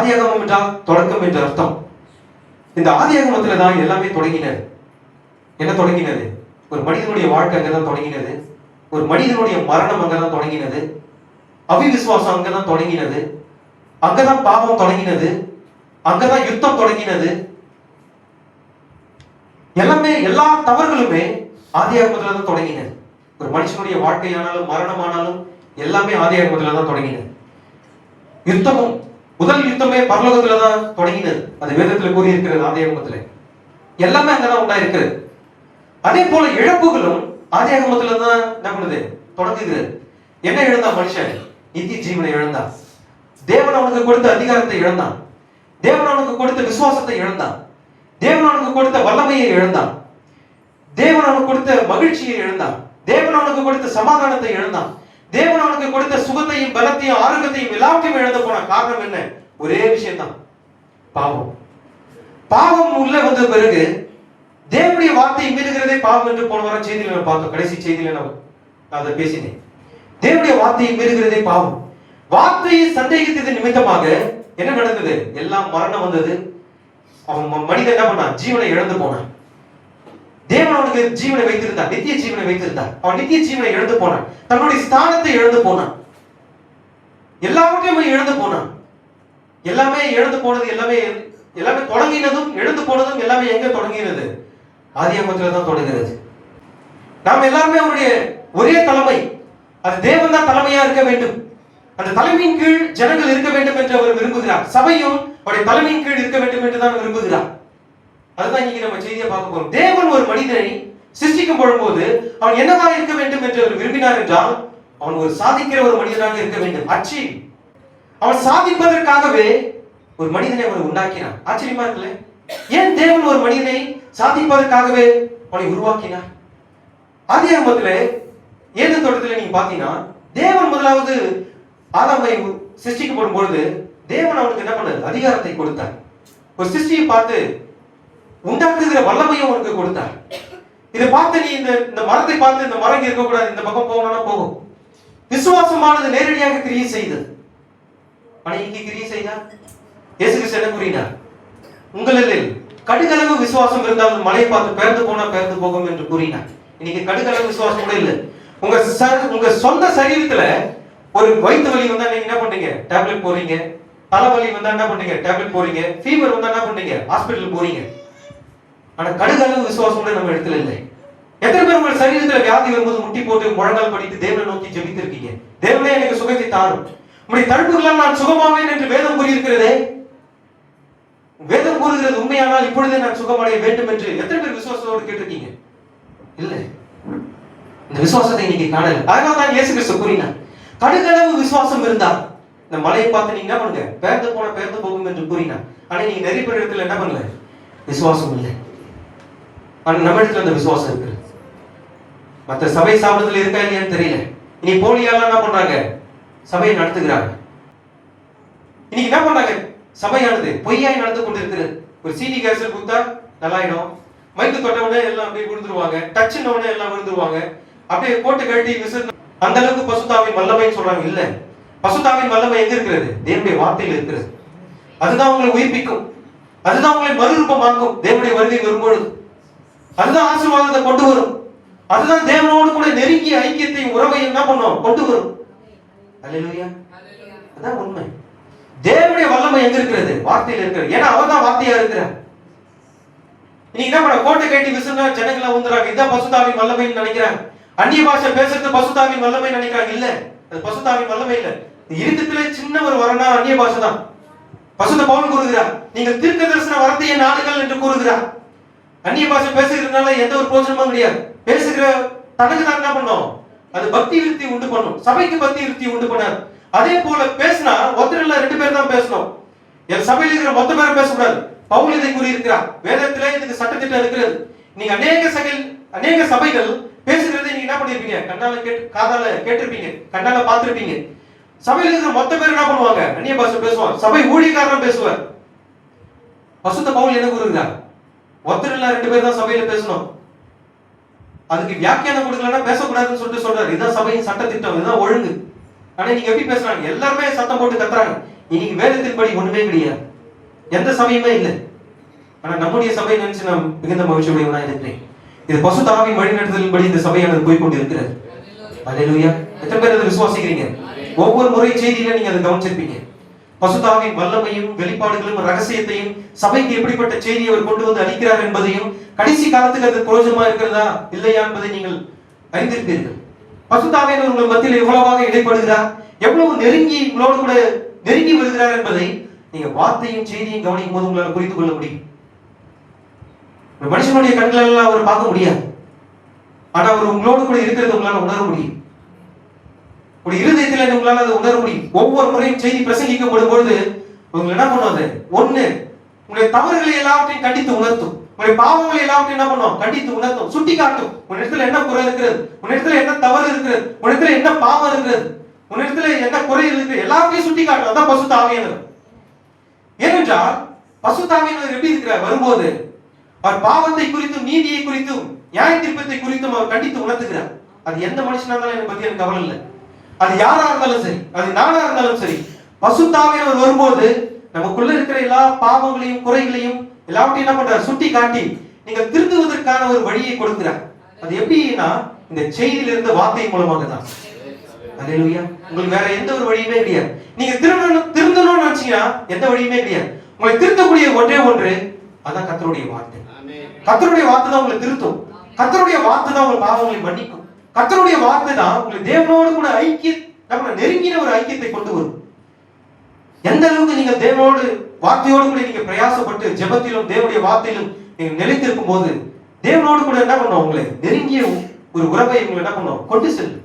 ஆதியாகமம் என்றால் தொடக்கம் என்ற அர்த்தம். இந்த ஆதியாகமத்துல தான் எல்லாமே தொடங்கினது. என்ன தொடங்கினது? ஒரு மனிதனுடைய வாழ்க்கை அங்கதான் தொடங்கினது. ஒரு மனிதனுடைய மரணம் அங்கதான் தொடங்கினது. அவிவிசுவாசம் அங்கதான் தொடங்கினது. அங்கதான் பாவம் தொடங்கினது. அங்கதான் யுத்தம் தொடங்கினது. எல்லாமே, எல்லா தவறுகளுமே ஆதியாகமத்துல தான் தொடங்கினது. ஒரு மனுஷனுடைய வாழ்க்கையானாலும் மரணமானாலும் எல்லாமே ஆதியாகமத்துல தான் தொடங்கினது. யுத்தமும், முதல் யுத்தமே பரலோகத்துல தான் தொடங்கினது. அது வேதத்துல கூறி இருக்கிறது. ஆதியாகமத்துல எல்லாமே அங்கதான் உண்டாயிருக்கிறது. அதே போல இழப்புகளும் ஆதியாகமத்துல தான் என்ன பண்ணுது? தொடங்குகிறது. என்ன இழந்தான் மனுஷன்? நித்திய ஜீவனை இழந்தான். தேவன் அவனுக்கு கொடுத்த அதிகாரத்தை இழந்தான். தேவன் அவனுக்கு கொடுத்த விசுவாசத்தை இழந்தான். தேவன் அவனுக்கு கொடுத்த வல்லமையை இழந்தான். தேவன் அவனுக்கு கொடுத்த மகிழ்ச்சியை இழந்தான். தேவன் அவனுக்கு கொடுத்த சமாதானத்தை இழந்தான். தேவன் அவனுக்கு கொடுத்த சுகத்தையும் பலத்தையும் ஆரோக்கியத்தையும் எல்லாத்தையும் இழந்து போன காரணம் என்ன? ஒரே விஷயம் தான், பாவம். பாவம் உள்ள வந்த பிறகு தேவனுடைய வார்த்தையை மீறுகிறதே பாவம் என்று போன வாரம் செய்தியில பார்த்தோம். கடைசி செய்தியில நான் அதை பேசினேன். தேவனுடைய வார்த்தையை மீறுகிறதே பாவம். வார்த்தையை சந்தேகித்தது நிமித்தமாக என்ன நடந்தது? எல்லாம் மரணம் வந்தது. அவன் மனிதன் என்ன பண்ணான்? ஜீவனை இழந்து போனான். தேவன் அவனுக்கு ஜீவனை வைத்திருந்தார், நித்திய ஜீவனை வைத்திருந்தார். அவன் நித்திய ஜீவனை இழந்து போனான். தன்னுடைய ஸ்தானத்தை இழந்து போனான். எல்லாவற்றையும் இழந்து போனான். எல்லாமே இழந்து போனது, எல்லாமே தொடங்கினதும் இழந்து போனதும் எல்லாமே எங்க தொடங்கினது? ஆதியாகமத்துல தான் தொடங்குகிறது. நாம் எல்லாருமே அவருடைய ஒரே தலைமை, அது தேவன் தான் தலைமையா இருக்க வேண்டும். அந்த தலைமையின் கீழ் ஜனங்கள் இருக்க வேண்டும் என்று அவர் விரும்புகிறார். சபையும் அவருடைய தலைமையின் கீழ் இருக்க வேண்டும் என்று தான் விரும்புகிறார். அதுதான் இன்னைக்கு நம்ம செய்தியை பார்க்க போறோம். தேவன் ஒரு மனிதனை சிருஷ்டிக்கும் பொழுது அவன் என்னவா இருக்க வேண்டும் என்று அவர் விரும்பினார் என்றால், அவன் ஒரு சாதிக்கிற ஒரு மனிதனாக இருக்க வேண்டும். அவன் சாதிப்பதற்காகவே ஒரு மனிதனை அவர் உண்டாக்கினார். ஆச்சரியமா இருக்குல்ல? ஏன் தேவன் ஒரு மனிதனை சாதிப்பதற்காகவே அவனை உருவாக்கினார்? ஆதியாகமத்துல ஏதேன் தோட்டத்துல நீங்க பாத்தீங்கன்னா, தேவன் முதலாவது ஆதாமை சிருஷ்டிக்கப்படும் பொழுது தேவன் அவனுக்கு என்ன பண்ணார்? அதிகாரத்தை கொடுத்தார். ஒரு சிருஷ்டியை பார்த்து உண்டாக்குகிற வல்லமையும் அவனுக்கு கொடுத்தார். இதை பார்த்து நீ இந்த மரத்தை பார்த்து இந்த மரம் இருக்கக்கூடாது, இந்த பக்கம் போகணும்னா போகும். விசுவாசமானது நேரடியாக கிரியை செய்தது. ஆனா இங்கே கிரியை செய்தார். இயேசு கிறிஸ்து என்ன கூறினார்? உங்களில் கடுகளவு விசுவாசம் இருந்தாலும் மலையை பார்த்து பெயர்ந்து போனா பெயர்ந்து போகும் என்று கூறினார். இன்னைக்கு கடுகளவு விசுவாசம் கூட இல்லை. உங்க சொந்த சரீரத்துல ஒரு வயிற்று வலி வந்தா நீங்க என்ன பண்றீங்க? டேப்லெட் போறீங்க. தலைவலி வந்தா என்ன பண்றீங்க? டேப்லெட் போறீங்க. ஃபீவர் வந்தா என்ன பண்றீங்க? ஹாஸ்பிட்டல் போறீங்க. ஆனா கடுகளவு விசுவாசம் கூட நம்ம இடத்துல இல்லை. எத்தனை பேர் உங்கள் சரீரத்துல வியாதி வரும்போது முட்டி போட்டு முழங்கால் படித்து தேவனை நோக்கி ஜெபித்திருக்கீங்க? தேவனே எனக்கு சுகத்தை தாரும், உங்களுடைய தடுப்புகளால் நான் சுகமாவேன் என்று வேதம் கூறியிருக்கிறதே. வேதம் கூறுகிறது உண்மையானால் இப்பொழுதே நான் சுகமடைய வேண்டும் என்று எத்தனை பேர் விசுவாசத்தோடு கேட்டிருக்கீங்க? இல்லை. இந்த விசுவாசத்தை இன்னைக்கு காணல. அதனால தான் இயேசு கிறிஸ்து கூறினார், கடுகளவு விசுவாசம் இருந்தால் இந்த மலையை பார்த்து நீங்க என்ன பண்ணுங்க? பெயர்ந்து போன பெயர்ந்து போகும் என்று கூறினார். ஆனா நீங்க நிறைய பேர் இடத்துல என்ன பண்ணல? விசுவாசம் இல்லை. ஆனா நம்ம இடத்துல அந்த விசுவாசம் இருக்கு. மற்ற சபை சாப்பிடுறதுல இருக்கா இல்லையான்னு தெரியல. இனி போலியாலாம் என்ன பண்றாங்க? சபையை நடத்துகிறாங்க. இன்னைக்கு என்ன பண்றாங்க? சபையானது பொய்யாய் நடந்து கொண்டிருக்கிறது. ஒரு சிடி கேசல் கொடுத்தா நல்லாயிடும், மைக்கு தொட்டவுடனே எல்லாம் அப்படியே விழுந்துருவாங்க, டச்சுன்னவுடனே எல்லாம் விழுந்துருவாங்க, அப்படியே போட்டு கட்டி விசிறு. அந்த அளவுக்கு பசுத்தாவின் வல்லமைன்னு சொல்றாங்க. இல்ல, பசுத்தாவின் வல்லமை எங்க இருக்கிறது? தேவனுடைய வார்த்தையில் இருக்கிறது. அதுதான் உங்களை உயிர்ப்பிக்கும். அதுதான் உங்களை மறுரூபமாக்கும். தேவனுடைய வருகை வரும்பொழுது அதுதான் ஆசீர்வாதத்தை கொண்டு வரும். அதுதான் தேவனோடு கூட நெருங்கிய ஐக்கியத்தையும் உறவையும் என்ன பண்ணும்? கொண்டு வரும். அல்லேலூயா. அதான் உண்மை. தேவனுடைய வல்லமை எங்க இருக்கிறது? வார்த்தையில் இருக்கிறது. ஏன்னா அவர் தான் வார்த்தையா இருக்கிறார். நீ என்ன பண்ண? கோட்டை கட்டி விசுனா ஜனங்களை ஊந்துறாங்க. இதான் பசுத்தாவின் வல்லமைன்னு நினைக்கிறாங்க. அந்நிய பாஷை பேசுறது பசுத்தாவின் வல்லமை நினைக்கிறாங்க. இல்ல, அது பசுத்தாவின் வல்லமை இல்ல. இருதயத்திலே சின்ன ஒரு வரனா அந்நிய பாஷை தான். பசுத்த பவுல் கூறுகிறார், நீங்கள் தீர்க்க தரிசன வரத்தையே நாடுகள் என்று கூறுகிறார். அந்நிய பாஷை பேசுகிறதுனால எந்த ஒரு பிரயோஜனமும் கிடையாது. பேசுகிற தனக்கு தான் என்ன பண்ணும்? அது பக்தி விருத்தி உண்டு பண்ணும். சபைக்கு பக்தி விருத்தி உண்டு பண்ணாது. அதே போல பேசினா ஒருத்தர் இல்ல 2 பேர் தான் பேசணும். என் சபையில் இருக்கிற மொத்த பேரும் பேசக்கூடாது. பவுல் இதை கூறியிருக்கிறார். வேதத்திலே இதுக்கு சட்டத்திட்டம் இருக்கிறது. நீங்க அநேக சபைகள் பேசுகிறதை நீங்க என்ன பண்ணிருப்பீங்க? காதால கேட்டிருப்பீங்க, கண்ணால பார்த்திருப்பீங்க. சபையில் இருக்கிற மொத்த பேர் என்ன பண்ணுவாங்க? அந்நிய பாஷை பேசுவாங்க. சபை ஊழியக்காரன் பேசுவார். பசுத்த பவுல் என்ன கூறுகிறார்? ஒருத்தர் இல்ல 2 பேர் தான் சபையில பேசணும். அதுக்கு வியாக்கியானம் கொடுக்கலன்னா பேசக்கூடாதுன்னு சொல்லிட்டு சொல்றாரு. இதுதான் சபையின் சட்டத்திட்டம், இதுதான் ஒழுங்கு. ஆனா நீங்க எப்படி பேசுறாங்க? எல்லாருமே சத்தம் போட்டு கத்துறாங்க. இன்னைக்கு வேதத்தின்படி ஒண்ணுமே கிடையாது, எந்த சபையுமே இல்லை. ஆனா நம்முடைய சபையை நினைச்சு நான் மிகுந்த மகிழ்ச்சியுடையவனா இருக்கிறேன். இது பசுத்த ஆவியின் வழிநடத்தலின்படி இந்த சபையானது போய்கொண்டு இருக்கிறது. அல்லேலூயா. எத்தனை பேர் அதை விசுவாசிக்கிறீங்க? ஒவ்வொரு முறை செய்தியில நீங்க அதை கவனிச்சிருப்பீங்க. பசுத்த ஆவியின் வல்லமையும் வெளிப்பாடுகளும் ரகசியத்தையும் சபைக்கு எப்படிப்பட்ட செய்தியை அவர் கொண்டு வந்து அளிக்கிறார் என்பதையும் கடைசி காலத்துக்கு அது பிரயோஜனமா இருக்கிறதா இல்லையா என்பதை நீங்கள் அறிந்திருப்பீர்கள். பசுத்த ஆவியானவர் உங்கள் மத்தியில் எவ்வளவாக இடைப்படுகிறார், எவ்வளவு நெருங்கி உங்களோடு கூட நெருங்கி வருகிறார் என்பதை நீங்க வார்த்தையும் செய்தியும் கவனிக்கும் போது உங்களால் புரிந்து கொள்ள முடியும். மனுஷனுடைய கண்களெல்லாம் அவர் பார்க்க முடியாது, ஆனா அவர் உங்களோடு கூட இருக்கிறது உங்களால உணர முடியும். ஒரு இருதயத்தில் உங்களால அதை உணர முடியும். ஒவ்வொரு முறையும் செய்தி பிரசங்கிக்கப்படும் பொழுது உங்களை என்ன பண்ணுவாங்க? ஒண்ணு, உங்களுடைய தவறுகளை எல்லாவற்றையும் கண்டித்து உணர்த்தும். உங்களுடைய பாவங்களை எல்லாவற்றையும் என்ன பண்ணுவோம்? கண்டித்து உணர்த்தும், சுட்டி காட்டும். உன்னிடத்துல என்ன குறை இருக்கிறது, உன்னிடத்துல என்ன தவறு இருக்கிறது, உன்னிடத்துல என்ன பாவம் இருக்கிறது, உன்னிடத்துல என்ன குறை இருக்கிறது, எல்லாத்தையும் சுட்டி காட்டும். அதான் பசுத்த ஆவியானவர். ஏனென்றால் பசுத்த ஆவியானவர் எப்படி இருக்கிறார்? வரும்போது அவர் பாவத்தை குறித்தும் நீதியை குறித்தும் நியாய தீர்ப்பத்தை குறித்தும் அவர் கண்டித்து உணர்த்துகிறார். அது எந்த மனுஷனா இருந்தாலும் என்னை பத்தி எனக்கு கவலை இல்லை. அது யாரா இருந்தாலும் சரி, அது நானா இருந்தாலும் சரி, பசுத்த ஆவியானவர் வரும்போது நமக்குள்ள இருக்கிற எல்லா பாவங்களையும் குறைகளையும் எல்லாவற்றையும் என்ன பண்றார்? சுட்டி காட்டி நீங்கள் திருந்துவதற்கான ஒரு வழியை கொடுக்கிறார். அது எப்படின்னா இந்த செய்தியிலிருந்து வார்த்தை மூலமாக தான். அல்லேலூயா. உங்களுக்கு வேற எந்த ஒரு வழியுமே கிடையாது. நீங்க திருந்தணும்னு நினைச்சீங்கன்னா எந்த வழியுமே கிடையாது. உங்களை திருத்தக்கூடிய ஒன்றே ஒன்று, அதான் கர்த்தருடைய வார்த்தை. கர்த்தருடைய வார்த்தை தான் உங்களை திருத்தும். கர்த்தருடைய வார்த்தை தான் உங்கள் பாவங்களை மன்னிக்கும். கர்த்தருடைய வார்த்தை தான் உங்களை தேவனோடு கூட நெருங்கின ஒரு ஐக்கியத்தை கொண்டு வரும். எந்த அளவுக்கு நீங்க தேவனோடு வார்த்தையோடு கூட நீங்க பிரயாசப்பட்டு ஜெபத்திலும் தேவனுடைய வார்த்தையிலும் நீங்க நிலைத்திருக்கும் போது தேவனோடு கூட என்ன பண்ணுவோம்? உங்களை நெருங்கிய ஒரு உறவை உங்களை என்ன பண்ணுவோம்? கொண்டு செல்லும்.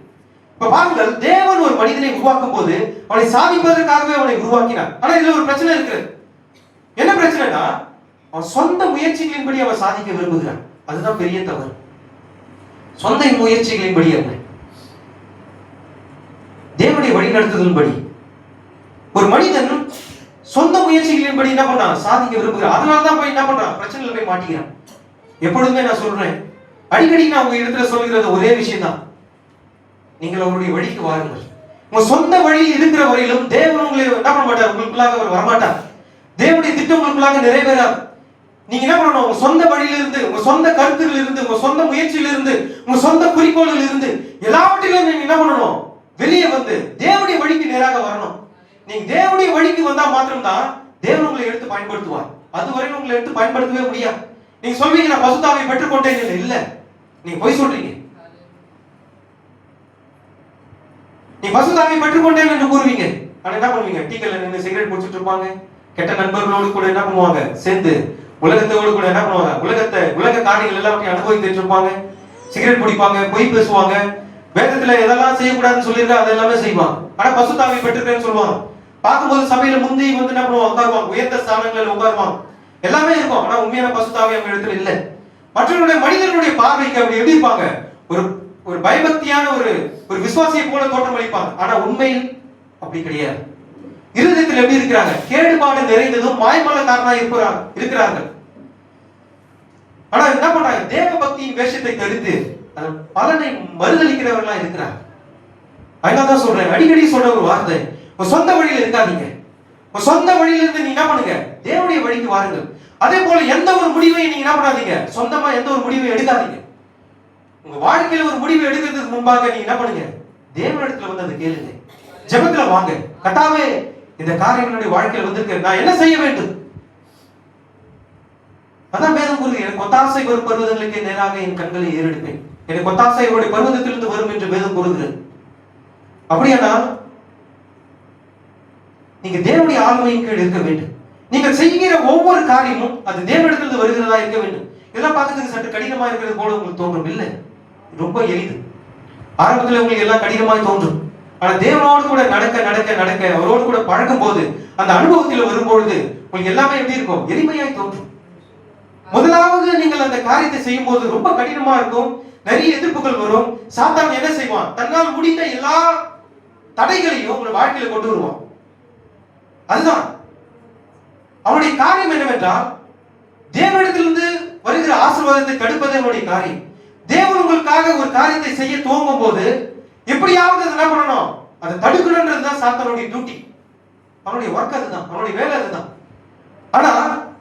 இப்ப பாருங்கள், தேவன் ஒரு மனிதனை உருவாக்கும் போது அவனை சாதிப்பதற்காகவே அவனை உருவாக்கினார். ஆனா இதுல ஒரு பிரச்சனை இருக்கு. என்ன பிரச்சனைனா, அவன் சொந்த முயற்சிகளின்படி அவன் சாதிக்க விரும்புகிறான். அதுதான் பெரிய தவறு. சொந்த முயற்சிகளின்படி அல்ல, தேவனுடைய வழிநடத்துதலின்படி. ஒரு மனிதன் சொந்த முயற்சிகளின்படி என்ன பண்ணான்? சாதிக்க விரும்புகிறான். அதனாலதான் போய் என்ன பண்றான்? பிரச்சனையில போய் மாட்டிக்கிறான். எப்பொழுதுமே நான் சொல்றேன், அடிக்கடி நான் உங்க இடத்துல சொல்கிறது ஒரே விஷயம் தான், நீங்கள் அவருடைய வழிக்கு வாருங்கள். உங்க சொந்த வழி இருக்கிற வரையிலும் தேவன் உங்களை என்ன பண்ண மாட்டார்? உங்களுக்குள்ளாக அவர் வரமாட்டார். தேவனுடைய திட்டம் உங்களுக்குள்ளாக நிறைவேறாது. நீங்க என்ன பண்ணணும்? உங்க சொந்த வழியிலிருந்து, உங்க சொந்த கருத்துக்கள் இருந்து, உங்க சொந்த முயற்சியிலிருந்து, உங்க சொந்த குறிக்கோளில் இருந்து எல்லாவற்றிலும் நீங்க என்ன பண்ணணும்? வெளியே வந்து தேவனுடைய வழிக்கு நேராக வரணும். நீங்க தேவனுடைய வழிக்கு வந்தா மாத்திரம்தான் தேவன் உங்களை எடுத்து பயன்படுத்துவார். அதுவரை உங்களை எடுத்து பயன்படுத்தவே முடியாது. நீங்க சொல்வீங்க நான் பசுத்த ஆவியை பெற்றுக்கொண்டேன். இல்ல, நீங்க பொய் சொல்றீங்க. நீ பசுத்த ஆவியை பெற்றுக்கொண்டேன் என்று கூறுவீங்க. ஆனா என்ன பண்ணுவீங்க? டீக்கல்ல நின்று சிகரெட் குடிச்சிட்டு இருப்பாங்க. கெட்ட நண்பர்களோடு கூட என்ன பண்ணுவாங்க? சேர்ந்து உலகத்தோடு கூட என்ன பண்ணுவாங்க? உலக காரியங்கள் எல்லாத்தையும் அனுபவித்துட்டு இருப்பாங்க. சிகரெட் குடிப்பாங்க, பொய் பேசுவாங்க, வேதத்துல எதெல்லாம் செய்யக்கூடாதுன்னு சொல்லியிருக்கா அதெல்லாமே செய்வாங்க. ஆனா பசுத்த ஆவியை பெற்றுக்கிறேன்னு சொல்லுவாங்க. பார்க்கும்போது சபையில முந்தி வந்து என்ன பண்ணுவாங்க? உட்காருவாங்க, உயர்ந்த ஸ்தானங்களில் உட்காருவாங்க, எல்லாமே இருக்கும். ஆனா உண்மையான பசுத்த ஆவி அவங்க இடத்துல இல்ல. மற்றவருடைய மனிதனுடைய பார்வைக்கு அப்படி எப்படி இருப்பாங்க? ஒரு பயபக்தியான ஒரு விசுவாசியை போல தோற்றம் அளிப்பாங்க. ஆனா உண்மையில் அப்படி கிடையாது. இருதயத்தில் எப்படி இருக்கிறாங்க? கேடுபாடு நிறைந்ததும் மாய்மலக்காரனாக இருக்கிறார்கள். ஆனா என்ன பண்றாங்க? தேவ பக்தியின் வேஷத்தை தடுத்து பலனை மறுதளிக்கிறவர்களா இருக்கிறார். அதனாலதான் சொல்றேன், அடிக்கடி சொல்ற ஒரு வார்த்தை, சொந்த வழியில் இருக்காதீங்க. சொந்த வழியில இருந்து நீங்க என்ன பண்ணுங்க? தேவனுடைய வழிக்கு வாருங்கள். அதே போல எந்த ஒரு முடிவையும் நீங்க என்ன பண்ணாதீங்க? சொந்தமா எந்த ஒரு முடிவையும் எடுக்காதீங்க. உங்க வாழ்க்கையில ஒரு முடிவை எடுக்கிறதுக்கு முன்பாக நீங்க என்ன பண்ணுங்க? தேவனிடத்துல வந்து அதை கேளுங்க. ஜெபத்துல வாங்க, கர்த்தாவே இந்த காரியம் என்னுடைய வாழ்க்கையில வந்திருக்கு, நான் என்ன செய்ய வேண்டும்? அதான் வேதம் கூறுது, எனக்கு ஒத்தாசை வரும் பர்வதங்களுக்கு நேராக என் கண்களை ஏறெடுப்பேன். எனக்கு ஒத்தாசை அவருடைய பர்வதத்திலிருந்து வரும் என்று வேதம் கூறுகிறது. அப்படியானால் நீங்க தேவனுடைய ஆளுமையின் கீழ் இருக்க வேண்டும். நீங்க செய்கிற ஒவ்வொரு காரியமும் அது தேவனிடத்திலிருந்து வருகிறதா இருக்க வேண்டும். இதெல்லாம் பார்க்கறதுக்கு சற்று கடினமா இருக்கிறது போல உங்களுக்கு தோன்றும். இல்லை, ரொம்ப எளிது. ஆரம்பத்தில் உங்களுக்கு எல்லாம் கடினமாய் தோன்றும். ஆனா தேவனோடு கூட நடக்க நடக்க நடக்க அவரோடு கூட பழகும் போது அந்த அனுபவத்தில் வரும்பொழுது உங்களுக்கு எல்லாமே எப்படி இருக்கும்? எளிமையாய் தோன்றும். முதலாவது நீங்கள் அந்த காரியத்தை செய்யும் போது ரொம்ப கடினமா இருக்கும், நிறைய எதிர்ப்புகள் வரும். சாத்தான் என்ன செய்வான்? தன்னால் முடிந்த எல்லா தடைகளையும் உங்க வாழ்க்கையில கொண்டு வருவான். அதுதான் அவனுடைய காரியம். என்னவென்றால் தேவனிடத்திலிருந்து வருகிற ஆசீர்வாதத்தை தடுப்பது அவனுடைய காரியம். தேவன் உங்களுக்காக ஒரு காரியத்தை செய்ய துவங்கும் போது எப்படியாவது என்ன பண்ணணும்? அதை தடுக்கணும்ன்றதுதான் சாத்தானுடைய டியூட்டி. அவனுடைய ஒர்க் அதுதான், அவனுடைய வேலை அதுதான். ஆனா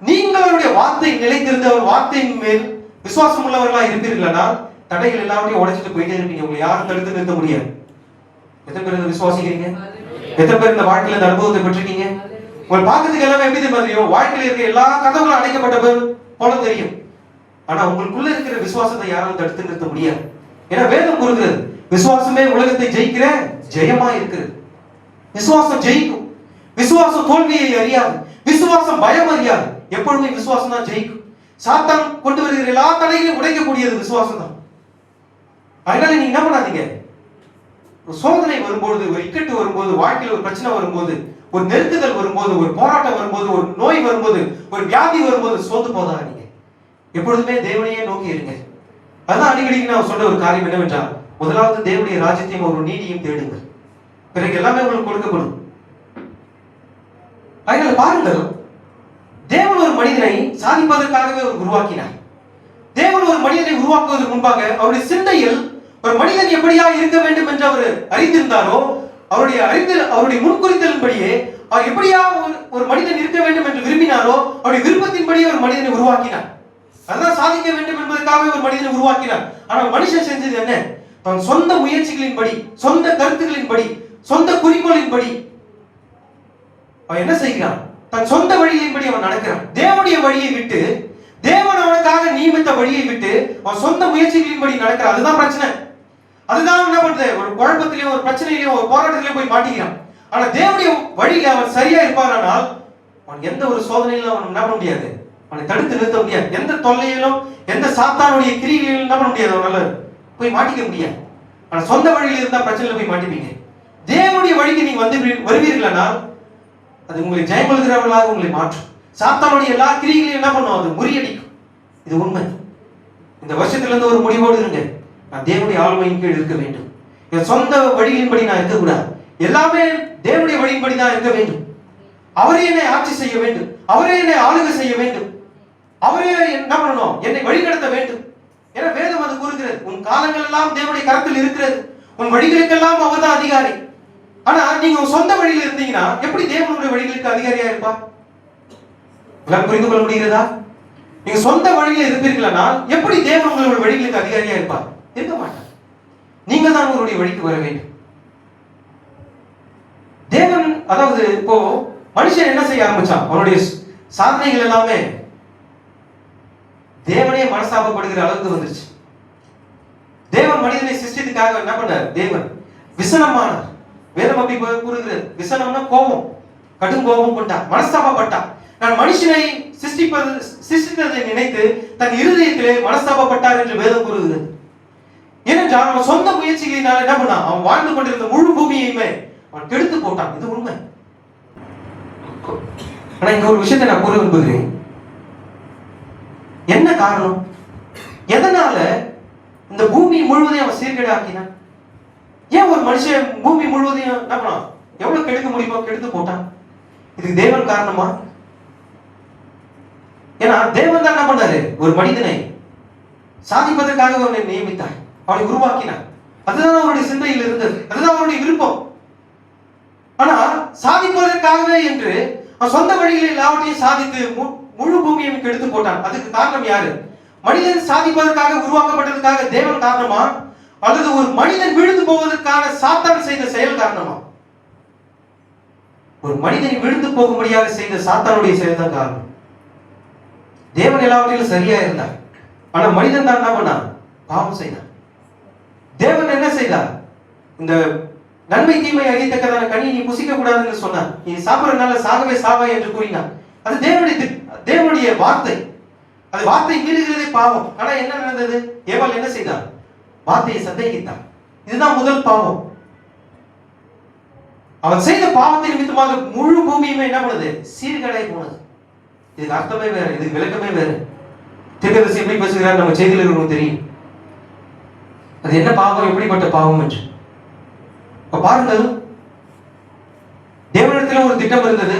நீங்கள் அவருடைய வார்த்தை நிலைத்திருந்த ஒரு வார்த்தையின் மேல் விசுவாசம் உள்ளவர்களா இருப்பீர்களா, தடைகள் எல்லாத்தையும் உடைச்சிட்டு போயிட்டே இருப்பீங்க. உங்களை யாரும் தடுத்து நிறுத்த முடியாது. எத்தனை பேர் விசுவாசிக்கிறீங்க? எத்தனை பேர் இந்த வாழ்க்கையில இந்த அனுபவத்தை பெற்றிருக்கீங்க? உங்களை பார்க்கறதுக்கு எல்லாமே எப்படி தெரியும்? வாழ்க்கையில இருக்க எல்லா கதவுகளும் அடைக்கப்பட்ட போல தெரியும். ஆனா உங்களுக்குள்ள இருக்கிற விசுவாசத்தை யாரும் தடுத்து நிறுத்த முடியாது. ஏன்னா வேதம் கூறுகிறது, விசுவாசமே உலகத்தை ஜெயிக்கிற ஜெயமா இருக்கிறது. விசுவாசம் ஜெயிக்கும். விசுவாசம் தோல்வியை அறியாது. விசுவாசம் பயம் அறியாது. எப்பொழுதுமே விசுவாசம் தான் ஜெயிக்கும். சாத்தான் கொண்டு வருகிற எல்லா தடைகளையும் உடைக்கக்கூடியது விசுவாசம் தான். அதனால நீங்க என்ன பண்ணாதீங்க, ஒரு சோதனை வரும்போது, ஒரு இக்கட்டு வரும்போது, வாழ்க்கையில் ஒரு பிரச்சனை வரும்போது, ஒரு நெருக்குதல் வரும்போது, ஒரு போராட்டம் வரும்போது, ஒரு நோய் வரும்போது, ஒரு வியாதி வரும்போது சோர்ந்து போதாதீங்க. எப்பொழுதுமே தேவனையே நோக்கி இருங்க. அதான் அடிக்கடி நான் சொல்ற ஒரு காரியம் என்னவென்றால், முதலாவது தேவனுடைய ராஜ்யத்தையும் ஒரு நீதியும் தேடுங்கள், பிறகு எல்லாமே உங்களுக்கு கொடுக்கப்படும். அதனால பாருங்கள், தேவன் ஒரு மனிதனை சாதிப்பதற்காகவே உருவாக்கினார். தேவன் ஒரு மனிதனை உருவாக்குவதற்கு முன்பாக அவருடைய சிந்தையில் ஒரு மனிதன் எப்படியா இருக்க வேண்டும் என்று அவர் அறிந்திருந்தாரோ, அவருடைய முன்குறித்தலின்படியே அவர் எப்படியா ஒரு மனிதன் இருக்க வேண்டும் என்று விரும்பினாரோ, அவருடைய விருப்பத்தின்படியே ஒரு மனிதனை உருவாக்கினார். அதான் சாதிக்க வேண்டும் என்பதற்காக ஒரு மனிதனை உருவாக்கினார். ஆனால் மனுஷன் செஞ்சது என்ன? தன் சொந்த முயற்சிகளின்படி, சொந்த கருத்துக்களின்படி, சொந்த குறிக்கோளின்படி அவன் என்ன செய்கிறான்? தன் சொந்த வழியின்படி அவன் நடக்கிறான். தேவனுடைய வழியை விட்டு, தேவன் அவனுக்காக நியமித்த வழியை விட்டு அவன் சொந்த முயற்சிகளின்படி நடக்கிறான். அதுதான் பிரச்சனை. அதுதான் என்ன பண்றது? ஒரு குழப்பத்திலேயும், ஒரு பிரச்சனையிலையும், ஒரு போராட்டத்திலையும் போய் மாட்டிக்கிறான். ஆனா தேவனுடைய வழியில அவன் சரியா இருப்பானால் அவன் எந்த ஒரு சோதனையிலும் அவன் என்ன பண்ண முடியாது, அவனை தடுத்து நிறுத்த முடியாது. எந்த தொல்லையிலும், எந்த சாத்தானுடைய கிரிகளிலும் என்ன பண்ண முடியாது, அவனால போய் மாட்டிக்க முடியாது. ஆனா சொந்த வழியில இருந்தா பிரச்சனையில போய் மாட்டிப்பீங்க. தேவனுடைய வழிக்கு நீங்க வந்து வருவீர்களானால் அது உங்களை ஜெயம் கொள்கிறவர்களாக உங்களை மாற்றும். சாத்தானுடைய எல்லா கிரிகளையும் என்ன பண்ணும்? அது முறியடிக்கும். இது உண்மை. இந்த வருஷத்துல இருந்து ஒரு முடிவோடு இருங்க, நான் தேவனுடைய ஆளுமையின் கீழ் இருக்க வேண்டும். என் சொந்த வழியின்படி நான் இருக்கக்கூடாது. எல்லாமே தேவனுடைய வழியின்படி தான் இருக்க வேண்டும். அவரே என்னை ஆட்சி செய்ய வேண்டும். அவரே என்னை ஆளுகை செய்ய வேண்டும். அவரே என்ன பண்ணணும்? என்னை வழிநடத்த வேண்டும். என வேதம் அது கூறுகிறது. உன் காலங்கள் எல்லாம் தேவனுடைய கரத்தில் இருக்கிறது. உன் வழிகளுக்கெல்லாம் அவர் தான் அதிகாரி. ஆனா நீங்க சொந்த வழியில் இருந்தீங்கன்னா எப்படி தேவனுடைய வழிகளுக்கு அதிகாரியா இருப்பார்? புரிந்து கொள்ள முடிகிறதா? நீங்க சொந்த வழியில் இருப்பீர்களா, எப்படி தேவன் உங்களுடைய வழிகளுக்கு அதிகாரியா இருப்பார்? இருக்க மாட்டார். நீங்க தான் உங்களுடைய வழிக்கு வர வேண்டும். தேவன், அதாவது இப்போ மனுஷன் என்ன செய்ய ஆரம்பிச்சான்? அவனுடைய சாதனைகள் எல்லாமே தேவனே மனஸ்தாபப்படுகிற அளவுக்கு வந்துருச்சு. தேவன் மனிதனை சிருஷ்டித்துக்காக என்ன பண்ணார்? தேவன் விசனமானார். வேதம் அப்படி கூறுகிறது. விசனம்னா கோபம், கடும் கோபம் கொண்டார், மனஸ்தாபப்பட்டார். நான் மனுஷனை சிருஷ்டித்ததை நினைத்து தன் இருதயத்திலே மனஸ்தாபப்பட்டார் என்று வேதம் கூறுகிறது. ஏனென்றால் அவன் சொந்த முயற்சிகளினால் என்ன பண்ணான்? அவன் வாழ்ந்து கொண்டிருந்த முழு பூமியையுமே அவன் கெடுத்து போட்டான். இது உண்மை. ஆனா இங்க ஒரு விஷயத்தை நான் கூற விரும்புகிறேன். என்ன காரணம்? எதனால இந்த பூமி முழுவதையும் அவன் சீர்கேடாக்கினான்? ஏன் ஒரு மனுஷன் பூமி முழுவதையும் என்ன பண்ணான்? எவ்வளவு கெடுக்க முடியுமோ கெடுத்து போட்டான். இதுக்கு தேவன் காரணமா? ஏன்னா தேவன் தான் என்ன பண்ணாரு? ஒரு மனிதனை சாதிப்பதற்காக அவனை நியமித்தார், அவனை உருவாக்கினார். அதுதான் அவருடைய சிந்தையில் இருந்தது, அதுதான் அவருடைய விருப்பம். ஆனா சாதிப்பதற்காகவே என்று அவன் சொந்த வழிகளில் எல்லாவற்றையும் சாதித்து முழு பூமியையும் கெடுத்து போட்டான். அதுக்கு காரணம் யாரு? மனிதன் சாதிப்பதற்காக உருவாக்கப்பட்டதற்காக தேவன் காரணமா, அல்லது ஒரு மனிதன் விழுந்து போவதற்கான சாத்தான் செய்த செயல் காரணமா? ஒரு மனிதன் விழுந்து போகும்படியாக செய்த சாத்தானுடைய செயல் தான் காரணம். தேவன் எல்லாவற்றிலும் சரியா இருந்தார். ஆனா மனிதன் தான் என்ன பண்ணான்? பாவம் செய்தான். தேவன் என்ன செய்தார்? இந்த நன்மை தீமை அறியத்தக்கதான கனி நீ புசிக்க கூடாதுன்னு சொன்னார். நீ சாப்பிடறதுனால சாகவே சாவாய் என்று கூறினார். அது தேவனுடைய வார்த்தை. அது வார்த்தை மீறுகிறதே பாவம். ஆனா என்ன நடந்தது? ஏவாள் என்ன செய்தார்? வார்த்தையை சந்தேகித்தார். இதுதான் முதல் பாவம். அவன் செய்த பாவத்தை நிமித்தமாக முழு பூமியுமே என்ன பண்ணுது? சீர்கேடாய் போனது. இதுக்கு அர்த்தமே வேற, இதுக்கு விளக்கமே வேற. தீர்க்கதரிசி எப்படி பேசுகிறார் நம்ம செய்தியில் இருக்கிறவங்களுக்கு தெரியும். அது என்ன பாவம், எப்படிப்பட்ட பாவம் என்று. இப்ப பாருங்கள், தேவனிடத்துல ஒரு திட்டம் இருந்தது,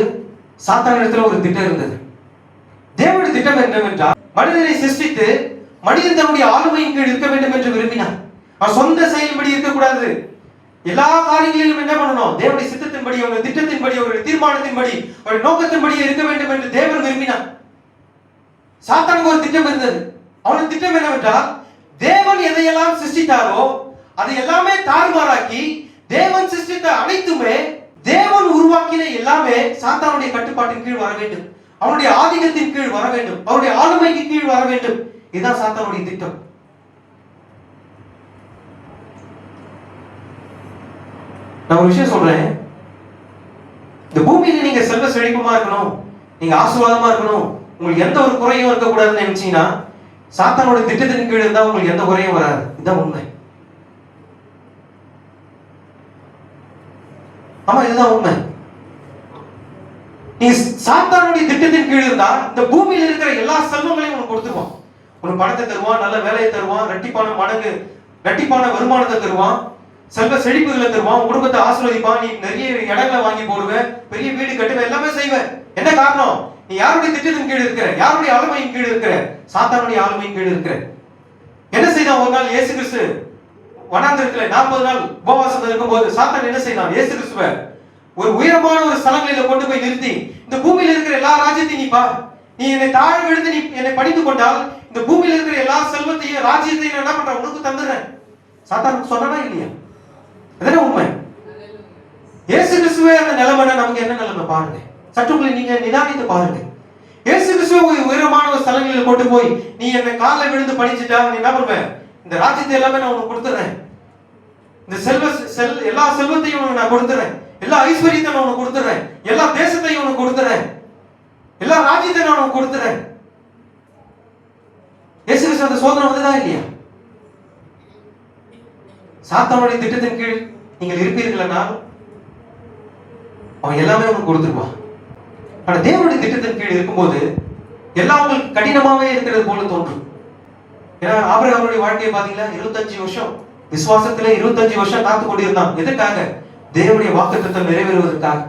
சாத்தானிடத்துல ஒரு திட்டம் இருந்தது. தேவனுடைய திட்டம் என்னவென்றால் மனிதனை சிருஷ்டித்து மனிதன் தன்னுடைய ஆளுமையின் கீழ் இருக்க வேண்டும் என்று விரும்பினார். அவன் சொந்த செயல்படி இருக்கக்கூடாது. எல்லா காரியங்களிலும் என்ன பண்ணணும்? தேவனுடைய சித்தத்தின்படி, அவருடைய திட்டத்தின்படி, அவருடைய தீர்மானத்தின்படி, அவருடைய நோக்கத்தின்படி இருக்க வேண்டும் என்று தேவன் விரும்பினார். சாத்தானுக்கு ஒரு திட்டம் இருந்தது. அவனுடைய திட்டம் என்னவென்றால், தேவன் எதையெல்லாம் சிருஷ்டித்தாரோ அதை எல்லாமே தாறுமாறாக்கி, தேவன் சிருஷ்டித்த அனைத்துமே, தேவன் உருவாக்கின எல்லாமே சாத்தானுடைய கட்டுப்பாட்டின் கீழ் வர வேண்டும், அவனுடைய ஆதிக்கத்தின் கீழ் வர வேண்டும், அவருடைய ஆளுமைக்கு கீழ் வர வேண்டும். இதுதான் சாத்தானுடைய திட்டம். நான் ஒரு விஷயம் சொல்றேன். இந்த பூமியில நீங்க செல்வ செழிப்புமா இருக்கணும், நீங்க ஆசீர்வாதமா இருக்கணும், உங்களுக்கு எந்த ஒரு குறையும் இருக்கக்கூடாதுன்னு நினைச்சீங்கன்னா, சாத்தானோட திட்டத்தின் கீழ் இருந்தா உங்களுக்கு எந்த குறையும் வராது. இதுதான் உண்மை. ஆமா, இதுதான் உண்மை. நீ சாத்தானுடைய திட்டத்தின் கீழ் இருந்தா, இந்த பூமியில இருக்கிற எல்லா செல்வங்களையும் உனக்கு கொடுத்துருவான். உனக்கு பணத்தை தருவான், நல்ல வேலையை தருவான், ரெட்டிப்பான மடங்கு ரெட்டிப்பான வருமானத்தை தருவான், செல்வ செழிப்புகளை தருவான், குடும்பத்தை ஆசீர்வதிப்பான், நீ நிறைய இடங்களை வாங்கி போடுவேன், பெரிய வீடு கட்டுவேன், எல்லாமே செய்வேன். என்ன காரணம்? நீ யாருடைய திட்டத்தின் கீழ் இருக்கிற, யாருடைய ஆளுமையின் கீழ் இருக்கிற? சாத்தானுடைய ஆளுமையின் கீழ் இருக்கிற. என்ன செய்தான்? ஒரு நாள் இயேசு கிறிஸ்து வனாந்திரத்துல 40 நாள் உபவாசம் இருக்கும்போது சாத்தான் என்ன செய்தான்? இயேசு கிறிஸ்துவை ஒரு உயரமான ஒரு ஸ்தலங்களில கொண்டு போய் நிறுத்தி, இந்த பூமியில இருக்கிற எல்லா ராஜ்யத்தையும் நீ பார், நீ என்னை தாழ விழுந்து நீ என்னை பணிந்து கொண்டால், இந்த பூமியில இருக்கிற எல்லா செல்வத்தையும் ராஜ்யத்தையும் என்ன பண்றேன்? உனக்கு தந்துடுறேன். சாத்தானுக்கு சொன்னா இல்லையா? அதுதான் உண்மை. இயேசு கிறிஸ்துவே அந்த நிலைமைனா நமக்கு என்ன நிலைமை பாருங்க. சற்றுக்குள்ள நீங்க நிதானித்து பாருங்க. இயேசு கிறிஸ்துவை உயரமான ஒரு ஸ்தலங்களில் கொண்டு போய், நீ என்னை காலில் விழுந்து பணிச்சுட்டா நீ என்ன பண்ணுவ? இந்த ராஜ்யத்தை எல்லாமே நான் உனக்கு கொடுத்துறேன், இந்த எல்லா செல்வத்தையும் உனக்கு நான் கொடுத்துறேன், எல்லா ஐஸ்வர்யத்தையும் நான் உனக்கு கொடுத்துறேன், எல்லா தேசத்தையும் உனக்கு கொடுத்துறேன், எல்லா ராஜ்யத்தையும் நான் உனக்கு கொடுத்துறேன். இயேசு கிறிஸ்து அந்த சோதனை வந்துதான் இல்லையா? சாத்தானுடைய திட்டத்தின் கீழ் நீங்கள் இருப்பீர்கள்னால் அவன் எல்லாமே உங்களுக்கு கொடுத்துருவான். ஆனா தேவனுடைய திட்டத்தின் கீழ் இருக்கும்போது எல்லாம் உங்களுக்கு கடினமாவே இருக்கிறது போல தோன்றும். ஏன்னா ஆபிரகாமுடைய வாழ்க்கையை பாத்தீங்களா? 25 வருஷம் விசுவாசத்திலே 25 வருஷம் காத்து கொண்டிருந்தான். எதற்காக? தேவனுடைய வாக்குத்தத்தம் நிறைவேறுவதற்காக.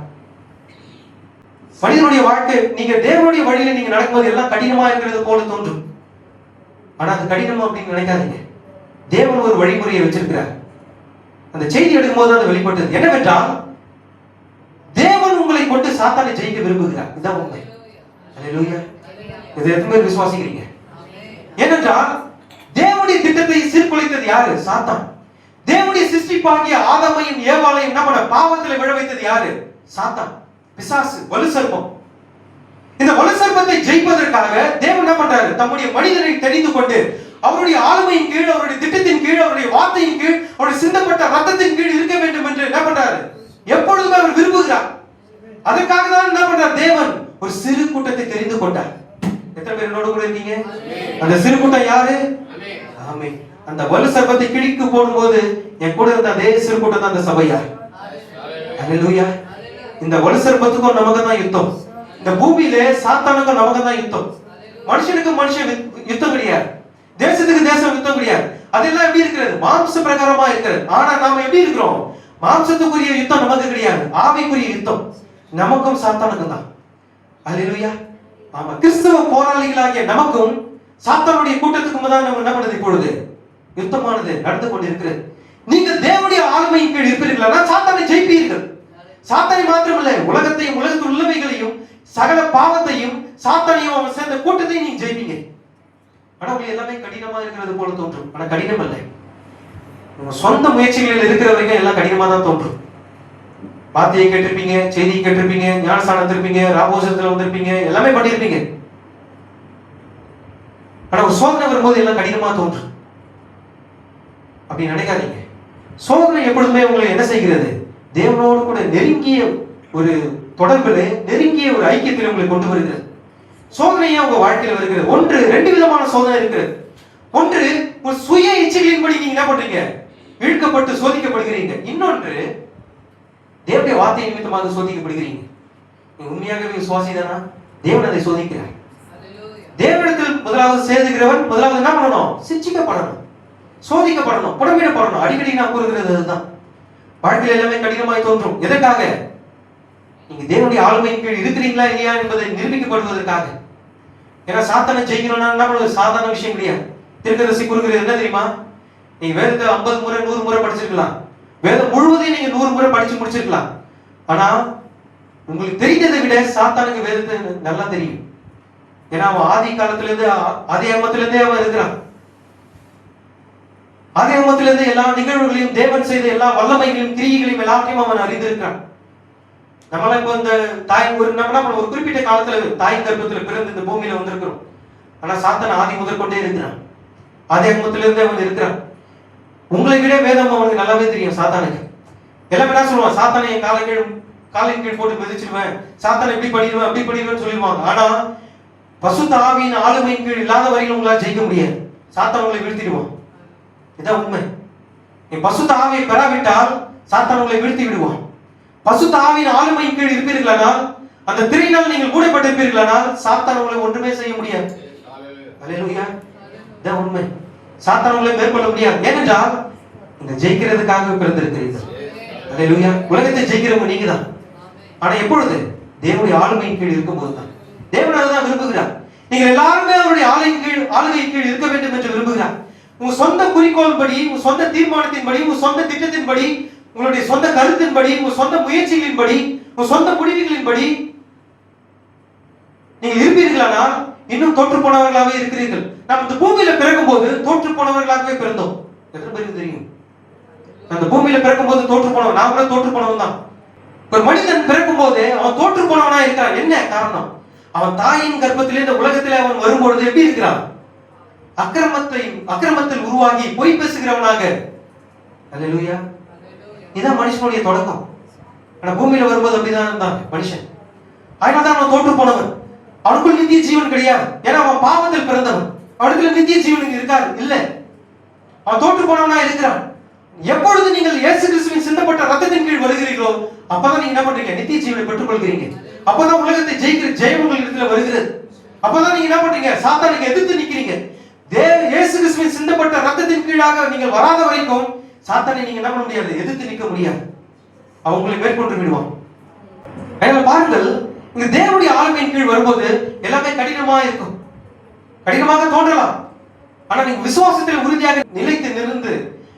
மனிதனுடைய வாழ்க்கை, நீங்க தேவனுடைய வழியில நீங்க நடக்கும்போது எல்லாம் கடினமா இருக்கிறது போல தோன்றும். ஆனா அது கடினம் அப்படின்னு நினைக்காதீங்க. தேவன் ஒரு வழிமுறையை வச்சிருக்கிறார். அந்த செய்தி எடுக்கும் போது அது வெளிப்பட்டது. என்னவென்றால், தேவன் உங்களை கொண்டு சாத்தானை ஜெயிக்க விரும்புகிறார். இதுதான் உண்மை. அல்லேலூயா. இதை எத்தனை பேர் விசுவாசிக்கிறீங்க? ஏனென்றால் தேவனுடைய திட்டத்தை சீர்குலைத்தது யாரு? சாத்தான். தேவனுடைய சிருஷ்டிப்பாகிய ஆதாமையும் ஏவாளையும் என்ன பண்ண? பாவத்தில் விழ வைத்தது யாரு? சாத்தான், பிசாசு, வலு சர்ப்பம். இந்த வலு சர்ப்பத்தை ஜெயிப்பதற்காக தேவன் என்ன பண்றாரு? தம்முடைய மனிதனை தெரிந்து கொண்டு அவருடைய ஆளுமையின் கீழ், அவருடைய திட்டத்தின் கீழ், அவருடைய வார்த்தையின் கீழ், அவருடைய சிந்தப்பட்ட ரத்தத்தின் கீழ் இருக்க வேண்டும் என்று என்ன பண்றாரு? எப்பொழுதுமே அவர் விரும்புகிறார். அதற்காக தான் என்ன பண்றார்? தேவன் ஒரு சிறு கூட்டத்தை தெரிந்து கொண்டார். எத்தனை பேர் என்னோட கூட இருக்கீங்க? அந்த சிறு கூட்டம் யாரு? ஆமென். அந்த வலு சர்ப்பத்தை கிழிக்கு போடும்போது என் கூட இருந்த அதே சிறு கூட்டம் தான் அந்த சபையார். அல்லேலூயா. இந்த வலு சர்ப்பத்துக்கும் நமக்கு தான் யுத்தம். இந்த பூமியிலே சாத்தானுக்கும் நமக்கு தான் யுத்தம். மனுஷனுக்கு மனுஷன் யுத்தம் கிடையாது, தேசத்துக்கு தேசம் யுத்தம் கிடையாது. அதெல்லாம் எப்படி இருக்கிறது? மாம்ச பிரகாரமா இருக்கிறது. ஆனா நாம எப்படி இருக்கிறோம்? மாம்சத்துக்குரிய யுத்தம் நமக்கு கிடையாது, ஆவிக்குரிய யுத்தம் நமக்கும் சாத்தானுக்கும் தான். அல்லேலூயா. ஆமா, கிறிஸ்தவ போராளிகளாகிய நமக்கும் சாத்தானுடைய கூட்டத்துக்கும் தான் நம்ம என்ன பண்ணுது? இப்பொழுது யுத்தமானது நடந்து கொண்டிருக்கிறது. நீங்க தேவனுடைய ஆளுமையின் கீழ் இருப்பீர்களா? சாத்தானை ஜெயிப்பீர்கள். சாத்தானை மாத்திரமல்ல, உலகத்தையும் உலகத்தில் உள்ளவைகளையும் சகல பாவத்தையும் சாத்தானையும் அவன் சேர்ந்த கூட்டத்தையும் நீங்க ஜெயிப்பீங்க. ஆனா உங்களுக்கு எல்லாமே கடினமா இருக்கிறது போல தோன்றும். ஆனா கடினம் அல்ல. உங்க சொந்த முயற்சிகளில் இருக்கிற வரைக்கும் எல்லாம் கடினமா தான் தோன்றும். வார்த்தையை கேட்டிருப்பீங்க, செய்தியை கேட்டிருப்பீங்க, ஞானஸ்தானம் இருப்பீங்க, ராபோசத்துல வந்திருப்பீங்க, எல்லாமே பண்ணிருப்பீங்க. ஆனா ஒரு சோதனை வரும்போது எல்லாம் கடினமா தோன்றும். அப்படி நினைக்காதீங்க. சோதனை எப்பொழுதுமே உங்களை என்ன செய்கிறது? தேவனோடு கூட நெருங்கிய ஒரு தொடர்பில், நெருங்கிய ஒரு ஐக்கியத்தில் உங்களை கொண்டு வருகிறது. சோதனையா உங்க வாழ்க்கையில வருகிறது. ஒன்று, 2 விதமான சோதனை இருக்கிறது. ஒன்று, ஒரு சுய இச்சைகளின்படி நீங்க என்ன பண்றீங்க? இழுக்கப்பட்டு சோதிக்கப்படுகிறீங்க. இன்னொன்று, தேவனுடைய வார்த்தை நிமித்தமாக சோதிக்கப்படுகிறீங்க. நீங்க உண்மையாகவே விசுவாசிதானா? தேவன் அதை சோதிக்கிறார். தேவனிடத்தில் முதலாவது சேருகிறவன் முதலாவது என்ன பண்ணணும்? சிட்சிக்கப்படணும், சோதிக்கப்படணும், புடமிடப்படணும். அடிக்கடி நான் கூறுகிறது அதுதான். வாழ்க்கையில் எல்லாமே கடினமாய் தோன்றும். எதற்காக? நீங்க தேவனுடைய ஆளுமையின் கீழ் இருக்கிறீங்களா இல்லையா என்பதை நிரூபிக்கப்படுவதற்காக. ஏன்னா சாத்தானை ஜெயிக்கணும்னா என்ன பண்ணுவது? சாதாரண விஷயம் கிடையாது. தீர்க்கதரிசி கூறுகிறது என்ன தெரியுமா? நீங்க வேதத்தை 50 முறை 100 முறை படிச்சிருக்கலாம். வேதம் முழுவதையும் நீங்க 100 முறை படிச்சு முடிச்சிருக்கலாம். ஆனா உங்களுக்கு தெரிந்ததை விட சாத்தானுக்கு வேதத்தை நல்லா தெரியும். ஏன்னா அவன் ஆதி காலத்துல இருந்து, ஆதி ஆகமத்துல இருந்தே அவன் இருக்கிறான். ஆதி ஆகமத்துல இருந்து எல்லா நிகழ்வுகளையும், தேவன் செய்த எல்லா வல்லமைகளையும், கிரியைகளையும் எல்லாத்தையும் அவன் அறிந்திருக்கிறான். நம்மளாம் இப்போ இந்த நம்ம ஒரு குறிப்பிட்ட காலத்துல தாய் கர்ப்பத்துல பிறந்து இந்த பூமியில வந்திருக்கிறோம். ஆனா சாத்தான் ஆதி முதல் கொண்டே இருக்கிறான். ஆதி ஆகமத்துல இருந்தே அவன் இருக்கிறான். உங்களை விட வேதம் அவனுக்கு நல்லாவே தெரியும். சாத்தானுக்கு எல்லாமே என்ன சொல்லுவான், சாத்தானை என் காலின் கீழ் போட்டு மிதிச்சிடுவேன், சாத்தானை இப்படி பண்ணிடுவேன் அப்படி பண்ணிடுவேன்னு சொல்லிடுவாங்க. ஆனா பசுத்த ஆவியின் ஆளுமையின் கீழ் இல்லாத வரையில் உங்களால் ஜெயிக்க முடியாது. சாத்தான் உங்களை வீழ்த்திடுவான். இதான் உண்மை. நீ பசுத்த ஆவியை பெறாவிட்டால் சாத்தான் உங்களை வீழ்த்தி விடுவான். பசுத்த ஆவியின் ஆளுமையின் கீழ் இருப்பீர்களானால், அந்த திரையினால் நீங்கள் கூடப்பட்டிருப்பீர்களானால் சாத்தான் உங்களை ஒன்றுமே செய்ய முடியாது. அல்லேலூயா. இதான் உண்மை. சாத்தான் உங்களை மேற்கொள்ள முடியாது. ஏனென்றால் இந்த ஜெயிக்கிறதுக்காக பிறந்திருக்கிறீர்கள். அல்லேலூயா. உலகத்தை ஜெயிக்கிறவங்க நீங்க தான். ஆனா எப்பொழுது? தேவனுடைய ஆளுமையின் கீழ் இருக்கும்போது தான். தேவன் அதுதான் விரும்புகிறார். நீங்க எல்லாருமே அவருடைய ஆளுகையின் கீழ் இருக்க வேண்டும் என்று விரும்புகிறார். உங்க சொந்த குறிக்கோள் படி, உங்க சொந்த தீர்மானத்தின்படி, உங்க சொந்த திட்டத்தின்படி, உங்களுடைய சொந்த கருத்தின்படி, உங்க சொந்த முயற்சிகளின்படி, உங்க சொந்த முடிவுகளின்படி நீங்க இருப்பீர்களானால் இன்னும் தோற்று போனவர்களாகவே இருக்கிறீர்கள். நாம் இந்த பூமியில பிறக்கும் போது தோற்று போனவர்களாகவே பிறந்தோம். எத்தனை பேருக்கு தெரியும்? அந்த பூமியில பிறக்கும் போது தோற்று போனவன், நான் கூட தோற்று போனவன் தான். ஒரு மனிதன் பிறக்கும் போது அவன் தோற்று போனவனா இருக்கிறான். என்ன காரணம்? அவன் தாயின் கர்ப்பத்திலே இந்த உலகத்திலே அவன் வரும்பொழுது எப்படி இருக்கிறான்? அக்கிரமத்தில் உருவாகி பொய் பேசுகிறவனாக. அல்லேலூயா. இதான் மனுஷனுடைய தொடக்கம். ஆனா பூமியில வரும்போது அப்படிதான் இருந்தான் மனுஷன். அதனால்தான் அவன் தோற்று போனவன். அவனுக்குள் நித்திய ஜீவன் கிடையாது. ஏன்னா அவன் பாவத்தில் பிறந்தவன். அவனுக்குள்ள நித்திய ஜீவன் இருக்காது. இல்ல, அவன் தோற்று போனவனா இருக்கிறான். எப்பொழுது நீங்கள் இயேசு கிறிஸ்துவின் சிந்தப்பட்ட ரத்தத்தின் கீழ் வருகிறீர்களோ அப்பதான் நீங்க என்ன பண்றீங்க? நித்திய ஜீவனை பெற்றுக் கொள்கிறீங்க. அப்பதான் உலகத்தை ஜெயிக்கிற ஜெயம் உங்கள் இடத்துல வருகிறது. அப்பதான் நீங்க என்ன பண்றீங்க? சாத்தானுக்கு எதிர்த்து நிக்கிறீங்க. இயேசு கிறிஸ்துவின் சிந்தப்பட்ட ரத்தத்தின் கீழாக நீங்கள் வராத வரைக்கும் சாத்தானை நீங்க என்ன பண்ண முடியாது? எதிர்த்து நிற்க முடியாது. அவன் உங்களை மேற்கொண்டு விடுவான். பாருங்கள், இங்க தேவனுடைய ஆளுமையின் கீழ் வரும்போது எல்லாமே கடினமா இருக்கும். கடினமாக தோன்றலாம். ஆனா நீங்க விசுவாசத்தில் உறுதியாக நிலைத்து நின்று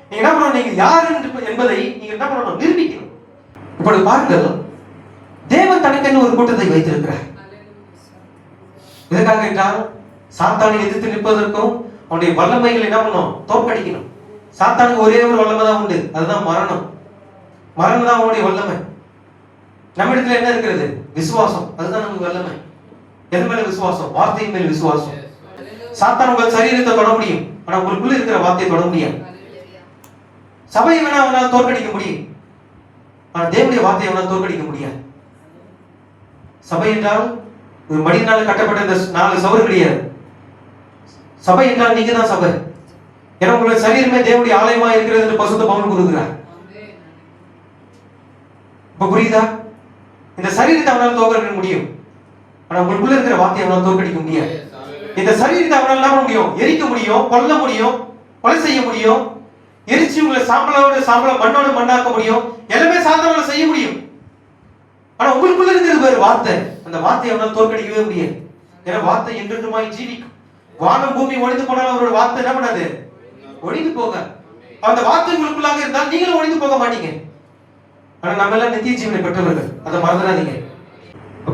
நீங்க என்ன பண்ணணும்? நீங்க யார் என்பதை நீங்க என்ன பண்ணணும்? நிரூபிக்கணும். இப்பொழுது பாருங்கள், தேவன் தனக்கென்று ஒரு கூட்டத்தை வைத்திருக்கிறார். எதற்காக என்றால் சாத்தானை எதிர்த்து நிற்பதற்கும் அவனுடைய வல்லமைகள் என்ன பண்ணணும்? தோற்கடிக்கணும். சாத்தானுக்கு ஒரே ஒரு வல்லமை தான் உண்டு, அதுதான் மரணம். மரணம் தான் அவனுடைய வல்லமை. நம்ம இடத்துல என்ன இருக்கிறது? விசுவாசம். அதுதான் நமக்கு வல்லமை. எது மேல விசுவாசம்? வார்த்தையின் மேல் விசுவாசம். சாத்தான் உங்கள் சரீரத்தை தொட முடியும், ஆனா உங்களுக்குள்ள இருக்கிற வார்த்தையை தொட முடியாது. சபையை வேணா அவனால் தோற்கடிக்க முடியும், ஆனா தேவனுடைய வார்த்தையை அவனால் தோற்கடிக்க முடியாது. சபை என்றால் ஒரு மடியினால் கட்டப்பட்ட இந்த 4 சவறு கிடையாது. சபை என்றால் நீங்க தான் சபை. ஏன்னா உங்களுடைய சரீரமே தேவனுடைய ஆலயமா இருக்கிறது என்று பரிசுத்த பவுல் கூறுகிறார். இப்ப புரியுதா? இந்த சரீரத்தை அவனால் தோற்கடிக்க முடியும், ஆனா உங்களுக்குள்ள இருக்கிற வார்த்தையை அவனால் தோற்கடிக்க முடியாது. இந்த சரீரத்தை அவனால் என்ன முடியும்? எரிக்க முடியும், கொல்ல முடியும், கொலை செய்ய முடியும், எரிச்சு உங்களை சாம்பலோட மண்ணோட மண்ணாக்க முடியும். எல்லாமே சாத்தானால செய்ய முடியும். ஆனா உங்களுக்குள்ள இருக்கிறது பேர் வார்த்தை. அந்த வார்த்தையை அவனால் தோற்கடிக்கவே முடியாது. ஏன்னா வார்த்தை என்றென்றுமாய் ஜீவிக்கும். வானம் பூமி ஒழிந்து போனாலும் அவரோட வார்த்தை என்ன பண்ணாது? ஒழிந்து போக. அந்த வார்த்தை உங்களுக்குள்ளாக இருந்தால் நீங்களும் ஒழிந்து போக மாட்டீங்க. ஆனா நம்ம எல்லாம் நித்திய ஜீவனை பெற்றவர்கள், அதை மறந்துடாதீங்க.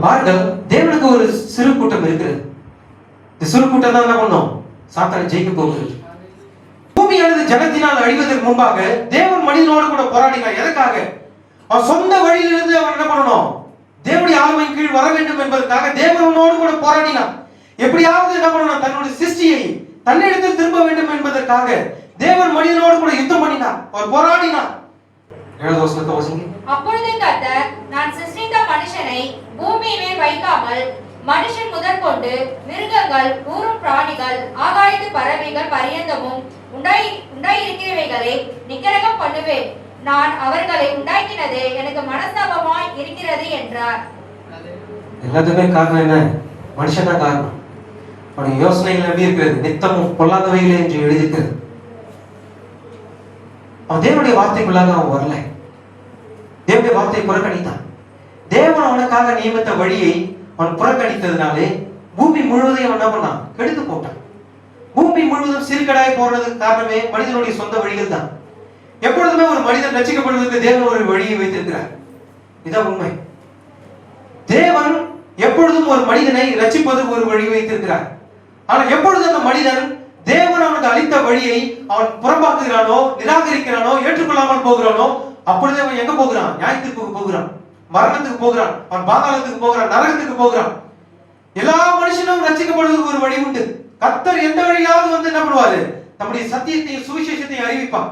பாருங்கள், தேவனுக்கு ஒரு சிறு கூட்டம் இருக்கிறது. இந்த சிறு கூட்டம் தான் என்ன பண்ணும்? சாத்தானை ஜெயிக்க போகிறது. பூமியானது ஜனத்தினால் அழிவதற்கு முன்பாக தேவன் மனிதனோடு கூட போராடினார். எதற்காக? அவன் சொந்த வழியிலிருந்து அவன் என்ன பண்ணணும்? தேவனுடைய ஆளுமையின் கீழ் வர வேண்டும் என்பதற்காக தேவனோடு கூட போராடினான். எப்படியாவது என்ன பண்ணணும்? தன்னுடைய சிருஷ்டியை தன்னிடத்தில் திரும்ப வேண்டும் என்பதற்காக தேவன் மனிதனோடு கூட யுத்தம் பண்ணினார். அவர் போராடினார். அப்பொழுது கர்த்தர், நான் சிருஷ்டித்த மனுஷனை பூமியின் மேல் வைக்காமல் மனுஷன் முதற்கொண்டு மிருகங்கள், ஊரும் பிராணிகள், ஆகாயத்து பறவைகள் பரியந்தமும் உண்டாயிருக்கிறவைகளை நிக்கிரகம் பண்ணுவேன். நான் அவர்களை உண்டாக்கினது எனக்கு மனஸ்தாபமாய் இருக்கிறது என்றார். எல்லாத்துக்குமே காரணம் என்ன? மனுஷன் தான் காரணம். அவனுடைய யோசனைகள் எப்படி இருக்கிறது? நித்தமும் பொல்லாதவைகளே என்று எழுதியிருக்கிறது. அவன் தேவனுடைய வார்த்தைக்குள்ளாக அவன் வரல. தேவனுடைய வார்த்தையை புறக்கணித்தான். தேவன் அவனுக்காக நியமித்த வழியை அவன் புறக்கணித்ததுனாலே பூமி முழுவதையும் அவன் என்ன பண்ணான்? கெடுத்து போட்டான். பூமி முழுவதும் சிறுகடாய் போறதுக்கு காரணமே மனிதனுடைய சொந்த வழிகள் தான். எப்பொழுதுமே ஒரு மனிதன் ரட்சிக்கப்படுவதற்கு தேவன் ஒரு வழியை வைத்திருக்கிறார். இதான் உண்மை. தேவன் எப்பொழுதும் ஒரு மனிதனை ரட்சிப்பதற்கு ஒரு வழி வைத்திருக்கிறார். ஆனால் எப்பொழுது அந்த மனிதன் தேவன் அவனுக்கு அளித்த வழியை அவன் புறம்பாக்குகிறானோ, நிராகரிக்கிறானோ, ஏற்றுக்கொள்ளாமல் போகிறானோ, அப்பொழுது அவன் எங்க போகிறான்? நியாயத்திற்கு போகிறான், மரணத்துக்கு போகிறான், அவன் பாதாளத்துக்கு போகிறான், நரகத்துக்கு போகிறான். எல்லா மனுஷனும் ரட்சிக்கப்படுவதற்கு ஒரு வழி உண்டு. கர்த்தர் எந்த வழியாவது வந்து என்ன பண்ணுவாரு? நம்முடைய சத்தியத்தையும் சுவிசேஷத்தையும் அறிவிப்பான்.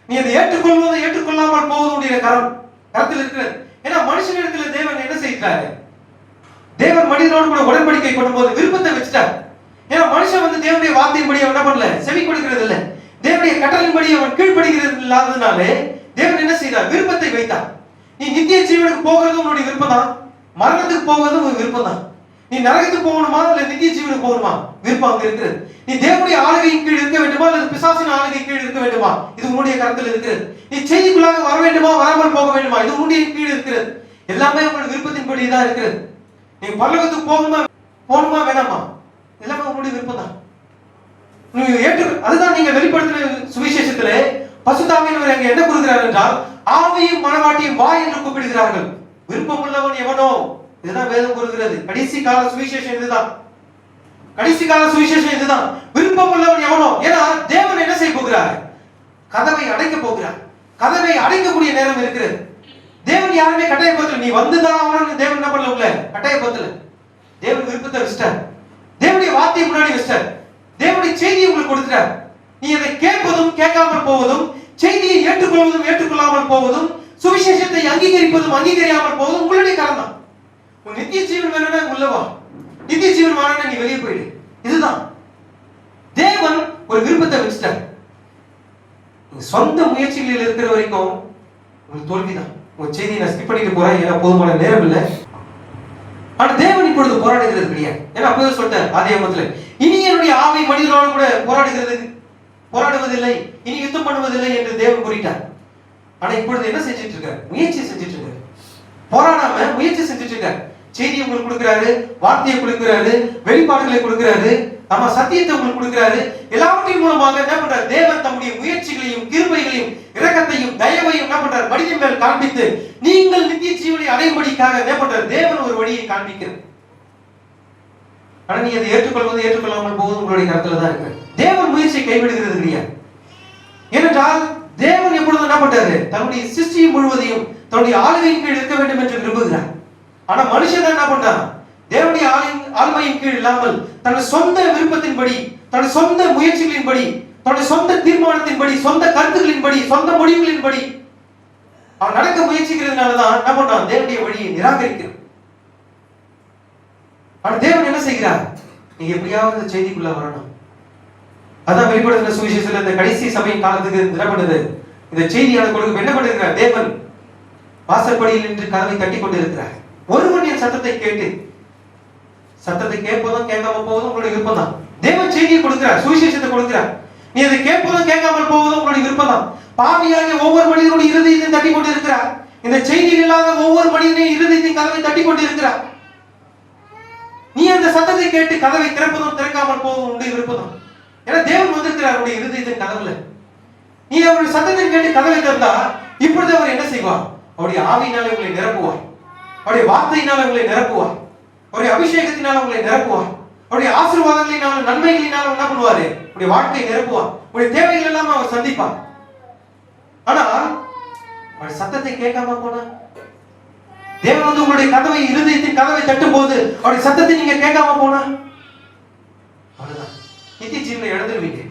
நீ அதை ஏற்றுக்கொள்வதை ஏற்றுக்கொள்ளாமல் போவதுடைய கரத்தில் இருக்கிறது. ஏன்னா மனுஷனிடத்துல தேவன் என்ன செய்கிறாரு? தேவன் மனிதனோடு கூட உடன்படிக்கை பண்ணும்போது விருப்பத்தை வச்சுட்டார். ஏன்னா மனுஷன் வந்து தேவனுடைய வார்த்தையின்படி அவன் என்ன பண்ணல? செவி கொடுக்கிறது இல்லை. தேவனுடைய கட்டளையின்படி அவன் கீழ்ப்படுகிறது இல்லாததுனாலே தேவன் என்ன செய்தார்? விருப்பத்தை வைத்தார். நீ நித்திய ஜீவனுக்கு போகிறது உன்னுடைய விருப்பம் தான், மரணத்துக்கு போகிறது உன் விருப்பம் தான். நீ நரகத்துக்கு போகணுமா இல்ல நித்திய ஜீவனுக்கு போகணுமா? விருப்பம் அங்க இருக்கிறது. நீ தேவனுடைய ஆளுகையின் கீழ் இருக்க வேண்டுமா அல்லது பிசாசின் ஆளுகை கீழ் இருக்க வேண்டுமா? இது உன்னுடைய கருத்தில் இருக்கிறது. நீ செய்திக்குள்ளாக வர வேண்டுமா வராமல் போக வேண்டுமா? இது உன்னுடைய கீழ் இருக்கிறது. எல்லாமே உங்களுடைய விருப்பத்தின்படி தான் இருக்கிறது. நீங்க பரலோகத்துக்கு போகணுமா வேணாமா? எல்லாமே உங்களுடைய விருப்பம் தான். அதுதான் நீங்க வெளிப்படுத்தின சுவிசேஷத்துல பசுத்தாவியானவர் அங்க என்ன கூறுகிறார் என்றால், ஆவியும் மனவாட்டியும் வா என்று கூப்பிடுகிறார்கள். விருப்பம் உள்ளவன் எவனோ, இதுதான் வேதம் கூறுகிறது. கடைசி கால சுவிசேஷம் இதுதான். கடைசி கால சுவிசேஷம் இதுதான். விருப்பம் உள்ளவன் எவனோ. ஏன்னா தேவன் என்ன செய்ய போகிறார்? கதவை அடைக்க போகிறார். கதவை அடைக்கக்கூடிய நேரம் இருக்கிறது. தேவன் யாருமே கட்டாயப்படுத்தல. நீ வந்துதான் அவனு தேவன் என்ன பண்ணல? உள்ள கட்டாயப்படுத்தல. தேவன் விருப்பத்தை வச்சிட்டார். தேவனுடைய வார்த்தையை முன்னாடி வச்சிட்டார். தேவனுடைய செய்தியை உங்களுக்கு கொடுத்துட்டார். நீ அதை கேட்பதும் கேட்காமல் போவதும், செய்தியை ஏற்றுக்கொள்வதும் ஏற்றுக்கொள்ளாமல் போவதும், சுவிசேஷத்தை அங்கீகரிப்பதும் அங்கீகரியாமல் போவதும் உங்களுடைய கரம் தான். உன் நித்திய ஜீவன் வேணும்னா உள்ளவா, நித்திய ஜீவன் வேணும்னா நீ வெளியே போயிடு. இதுதான் தேவன் ஒரு விருப்பத்தை வச்சிட்டார். சொந்த முயற்சிகளில் இருக்கிற வரைக்கும் உங்களுக்கு தோல்விதான். உங்க செய்தியை நான் ஸ்கிப் பண்ணிட்டு போறேன், ஏன்னா போதுமான நேரம் இல்லை. ஆனா தேவன் இப்பொழுது போராடுகிறது கிடையாது. ஏன்னா அப்பவே சொல்லிட்டார் ஆதியாகமத்துல, இனி என்னுடைய ஆவி மனிதனோடு கூட போராடுவதில்லை, இனி யுத்தம் பண்ணுவதில்லை என்று தேவன் கூறிட்டார். ஆனா இப்பொழுது என்ன செஞ்சிட்டு இருக்காரு? முயற்சி செஞ்சிட்டு இருக்காரு. போராடாம முயற்சி செஞ்சிட்டு இருக்காரு. செய்தி உங்களுக்கு கொடுக்கிறாரு, வார்த்தையை கொடுக்கிறாரு, வெளிப்பாடுகளை கொடுக்கிறாரு, நம்ம சத்தியத்தை உங்களுக்கு கொடுக்கிறாரு. எல்லாவற்றின் மூலமாக என்ன பண்றாரு? தேவன் தம்முடைய முயற்சிகளையும் கிருபைகளையும் இரக்கத்தையும் தயவையும் என்ன பண்றாரு? மனிதன் மேல் காண்பித்து நீங்கள் நித்திய ஜீவனை அடையும்படிக்காக என்ன பண்றாரு? தேவன் ஒரு வழியை காண்பிக்கிறார். ஆனா நீ அதை ஏற்றுக்கொள்வது ஏற்றுக்கொள்ளாமல் போவது உங்களுடைய கருத்துல தான் இருக்கு. தேவன் முயற்சியை கைவிடுகிறது இல்லையா? ஏனென்றால் தேவன் எப்பொழுதும் என்ன பண்றாரு? தன்னுடைய சிருஷ்டி முழுவதையும் தன்னுடைய ஆளுகையின் கீழ் இருக்க வேண்டும் என்று விரும்புகிறார். ஆனா மனுஷன் என்ன பண்றான்? தேவனுடைய ஆளுமையின் கீழ் இல்லாமல் தன்னுடைய சொந்த விருப்பத்தின்படி, தன்னுடைய சொந்த முயற்சிகளின்படி, தன்னுடைய சொந்த தீர்மானத்தின்படி, சொந்த கருத்துக்களின்படி, சொந்த முடிவுகளின்படி அவன் நடக்க முயற்சிக்கிறதுனாலதான் என்ன பண்றான்? தேவனுடைய வழியை நிராகரிக்கிறான். ஆனா தேவன் என்ன செய்கிறார்? நீ எப்படியாவது இந்த செய்திக்குள்ள வரணும். அதான் வெளிப்படுத்தின சுவிசேஷத்துல இந்த கடைசி சபையின் காலத்துக்கு என்ன பண்ணுது? இந்த செய்தியான கொடுக்க என்ன பண்ணிருக்கிறார்? தேவன் வாசற்படியில் நின்று கதவை தட்டி கொண்டு இருக்கிறார். ஒருவன் என் சத்தத்தை கேட்டு, சத்தத்தை கேட்பதும் கேட்காம போவதும் உங்களுடைய விருப்பம் தான். தேவன் செய்தியை கொடுக்கிறார், சுவிசேஷத்தை கொடுக்கிறார். நீ அதை கேட்பதும் கேட்காமல் போவதும் உங்களுடைய விருப்பம் தான். பாவியாகிய ஒவ்வொரு மனிதனுடைய இருதயத்தை தட்டி கொண்டு இருக்கிறார். இந்த செய்தியில் இல்லாத ஒவ்வொரு மனிதனையும் இருதயத்தின் கதவை தட்டி கொண்டு இருக்கிறார். நீ அந்த சத்தத்தை கேட்டு கதவை திறப்பதும் திறக்காமல் போவதும் உங்களுடைய விருப்பம் தான். ஏன்னா தேவன் வந்திருக்கிறார் அவருடைய இருதயத்தின் கதவுல. நீ அவருடைய சத்தத்தை கேட்டு கதவை திறந்தா இப்பொழுது அவர் என்ன செய்வார்? அவருடைய ஆவியினால உங்களை நிரப்புவார், அவருடைய வார்த்தையினால உங்களை நிரப்புவார், அவருடைய அபிஷேகத்தினால உங்களை நிரப்புவார், அவருடைய ஆசீர்வாதங்களினால நன்மைகளினால என்ன பண்ணுவாரு? உங்களுடைய வாழ்க்கையை நிரப்புவார், உங்களுடைய தேவைகள் எல்லாம் அவர் சந்திப்பார். ஆனா அவருடைய சத்தத்தை கேட்காம போனா, தேவன் வந்து உங்களுடைய கதவை இருதயத்தின் கதவை தட்டும் போது அவருடைய சத்தத்தை நீங்க கேட்காம போனா அவ்வளவுதான், நித்திய ஜீவனை இழந்துருவீங்க.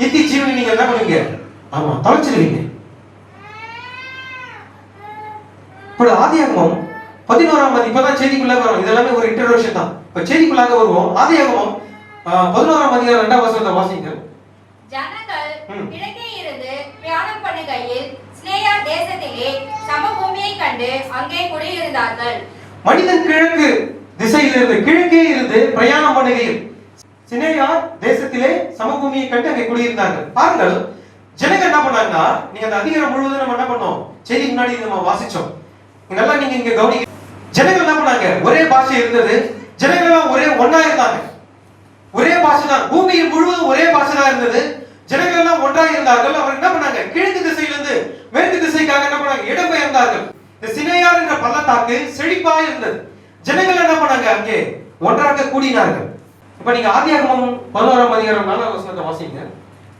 நித்திய ஜீவனை நீங்க என்ன பண்ணுவீங்க? ஆமா, தொலைச்சிருவீங்க. இப்போ ஆதியாகமம் 11ஆம் இப்பதான் செய்திக்குள்ளாக வரும். இதெல்லாமே ஒரு இன்ட்ரோடக்ஷன் தான். இப்ப செய்திக்குள்ளாக வருவோம். ஆதியாகமம் 11ஆம் அதிகாரம் 2ஆம் வசனத்தை வாசிங்க. ஜனங்கள் கிழக்கே இருந்து பிரயாணம் பண்ணுகையில் சினேயா தேசத்திலே சமபூமியை கண்டு அங்கே குடியிருந்தார்கள். மனிதன் கிழக்கு திசையிலிருந்து கிழக்கே இருந்து பிரயாணம் பண்ணுகையில் சினேயா தேசத்திலே சமபூமியை கண்டு அங்கே குடியிருந்தார்கள். பாருங்கள், ஜனங்கள் என்ன பண்ணாங்கன்னா, நீங்க அந்த அதிகாரம் முழுவதும் நம்ம என்ன பண்ணோம்? செய்தி முன்னாடி நம்ம வாசிச்சோம். நல்லா நீங்க இங்க கவனிக்க. ஜனங்கள் என்ன பண்ணாங்க? ஒரே பாஷை இருந்தது. ஜனங்கள் எல்லாம் ஒரே ஒண்ணா இருந்தாங்க. ஒரே பாஷை தான், பூமியில் முழுவதும் ஒரே பாஷை தான் இருந்தது. ஜனங்கள் எல்லாம் ஒன்றா இருந்தார்கள். அவர் என்ன பண்ணாங்க? கிழக்கு திசையிலிருந்து இருந்தார்கள். இந்த சினையார் என்ற பள்ளத்தாக்கு செழிப்பாக இருந்தது. ஜனங்கள் என்ன பண்ணாங்க? அங்கே ஒன்றாக கூடினார்கள். இப்ப நீங்க ஆதியாகமம் 11ஆம் அதிகாரம் 4ஆம் வசனத்தை வாசிங்க.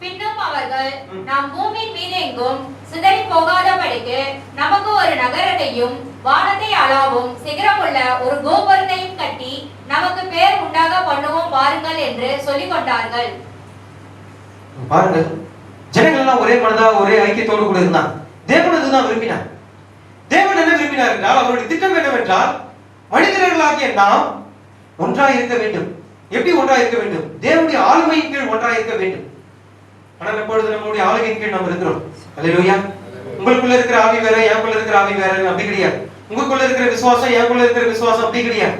பின்னும் அவர்கள், நாம் பூமியின் மீதெங்கும் சிதறி போகாதபடிக்கு நமக்கு ஒரு நகரத்தையும் வானத்தை அளவும் சிகரமுள்ள ஒரு கோபுரத்தையும் கட்டி நமக்கு பேர் உண்டாக பண்ணுவோம் வாருங்கள் என்று சொல்லிக் கொண்டார்கள். பாருங்கள், ஜனங்கள் எல்லாம் ஒரே மனதா ஒரே ஐக்கியத்தோடு கூட இருந்தான். தேவன் அதுதான் விரும்பினார். தேவன் என்ன விரும்பினார் என்றால், அவருடைய திட்டம் என்னவென்றால், மனிதர்களாகிய நாம் ஒன்றாய் இருக்க வேண்டும். எப்படி ஒன்றாய் இருக்க வேண்டும்? தேவனுடைய ஆளுமையின் கீழ் ஒன்றாய் இருக்க வேண்டும். ஆனால் எப்பொழுது நம்மளுடைய ஆளுகையின் கீழ் நாம் இருக்கிறோம். அல்லேலூயா. உங்களுக்குள்ள இருக்கிற ஆவி வேற, எனக்குள்ள இருக்கிற ஆவி வேற அப்படி கிடையாது. உங்களுக்குள்ள இருக்கிற விசுவாசம் எனக்குள்ள இருக்கிற விசுவாசம் அப்படி கிடையாது.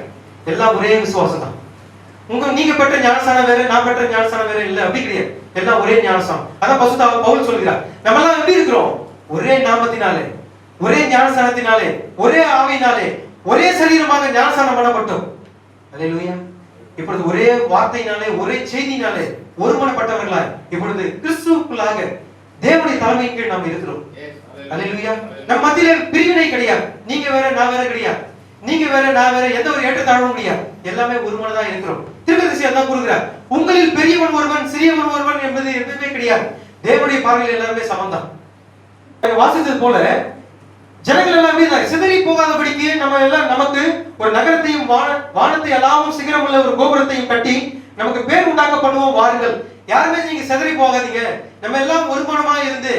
எல்லாம் ஒரே விசுவாசம் தான். நீங்க பெற்ற ஞானஸ்தானம் வேற, நான் பெற்ற ஞானஸ்தானம் வேற இல்ல, அப்படி கிடையாது. எல்லாம் ஒரே ஞானஸ்தானம். அதான் பரிசுத்த பவுல் சொல்கிறார், நம்ம எல்லாம் எப்படி இருக்கிறோம்? ஒரே நாமத்தினாலே, ஒரே ஞானஸ்தானத்தினாலே, ஒரே ஆவியினாலே, ஒரே சரீரமாக ஞானஸ்தானம் பண்ணப்பட்டோம். அல்லேலூயா. இப்பொழுது ஒரே வார்த்தையினாலே, ஒரே செய்தியினாலே ஒருமனப்பட்டவர்களாய் இப்பொழுது கிறிஸ்துவுக்குள்ளாக தேவனுடைய தலைமையின் கீழ் நாம் இருக்கிறோம். அல்லேலூயா. நம்ம மத்தியிலே பிரிவினை கிடையாது. நீங்க வேற நான் வேற கிடையாது. நீங்க வேற நான் வேற, எந்த ஒரு ஏற்றத்தாழ்வும் கிடையாது. எல்லாமே ஒருமனதா இருக்கிறோம். தீர்க்கதரிசி அதான் கூறுகிறார், உங்களில் பெரியவன் ஒருவன் சிறியவன் ஒருவன் என்பது எப்பவுமே கிடையாது. தேவனுடைய பார்வையில் எல்லாருமே சமம்தான். வாசித்தது போல ஜனங்கள் எல்லாமே சிதறி போகாதபடிக்கு நம்ம எல்லாம் நமக்கு ஒரு நகரத்தையும் வானத்தை எல்லாமும் சிகரம் உள்ள ஒரு கோபுரத்தையும் கட்டி நமக்கு பேர் உண்டாக்க பண்ணுவோம் வாருங்கள். யாருமே நீங்க சிதறி போகாதீங்க. நம்ம எல்லாம் ஒருமனதா இருந்து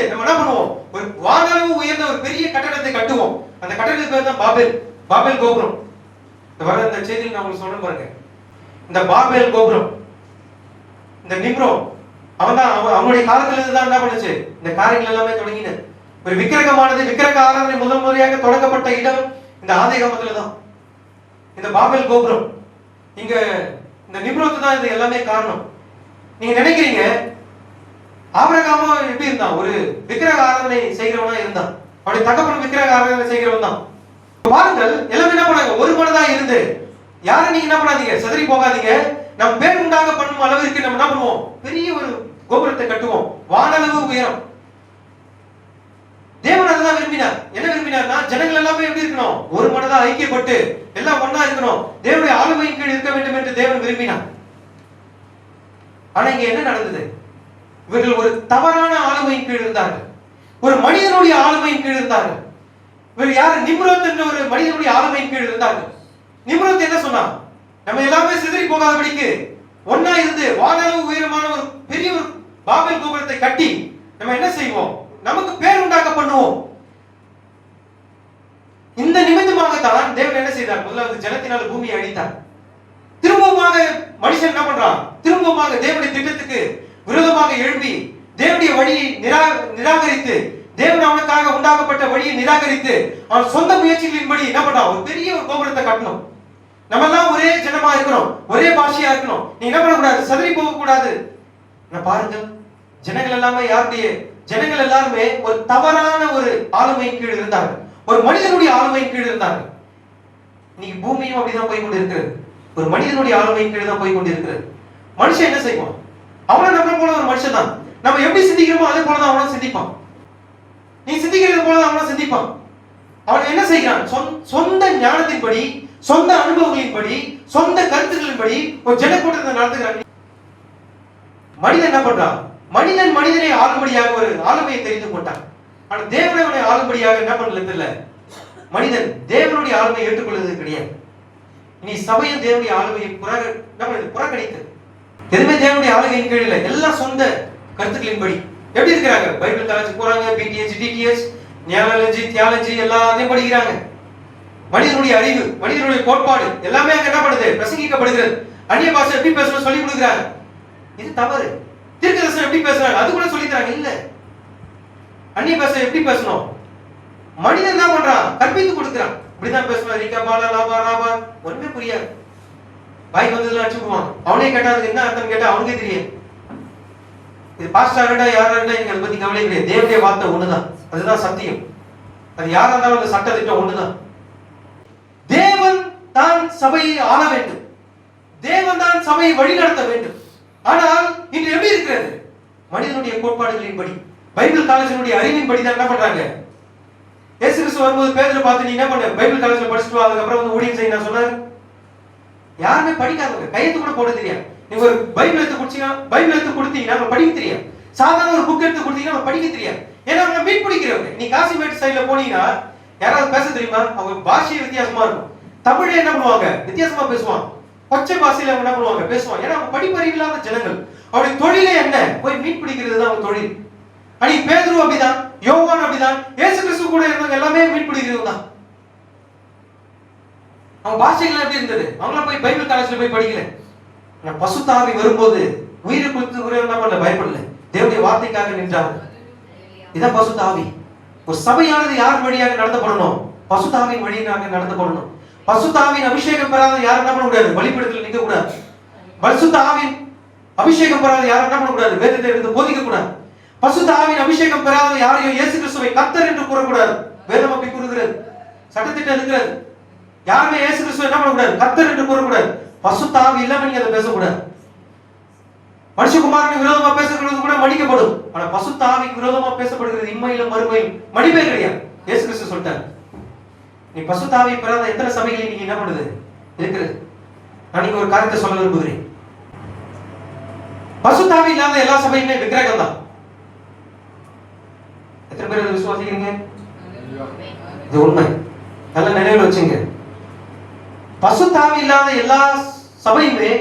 நம்ம என்ன பண்ணுவோம்? ஒரு வானளவு உயர்ந்த ஒரு பெரிய கட்டடத்தை கட்டுவோம். அந்த கட்டடத்துக்கு பேர் தான் பாபேல் கோபுரம். இந்த செய்தியில் நான் உங்களுக்கு சொல்றேன் பாருங்க. இந்த பாபேல் கோபுரம், இந்த நிம்ரோத் அவனுடைய காலத்துல தான் என்ன பண்ணுச்சு? இந்த காரியங்கள் எல்லாமே தொடங்கின. ஒரு விக்கிரக ஆராதனை முதல் முறையாக தொடங்கப்பட்ட இடம் இந்த ஆதியாகமத்துல தான். இந்த பாபேல் கோபுரம், இங்க இந்த நிம்ரோத் தான் இது எல்லாமே காரணம். நீங்க நினைக்கிறீங்க ஆபிரகாம் எப்படி இருந்தான்? ஒரு விக்கிரக ஆராதனை செய்கிறவனா இருந்தான். அவருடைய தகப்பன் விக்கிரக ஆராதனை செய்கிறவன் தான். பாருங்கள், எல்லாமே என்ன பண்ணாங்க? ஒரு மனதா இருந்து. யாரும் நீங்க என்ன பண்ணாதீங்க, சிதறி போகாதீங்க. நம்ம பேர் உண்டாக பண்ணும் அளவிற்கு நம்ம என்ன பண்ணுவோம்? பெரிய ஒரு கோபுரத்தை கட்டுவோம், வானளவு உயரம். தேவன் அதுதான் விரும்பினார். என்ன விரும்பினார்னா, ஜனங்கள் எல்லாமே எப்படி இருக்கணும்? ஒரு மனதா ஐக்கியப்பட்டு எல்லாம் ஒண்ணா இருக்கணும். தேவனுடைய ஆளுமையின் கீழ் இருக்க வேண்டும் என்று தேவன் விரும்பினார். ஆனா இங்க என்ன நடந்தது? இவர்கள் ஒரு தவறான ஆளுமையின் கீழ் இருந்தார்கள். ஒரு மனிதனுடைய ஆளுமையின் கீழ் இருந்தார்கள். இவர் யாரு? நிம்ரோத் என்ற ஒரு மனிதனுடைய ஆளுமையின் கீழ் இருந்தார்கள். நிம்ரோத் என்ன சொன்னா? நம்ம எல்லாமே சிதறி போகாதபடிக்கு ஒன்னா இருந்து வானளவு உயரமான ஒரு பெரிய ஒரு பாபேல் கோபுரத்தை கட்டி நம்ம என்ன செய்வோம்? நமக்கு பேர் உண்டாக்க பண்ணுவோம். இந்த நிமித்தமாகத்தான் தேவன் என்ன செய்தார்? முதலாவது ஜலத்தினால் பூமியை அழித்தார். திரும்பமாக மனுஷன் என்ன பண்றான்? திரும்பமாக தேவனுடைய திட்டத்துக்கு விரோதமாக எழும்பி தேவனுடைய வழியை நிராகரித்து, தேவன் அவனுக்காக உண்டாக்கப்பட்ட வழியை நிராகரித்து அவன் சொந்த முயற்சிகளின்படி என்ன பண்றான்? ஒரு பெரிய ஒரு கோபுரத்தை கட்டணும். நம்ம எல்லாம் ஒரே ஜனமா இருக்கணும், ஒரே பாஷையா இருக்கணும். நீ என்ன பண்ணக்கூடாது? சிதறி போக கூடாது. பாருங்க, ஜனங்கள் எல்லாமே யாருடைய? ஜனங்கள் எல்லாருமே ஒரு தவறான ஒரு ஆளுமையின் கீழ் இருந்தார்கள். ஒரு மனிதனுடைய ஆளுமையின் கீழ் இருந்தார்கள். இன்னைக்கு பூமியும் அப்படிதான் போய் கொண்டு இருக்கிறது. ஒரு மனிதனுடைய ஆளுமையின் கீழ் தான் போய் கொண்டு இருக்கிறது. மனுஷன் என்ன செய்வான்? அவனும் நம்மளை போல ஒரு மனுஷன் தான். நம்ம எப்படி சிந்திக்கிறோமோ அதே போலதான் அவனும் சிந்திப்பான். நீ சிந்திக்கிறது போலதான் அவனும் சிந்திப்பான். அவன் என்ன செய்கிறான்? சொந்த ஞானத்தின்படி, சொந்த அனுபவங்களின்படி, சொந்த கருத்துக்களின்படி ஒரு ஜனக்கூட்டத்தை நடத்துகிறான். மனிதன் என்ன பண்றான்? மனிதனை ஆளும்படியாக ஒரு ஆளுமையை தெரிந்து கொண்டான். ஆனா தேவனுடைய ஆளும்படியாக என்ன பண்ணல தெரியல. மனிதன் தேவனுடைய ஆளுமையை ஏற்றுக்கொள்வது கிடையாது. இனி சபையும் தேவனுடைய ஆளுமையை புறக்கணித்தது. எதுவுமே தேவனுடைய ஆளுகையின் கீழ் இல்லை. எல்லாம் சொந்த கருத்துக்களின்படி எப்படி இருக்கிறாங்க? பைபிள் காலேஜ் போறாங்க, பிடிஎச், டிடிஎச், தியாலஜி எல்லாத்தையும் படிக்கிறாங்க. மனிதனுடைய அறிவு, மனிதனுடைய கோட்பாடு எல்லாமே அங்க என்ன பண்ணுது? பிரசங்கிக்கப்படுகிறது. அந்நிய பாஷை எப்படி பேசணும் சொல்லி கொடுக்குறாங்க. இது தவறு. தீர்க்கதரிசனம் எப்படி பேசுறாங்க அது கூட சொல்லி தராங்க. இல்ல, அந்நிய பாஷை எப்படி பேசணும்? மனிதன் என்ன பண்றான்? கற்பித்து கொடுக்குறான். இப்படிதான் பேசணும். ரிகா பாலா லாபா ராபா ஒண்ணுமே புரியாது. பாய்க்கு வந்ததுல அடிச்சு விடுவான். அவனே கேட்டா அதுக்கு என்ன அர்த்தம் கேட்டா அவனுக்கே தெரியும். இது பாஸ்டா யாரா நீங்க அதை பத்தி கவலை கிடையாது. தேவனுடைய வார்த்தை ஒண்ணுதான், அதுதான் சத்தியம். அது யாரா இருந்தாலும் அந்த சட்ட திட்டம் ஒண்ணுதான். தேவன் தான் சபையை ஆள வேண்டும். தேவன் தான் சபையை வழிநடத்த வேண்டும். ஆனால் இன்று எப்படி இருக்கிறது? மனிதனுடைய கோட்பாடுகளின்படி, பைபிள் காலேஜினுடைய அறிவின்படி தான் என்ன பண்றாங்க? இயேசு கிறிஸ்து வரும்போது பேதுரு பார்த்து நீ என்ன பண்ண, பைபிள் காலேஜ்ல படிச்சுட்டு வா, அதுக்கப்புறம் வந்து ஊழியம் செய்ய நான் சொன்னாரு? யாருமே படிக்காதவங்க, கையெழுத்து கூட போட தெரியாது. நீங்க ஒரு பைபிள் எடுத்து குடிச்சீங்கன்னா, பைபிள் எடுத்து கொடுத்தீங்கன்னா படிக்க தெரியாது. சாதாரண ஒரு புக் எடுத்து கொடுத்தீங்கன்னா படிக்க தெரியாது. ஏன்னா அவங்க மீட் பிடிக்கிறவங்க. நீ காசிமேட் சைடுல போனீங்கன்னா யாராவது பேச தெரியுமா? அவங்க பாஷை வித்தியாசமா இருக்கும். தமிழே என்ன பண்ணுவாங்க, வித்தியாசமா பேசுவாங்க. பச்சை பாஷையில என்ன பண்ணுவாங்க, பேசுவாங்க. ஏன்னா அவங்க படிப்பறிவு இல்லாத ஜனங்கள். அவருடைய தொழிலே என்ன, போய் மீட் பிடிக்கிறது தான் அவங்க தொழில். அன்னைக்கு பேதுரு அப்படிதான், யோவான் அப்படிதான், இயேசு கிறிஸ்து கூட இருந்தவங்க எல்லாமே மீட் பிடிக்கிறது தான். அவங்க பாஷைகள் எப்படி இருந்தது? அவங்களாம் போய் பைபிள் காலேஜ்ல போய் படிக்கல. ஆனா பசுத்த ஆவி வரும்போது உயிரை கொடுத்து கூட என்ன பண்ணல, பயப்படல. தேவனுடைய வார்த்தைக்காக நின்றாங்க. இதான் பசுத்த ஆவி. ஒரு சபையானது யார் வழியாக நடத்தப்படணும்? பசுத்த ஆவியின் வழியாக நடத்தப்படணும். பசுத்த ஆவியின் அபிஷேகம் பெறாத யாரும் என்ன பண்ண கூடாது, பலிபீடத்தில் நிற்க கூடாது. பசுத்த ஆவியின் அபிஷேகம் பெறாத யாரும் என்ன பண்ண கூடாது, வேதத்தை எடுத்து போதிக்க கூடாது. பசுத்த ஆவியின் அபிஷேகம் பெறாத யாரையும் இயேசு கிறிஸ்துவை கர்த்தர் என்று கூறக்கூடாது. வேதம் அப்படி கூறுகிறது, சட்டத்திட்டம் இருக்கிறது. யாருமே இயேசு கிறிஸ்துவை என்ன பண்ண கூடாது, கர்த்தர் என்று கூறக்கூடாது. பசுத்த ஆவி இல்லாம நீங்க அதை பேசக்கூடாது. மனுஷகுமாரனுக்கு விரோதமா பேசப்படுவது கூட மன்னிக்கப்படும். ஆனா பசுத்த ஆவிக்கு விரோதமா பேசப்படுகிறது இம்மையிலும் மறுமையிலும் மன்னிப்பே கிடையாது. இயேசு கிறிஸ்து சொல்லிட்டார். நீ பசுத்த ஆவியை பெறாத எத்தனை சபைகளை நீங்க என்ன பண்ணுது இருக்கிறது. நான் நீங்க ஒரு காரியத்தை சொல்ல விரும்புகிறேன். பசுத்த ஆவி இல்லாத எல்லா சபையுமே விக்கிரகம் தான். எத்தனை பேர் அதை விசுவாசிக்கிறீங்க? இது உண்மை. நல்ல நினைவில் வச்சுங்க. பசுத்த ஆவி இல்லாத எல்லா சபையுமே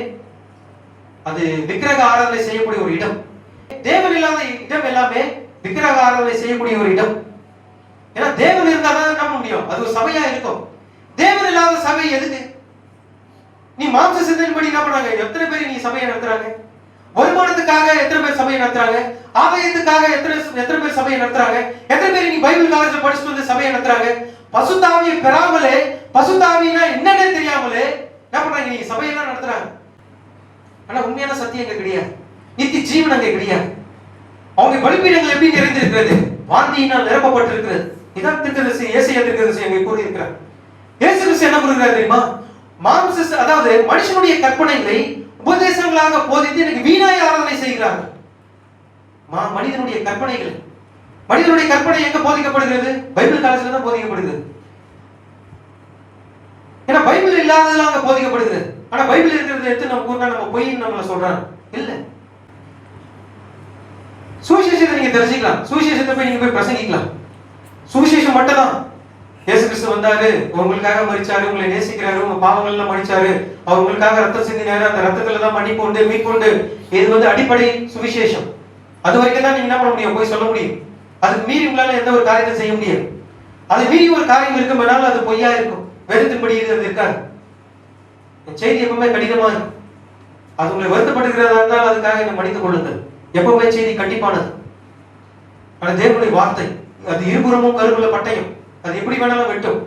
அது விக்கிரக ஆராதனை செய்யக்கூடிய ஒரு இடம். தேவன் இல்லாத இடம் எல்லாமே விக்கிரக ஆராதனை செய்யக்கூடிய ஒரு இடம். ஏன்னா தேவன் இருந்தா தான் நம்ப முடியும், அது ஒரு சபையா இருக்கும். தேவன் இல்லாத சபை எதுக்கு? நீ மாம்ச சிந்தனைப்படி என்ன பண்ணாங்க? எத்தனை பேர் நீ சபையை நடத்துறாங்க? வருமானத்துக்காக எத்தனை பேர் சபையை நடத்துறாங்க? ஆதாயத்துக்காக எத்தனை பேர் சபையை நடத்துறாங்க? எத்தனை பேர் நீ பைபிள் காலேஜ்ல படிச்சுட்டு வந்து சபையை நடத்துறாங்க? பசுத்த ஆவியை பெறாமலே, பசுத்த ஆவினா என்னன்னே தெரியாமலே என்ன பண்றாங்க? நீ சபையெல்லாம் நடத்துறாங்க. ஆனா உண்மையான சத்தியம் அங்க கிடையாது, நித்திய ஜீவன் அங்க கிடையாது. அவங்க பலிபீடங்கள் எப்படி நிறைந்திருக்கிறது? வாந்தியினால் நிரப்பப்பட்டிருக்கிறது. இதான் தீர்க்கதரிசி ஏசாயா தீர்க்கதரிசி அங்கே கூறி இருக்கிறார். இயேசு கிறிஸ்து என்ன கூறுகிறார் தெரியுமா? மாம்ச, அதாவது மனுஷனுடைய கற்பனைகளை உபதேசங்களாக போதித்து எனக்கு வீணாய் ஆராதனை செய்கிறார்கள். மனிதனுடைய கற்பனைகள், மனிதனுடைய கற்பனை எங்க போதிக்கப்படுகிறது? பைபிள் காலேஜ்ல தான் போதிக்கப்படுகிறது. ஏன்னா பைபிள் இல்லாததெல்லாம் அங்க போதிக்கப்படுகிறது. ஆனா பைபிள் இருக்கிறது எடுத்து நம்ம கூறினா நம்ம பொய்ன்னு நம்மள சொல்றாங்க. இல்ல, சுவிசேஷத்தை நீங்க தெரிஞ்சுக்கலாம். சுவிசேஷத்தை போய் நீங்க போய் பிரசங்கிக்கலாம். சுவிசேஷம் மட்டும் தான். இயேசு கிறிஸ்து வந்தாரு, உங்களுக்காக மரிச்சாரு, உங்களை நேசிக்கிறாரு, உங்க பாவங்கள் எல்லாம் மன்னிச்சாரு, அவர் உங்களுக்காக ரத்தம் சிந்தினாரு, அந்த ரத்தத்துல தான் மன்னிப்பு உண்டு, மீட்பு உண்டு. இது வந்து அடிப்படை சுவிசேஷம். அது வரைக்கும் தான் நீங்க என்ன பண்ண முடியும், போய் சொல்ல முடியும். அதுக்கு மீறி உங்களால எந்த ஒரு காரியத்தை செய்ய முடியாது. அது மீறி ஒரு காரியம் இருக்குமானால் அது பொய்யா இருக்கும், வேதத்தின்படி இது இருக்காது. செய்தி எப்பவுமே கடினமா இருக்கும். அது உங்களை வருத்தப்படுகிறதா இருந்தால் அதுக்காக என்ன மன்னித்துக் கொள்ளுங்கள். எப்பவுமே செய்தி கண்டிப்பானது. ஆனா தேவனுடைய வார்த்தை அது இருபுறமும் கருவுள்ள பட்டயம், அது எப்படி வேணாலும் வெட்டும்.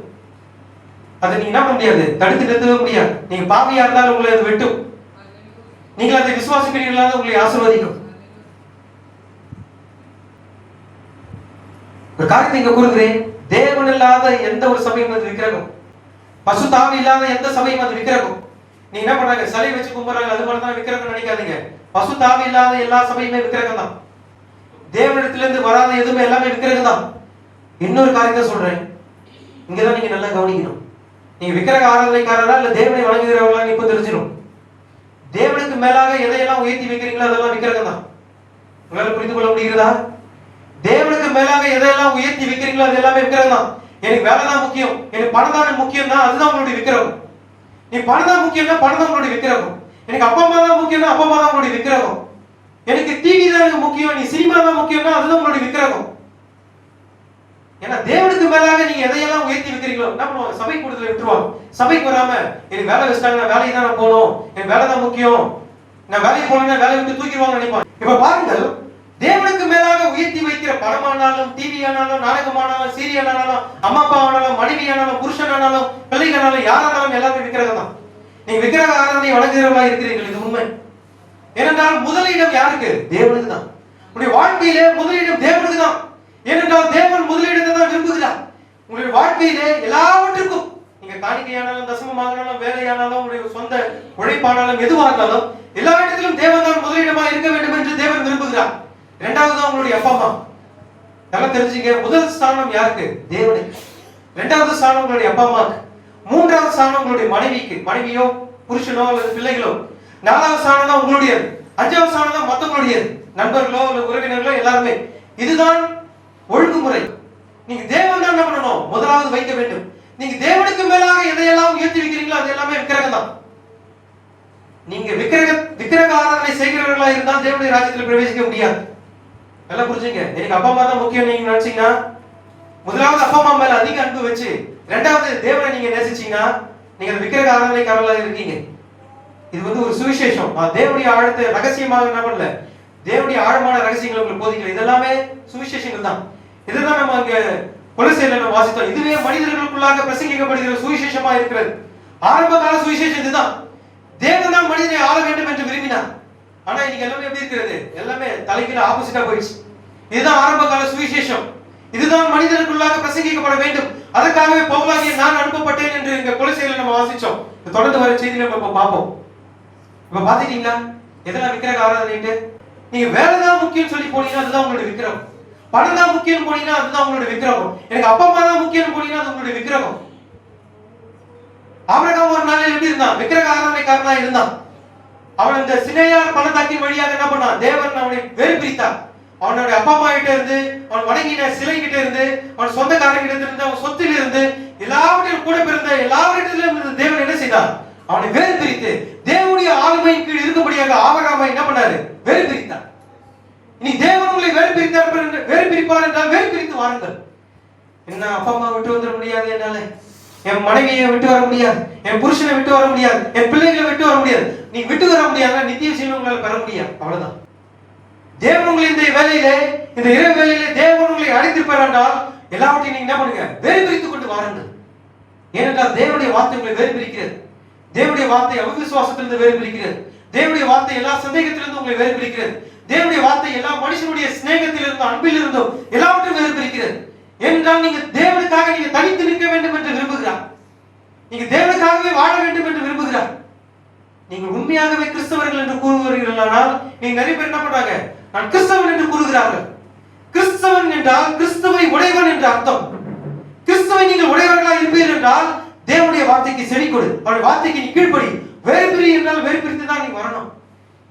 அதை நீங்க என்ன பண்ண முடியாது, தடுத்து நிறுத்தவே முடியாது. நீங்க பாவியா இருந்தாலும் உங்களை அது வெட்டும். நீங்கள் அதை விசுவாசிக்கிறீர்களா உங்களை ஆசீர்வதிக்கும். ஒரு காரியத்தை இங்க கூறுகிறேன், தேவன் இல்லாத எந்த ஒரு சபையும் அது விக்கிரகம். பசுத்த ஆவி இல்லாத எந்த சபையும் அது விக்கிரகம். நீங்க என்ன பண்றாங்க, சிலை வச்சு கும்பிடுறாங்க, அது மாதிரி தான் விக்கிரகம் நினைக்காதீங்க. பசுத்த ஆவி இல்லாத எல்லா சபையுமே விக்கிரகம் தான். தேவனிடத்திலிருந்து வராத எதுவுமே எல்லாமே விக்கிரகம் தான். இன்னொரு காரியத்தை சொல்றேன், இங்கதான் நீங்க நல்லா கவனிக்கணும். நீங்க விக்கிரக ஆராதனைக்காரரா இல்ல தேவனை வணங்குகிறவர்களா இப்ப தெரிஞ்சிடும். தேவனுக்கு மேலாக எதையெல்லாம் உயர்த்தி வைக்கிறீங்களோ அதெல்லாம் விக்கிரகம் தான். உங்களால புரிந்து கொள்ள முடிகிறதா? தேவனுக்கு மேலாக எதையெல்லாம் உயர்த்தி வைக்கிறீங்களோ அது எல்லாமே விக்கிரகம் தான். எனக்கு வேலை தான் முக்கியம், எனக்கு பணம் தான் முக்கியம் தான், அதுதான் உங்களுடைய விக்கிரகம். நீ பணம் தான் முக்கியம்னா பணம் தான் உங்களுடைய விக்கிரகம். எனக்கு அப்பா அம்மா தான் முக்கியம்னா அப்பா அம்மா தான் உங்களுடைய விக்கிரகம். எனக்கு டிவி தான் எனக்கு முக்கியம், நீ சினிமா தான் முக்கியம்னா அதுதான் உங்களுடைய விக்கிரகம். ஏன்னா தேவனுக்கு மேலாக நீங்க எதையெல்லாம் உயர்த்தி வைக்கிறீங்களோ என்ன பண்ணுவாங்க, சபை கூட்டத்தில் விட்டுருவாங்க. சபைக்கு வராம எனக்கு வேலை வச்சுட்டாங்க, நான் வேலைக்கு தான் நான் போகணும், எனக்கு வேலை தான் முக்கியம், நான் வேலைக்கு போனேன்னா வேலையை விட்டு தூக்கிடுவாங்க நினைப்பாங்க. இப்ப பாருங்கள், தேவனுக்கு மேலாக உயர்த்தி வைக்கிற படமானாலும், டிவி ஆனாலும், நாடகமானாலும், சீரியல் ஆனாலும், அம்மா அப்பா ஆனாலும், மனைவி ஆனாலும், புருஷன் ஆனாலும், பிள்ளைகள் ஆனாலும், யாரானாலும் எல்லாமே விக்கிரகம் தான். நீங்க விக்கிரக ஆராதனை வணங்குகிறவர்களா இருக்கிறீர்கள், இது உண்மை. ஏனென்றால் முதலிடம் யாருக்கு? தேவனுக்கு தான். உங்களுடைய வாழ்க்கையிலே முதலிடம் தேவனுக்கு தான். ஏனென்றால் தேவன் முதலிடத்தை தான் விரும்புகிறார். உங்களுடைய வாழ்க்கையிலே எல்லாவற்றுக்கும், நீங்க காணிக்கையானாலும், தசமமானாலும், வேலையானாலும், உங்களுடைய சொந்த உழைப்பானாலும், எதுவாக இருந்தாலும் எல்லா இடத்திலும் தேவன் தான் முதலிடமா இருக்க வேண்டும் என்று தேவன் விரும்புகிறார். இரண்டாவது தான் உங்களுடைய அப்பா அம்மா. எல்லாம் தெரிஞ்சுங்க. முதல் ஸ்தானம் யாருக்கு? தேவனுக்கு. இரண்டாவது ஸ்தானம் உங்களுடைய அப்பா அம்மாவுக்கு. மூன்றாவது ஸ்தானம் உங்களுடைய மனைவிக்கு, மனைவியோ புருஷனோ அல்லது பிள்ளைகளோ. நாலாவது ஸ்தானம் தான் உங்களுடைய. அஞ்சாவது ஸ்தானம் தான் மற்றவங்களுடைய நண்பர்களோ அல்லது உறவினர்களோ எல்லாருமே. இதுதான் ஒழுங்குமுறை. நீங்க தேவன் தான் என்ன பண்ணணும்? முதலாவது வைக்க வேண்டும். நீங்க தேவனுக்கு மேலாக எதையெல்லாம் உயர்த்தி வைக்கிறீங்களோ அது எல்லாமே விக்கிரகம் தான். நீங்க விக்கிரக ஆராதனை செய்கிறவர்களா இருந்தால் தேவனுடைய ராஜ்யத்தில் பிரவேசிக்க முடியாது. நல்லா புரிஞ்சுங்க. எனக்கு அப்பா அம்மா தான் முக்கியம் நீங்க நினைச்சீங்கன்னா, முதலாவது அப்பா அம்மா மேல அதிக அன்பு வச்சு இரண்டாவது தேவனை நீங்க நேசிச்சீங்கன்னா நீங்க விக்கிரக ஆராதனைக்காரர்களா இருக்கீங்க. இது ஒரு சுவிசேஷம். தேவனுடைய ஆழத்தை ரகசியமாக என்ன பண்ணல, தேவனுடைய ஆழமான ரகசியங்களை உங்களுக்கு போதிக்கல. இதெல்லாமே சுவிசேஷங்கள் தான். இதுதான் நம்ம அங்க கொலோசியர்ல நம்ம வாசித்தோம். இதுவே மனிதர்களுக்குள்ளாக பிரசங்கிக்கப்படுகிற சுவிசேஷமா இருக்கிறது. ஆரம்ப கால சுவிசேஷம் இதுதான். தேவன் தான் மனிதனை ஆள வேண்டும் என்று விரும்பினார். ஆனா இன்னைக்கு எல்லாமே எப்படி இருக்கிறது? எல்லாமே தலைகீழ ஆப்போசிட்டா போயிடுச்சு. இதுதான் ஆரம்ப கால சுவிசேஷம். இதுதான் மனிதர்களுக்குள்ளாக பிரசங்கிக்கப்பட வேண்டும். அதற்காகவே பவுலாகிய நான் அனுப்பப்பட்டேன் என்று இங்க கொலோசியர்ல நம்ம வாசிச்சோம். தொடர்ந்து வர செய்தியில நம்ம பார்ப்போம். இப்ப பாத்துட்டீங்களா எதெல்லாம் விக்கிரக ஆராதனை? நீங்க வேலை தான் முக்கியம் சொல்லி போனீங்கன்னா அதுதான் உங்களுடைய விக்கிரகம். பணம் தான் முக்கியம் போனீங்கன்னா அதுதான் உங்களுடைய விக்கிரகம். எனக்கு அப்பா அம்மா தான் முக்கியம் போனீங்கன்னா அது உங்களுடைய விக்கிரகம். ஆபிரகாம் ஒரு நாள் எப்படி இருந்தான்? விக்கிரக ஆராதனைக்காரனா இருந்தான். அவன் இந்த சினையார் பள்ளத்தாக்கின் வழியாக என்ன பண்ணான்? தேவன் அவனை வேறு பிரித்தார். அவனுடைய அப்பா அம்மா கிட்ட இருந்து, அவன் வணங்கின சிலை கிட்ட இருந்து, அவன் சொந்தக்காரங்கிட்ட இருந்து, அவன் சொத்தில் இருந்து, எல்லாவற்றையும் கூட பிறந்த எல்லாவற்றிலும் இருந்து தேவன் என்ன செய்தார்? அவனை வேறு பிரித்து தேவனுடைய ஆளுமையின் கீழ் இருக்கும்படியாக ஆபிரகாமை என்ன பண்ணாரு? வேறு பிரித்தார். நீ தேவன் உங்களை வேறு பிரிப்பார் என்றால் வேறு பிரித்து வாருங்கள். என்ன அப்பா அம்மா விட்டு வந்துட முடியாது, என்னால என் மனைவியை விட்டு வர முடியாது, என் புருஷனை விட்டு வர முடியாது, என் பிள்ளைகளை விட்டு வர முடியாது. நீ விட்டு வர முடியாது, நித்திய ஜீவனை உங்களால் பெற முடியாது. அவ்வளவுதான். தேவன் உங்களை இந்த வேலையிலே, இந்த இரவு வேலையிலே தேவன் உங்களை அழைத்திருப்பார் என்றால் எல்லாவற்றையும் நீங்க என்ன பண்ணுங்க? வேறு பிரித்துக் கொண்டு வாருங்கள். ஏனென்றால் தேவனுடைய வார்த்தை உங்களை வேறு பிரிக்கிறது. தேவனுடைய வார்த்தை அவிசுவாசத்திலிருந்து வேறு பிரிக்கிறது. தேவனுடைய வார்த்தை எல்லா சந்தேகத்திலிருந்து உங்களை வேறு பிரிக்கிறது. தேவனுடைய வார்த்தை எல்லா மனுஷனுடைய சிநேகத்திலிருந்தும் அன்பிலிருந்தும் எல்லாவற்றையும் வேறு பிரிக்கிறது. ஏனென்றால் நீங்க தேவனுக்காக நீங்க தனித்து நிற்க வேண்டும் என்று விரும்புகிறார். நீங்க தேவனுக்காகவே வாழ வேண்டும் என்று விரும்புகிறார். நீங்கள் உண்மையாகவே கிறிஸ்தவர்கள் என்று கூறுவீர்களானால் நீங்க நிறைய பேர் என்ன பண்றாங்க? நான் கிறிஸ்தவன் என்று கூறுகிறார்கள். கிறிஸ்தவன் என்றால் கிறிஸ்துவை உடையவன் என்று அர்த்தம். கிறிஸ்துவை நீங்கள் உடையவர்களாக இருப்பீர்கள் என்றால் தேவனுடைய வார்த்தைக்கு செவி கொடு, அவருடைய வார்த்தைக்கு நீ கீழ்ப்படி. வேறு பிரி என்றால் வேறு பிரித்து தான் நீங்க வரணும்.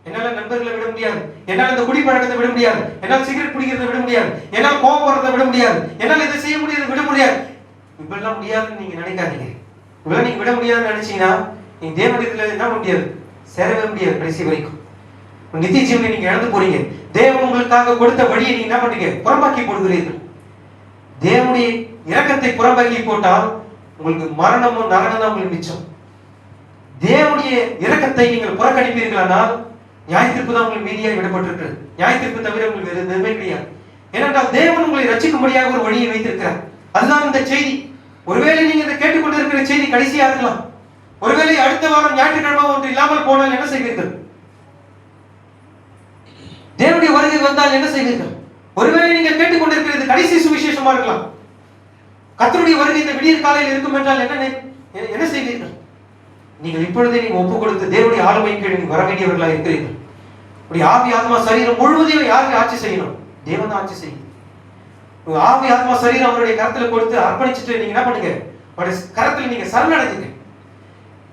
என்னால நண்பர்களை விட முடியாது, என்னால் இந்த குடிப்பழக்கத்தை விட முடியாது, என்னால் சிகரெட் குடிக்கிறதை விட முடியாது, என்னால் கோபம் வரதை விட முடியாது, என்னால் இதை செய்ய முடியாது விட முடியாது. இப்பெல்லாம் முடியாதுன்னு நீங்க நினைக்காதீங்க. இவ்வளவு நீங்க விட முடியாதுன்னு நினைச்சீங்கன்னா நீங்க தேவனிடத்துல என்ன முடியாது, சேரவே முடியாது கடைசி வரைக்கும். நித்திய ஜீவனை நீங்க இழந்து போறீங்க. தேவன் உங்களுக்காக கொடுத்த வழியை நீங்க என்ன பண்றீங்க? புறம்பாக்கி போடுகிறீர்கள். தேவனுடைய இரக்கத்தை புறம்பாக்கி போட்டால் உங்களுக்கு மரணமும் நரகம் தான் உங்களுக்கு மிச்சம். தேவனுடைய இரக்கத்தை நீங்கள் புறக்கணிப்பீர்களானால் நியாயத்தீர்ப்பு தான் உங்களுக்கு மீதியாக விடப்பட்டிருக்கிறது. நியாயத்தீர்ப்பு தவிர உங்களுக்கு வேறு எதுவுமே கிடையாது. ஏனென்றால் தேவன் உங்களை ரட்சிக்கும்படியாக ஒரு வழியை வைத்திருக்கிறார். அதுதான் இந்த செய்தி. ஒருவேளை நீங்க இதை கேட்டுக்கொண்டிருக்கிற செய்தி கடைசியா இருக்கலாம். ஒருவேளை அடுத்த வாரம் ஞாயிற்றுக்கிழமை ஒன்று இல்லாமல் போனால் என்ன செய்வீர்கள்? தேவனுடைய வருகை வந்தால் என்ன செய்வீர்கள்? ஒருவேளை நீங்கள் கேட்டுக்கொண்டிருக்கிறது கடைசி சுவிசேஷமா இருக்கலாம். கர்த்தருடைய வருகை இந்த விடியற் காலையில் இருக்கும் என்றால் என்ன செய்வீர்கள்? நீங்கள் இப்பொழுதே நீங்க ஒப்பு கொடுத்து தேவனுடைய ஆளுமையின் கீழ் நீங்க வர வேண்டியவர்களாக இருக்கிறீர்கள். உடைய ஆவி ஆத்மா சரீரம் முழுவதையும் யாருக்கு ஆட்சி செய்யணும்? தேவன் தான் ஆட்சி செய்யும். ஆவி ஆத்மா சரீரம் அவருடைய கரத்துல கொடுத்து அர்ப்பணிச்சுட்டு நீங்க என்ன பண்ணுங்க? அவருடைய கரத்துல நீங்க சரணடைஞ்சுங்க.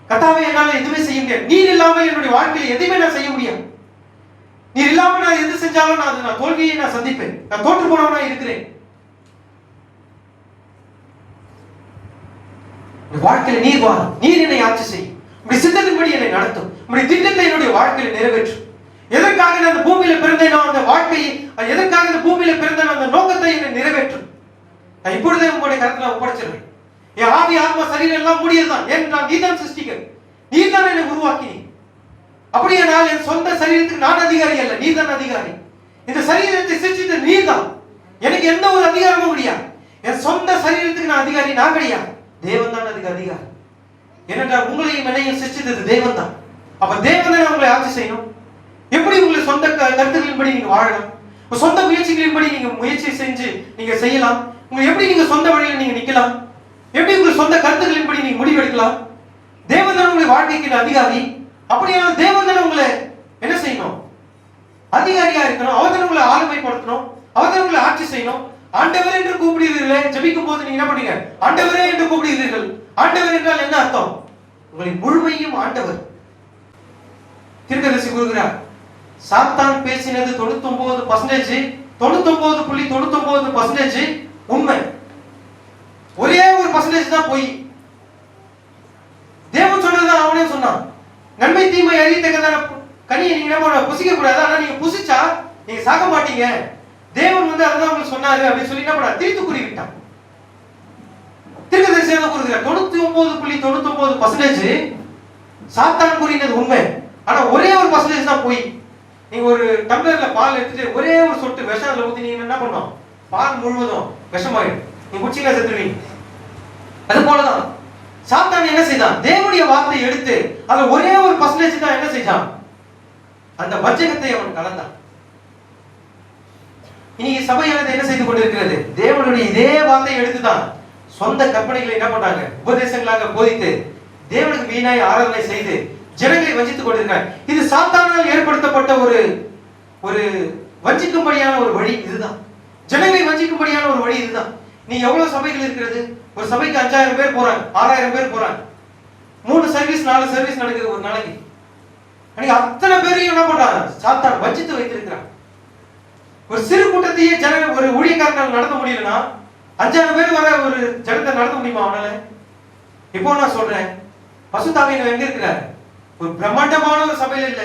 கர்த்தாவே, என்னால எதுவுமே செய்ய முடியாது, நீர் இல்லாமல் என்னுடைய வாழ்க்கையில எதுவுமே நான் செய்ய முடியாது. நீர் இல்லாமல் நான் எது செஞ்சாலும் நான் தோல்வியை நான் சந்திப்பேன், நான் தோற்று போனவனா இருக்கிறேன். வாழ்க்கையில நீர் வாரும், நீர் என்னை ஆட்சி செய்யும், உடைய சித்தத்தின்படி என்னை நடத்தும், உடைய திட்டத்தை என்னுடைய வாழ்க்கையில நிறைவேற்றும். எதற்காக நான் அந்த பூமியில பிறந்தேனோ அந்த வாழ்க்கையை, எதற்காக இந்த பூமியில பிறந்தேனோ அந்த நோக்கத்தை என்னை நிறைவேற்றும். நான் இப்பொழுதே உங்களுடைய கருத்துல ஒப்படைச்சிருவேன். என் ஆவி ஆத்மா சரீரம் எல்லாம் முடியதுதான். ஏனென்றால் நீதான் சிருஷ்டிக்க, நீதான் என்னை உருவாக்கி. அப்படியே நான் என் சொந்த சரீரத்துக்கு நான் அதிகாரி அல்ல, நீதான் அதிகாரி. இந்த சரீரத்தை சிருஷ்டித்த நீதான். எனக்கு எந்த ஒரு அதிகாரமும் கிடையாது. என் சொந்த சரீரத்துக்கு நான் அதிகாரி நான் கிடையாது, தேவன் தான் அதுக்கு அதிகாரி. ஏனென்றால் உங்களையும் என்னையும் சிருஷ்டித்தது தேவன் தான். அப்ப தேவன் தான் உங்களை ஆட்சி செய்யணும். எப்படி உங்களை சொந்த கருத்துக்களின்படி நீங்க வாழலாம், சொந்த முயற்சிகளின்படி நீங்க முயற்சி செஞ்சு நீங்க செய்யலாம். உங்களை எப்படி நீங்க சொந்த வழியில் நீங்க நிக்கலாம், எப்படி உங்க சொந்த கருத்துக்களின்படி நீங்க முடிவெடுக்கலாம். தேவன் தான் உங்களுடைய வாழ்க்கைக்கு அதிகாரி. அப்படியான தேவன் தான் உங்களை என்ன செய்யணும்? அதிகாரியா இருக்கணும். அவர் தான் உங்களை ஆளுமைப்படுத்தணும், அவர் தான் உங்களை ஆட்சி செய்யணும். ஆண்டவர் என்று கூப்பிடுகிறீர்களே, ஜெபிக்கும் போது நீங்க என்ன பண்ணீங்க? ஆண்டவரே என்று கூப்பிடுகிறீர்கள். ஆண்டவர் என்றால் என்ன அர்த்தம்? உங்களின் முழுமையும் ஆண்டவர். தீர்க்கதரிசி கூறுகிறார், சாத்தான் பேசினது 99%, 99.99% உண்மை. ஒரே ஒரு பர்சன்டேஜ் தான் பொய். தேவன் சொன்னதுதான் அவனே சொன்னான். நன்மை தீமை அறியத்தக்கதான கனியை நீங்க என்ன புசிக்க கூடாது, ஆனா நீங்க புசிச்சா நீங்க சாக மாட்டீங்க. தேவன் அதான் உங்களுக்கு சொன்னாரு அப்படின்னு சொல்லி என்ன பண்ண தீர்த்து கூறிவிட்டான். தீர்க்கதரிசி என்ன கூறுகிறார்? 99.99% சாத்தான் கூறினது உண்மை, ஆனா ஒரே ஒரு பர்சன்டேஜ் தான் பொய். நீங்க ஒரு டம்ளர்ல பால் எடுத்துட்டு ஒரே ஒரு சொட்டு விஷம் அதுல ஊத்தி நீங்க என்ன பண்ணும்? பால் முழுவதும் விஷமாயிடும், நீங்க குடிச்சீங்கன்னா செத்துருவீங்க. அது போலதான் சாத்தான் என்ன செய்தான்? தேவனுடைய வார்த்தையை எடுத்து அதுல ஒரே ஒரு பர்சன்டேஜ் தான் என்ன செய்தான்? அந்த வஞ்சகத்தை அவன் கலந்தான். இன்னைக்கு சபையானது என்ன செய்து கொண்டிருக்கிறது? தேவனுடைய இதே வார்த்தையை எடுத்துதான் சொந்த கற்பனைகளை என்ன பண்றாங்க? உபதேசங்களாக போதித்து தேவனுக்கு வீணாய் ஆராதனை செய்து ஜனங்களை வஞ்சித்துக் கொண்டிருக்கிறார். இது சாத்தானால் ஏற்படுத்தப்பட்ட ஒரு வஞ்சிக்கும்படியான ஒரு வழி இதுதான். ஜனங்களை வஞ்சிக்கும்படியான ஒரு வழி இதுதான். நீ எவ்வளவு சபைகள் இருக்கிறது? ஒரு சபைக்கு 5000 பேர் போறாங்க, 6000 பேர் போறாங்க. 3 சர்வீஸ் 4 சர்வீஸ் நடக்குது ஒரு நாளைக்கு. அன்னைக்கு அத்தனை பேரையும் என்ன பண்றாங்க? சாத்தான் வஞ்சித்து வைத்திருக்கிறான். ஒரு சிறு கூட்டத்தையே ஒரு ஊழியக்காரனால் நடத்த முடியலன்னா 5000 பேர் வர ஒரு ஜனத்தை நடத்த முடியுமா அவனால? இப்போ நான் சொல்றேன், பசுத்தாவியன் எங்க இருக்கிறார்? ஒரு பிரம்மாண்டமான ஒரு சபையில இல்ல,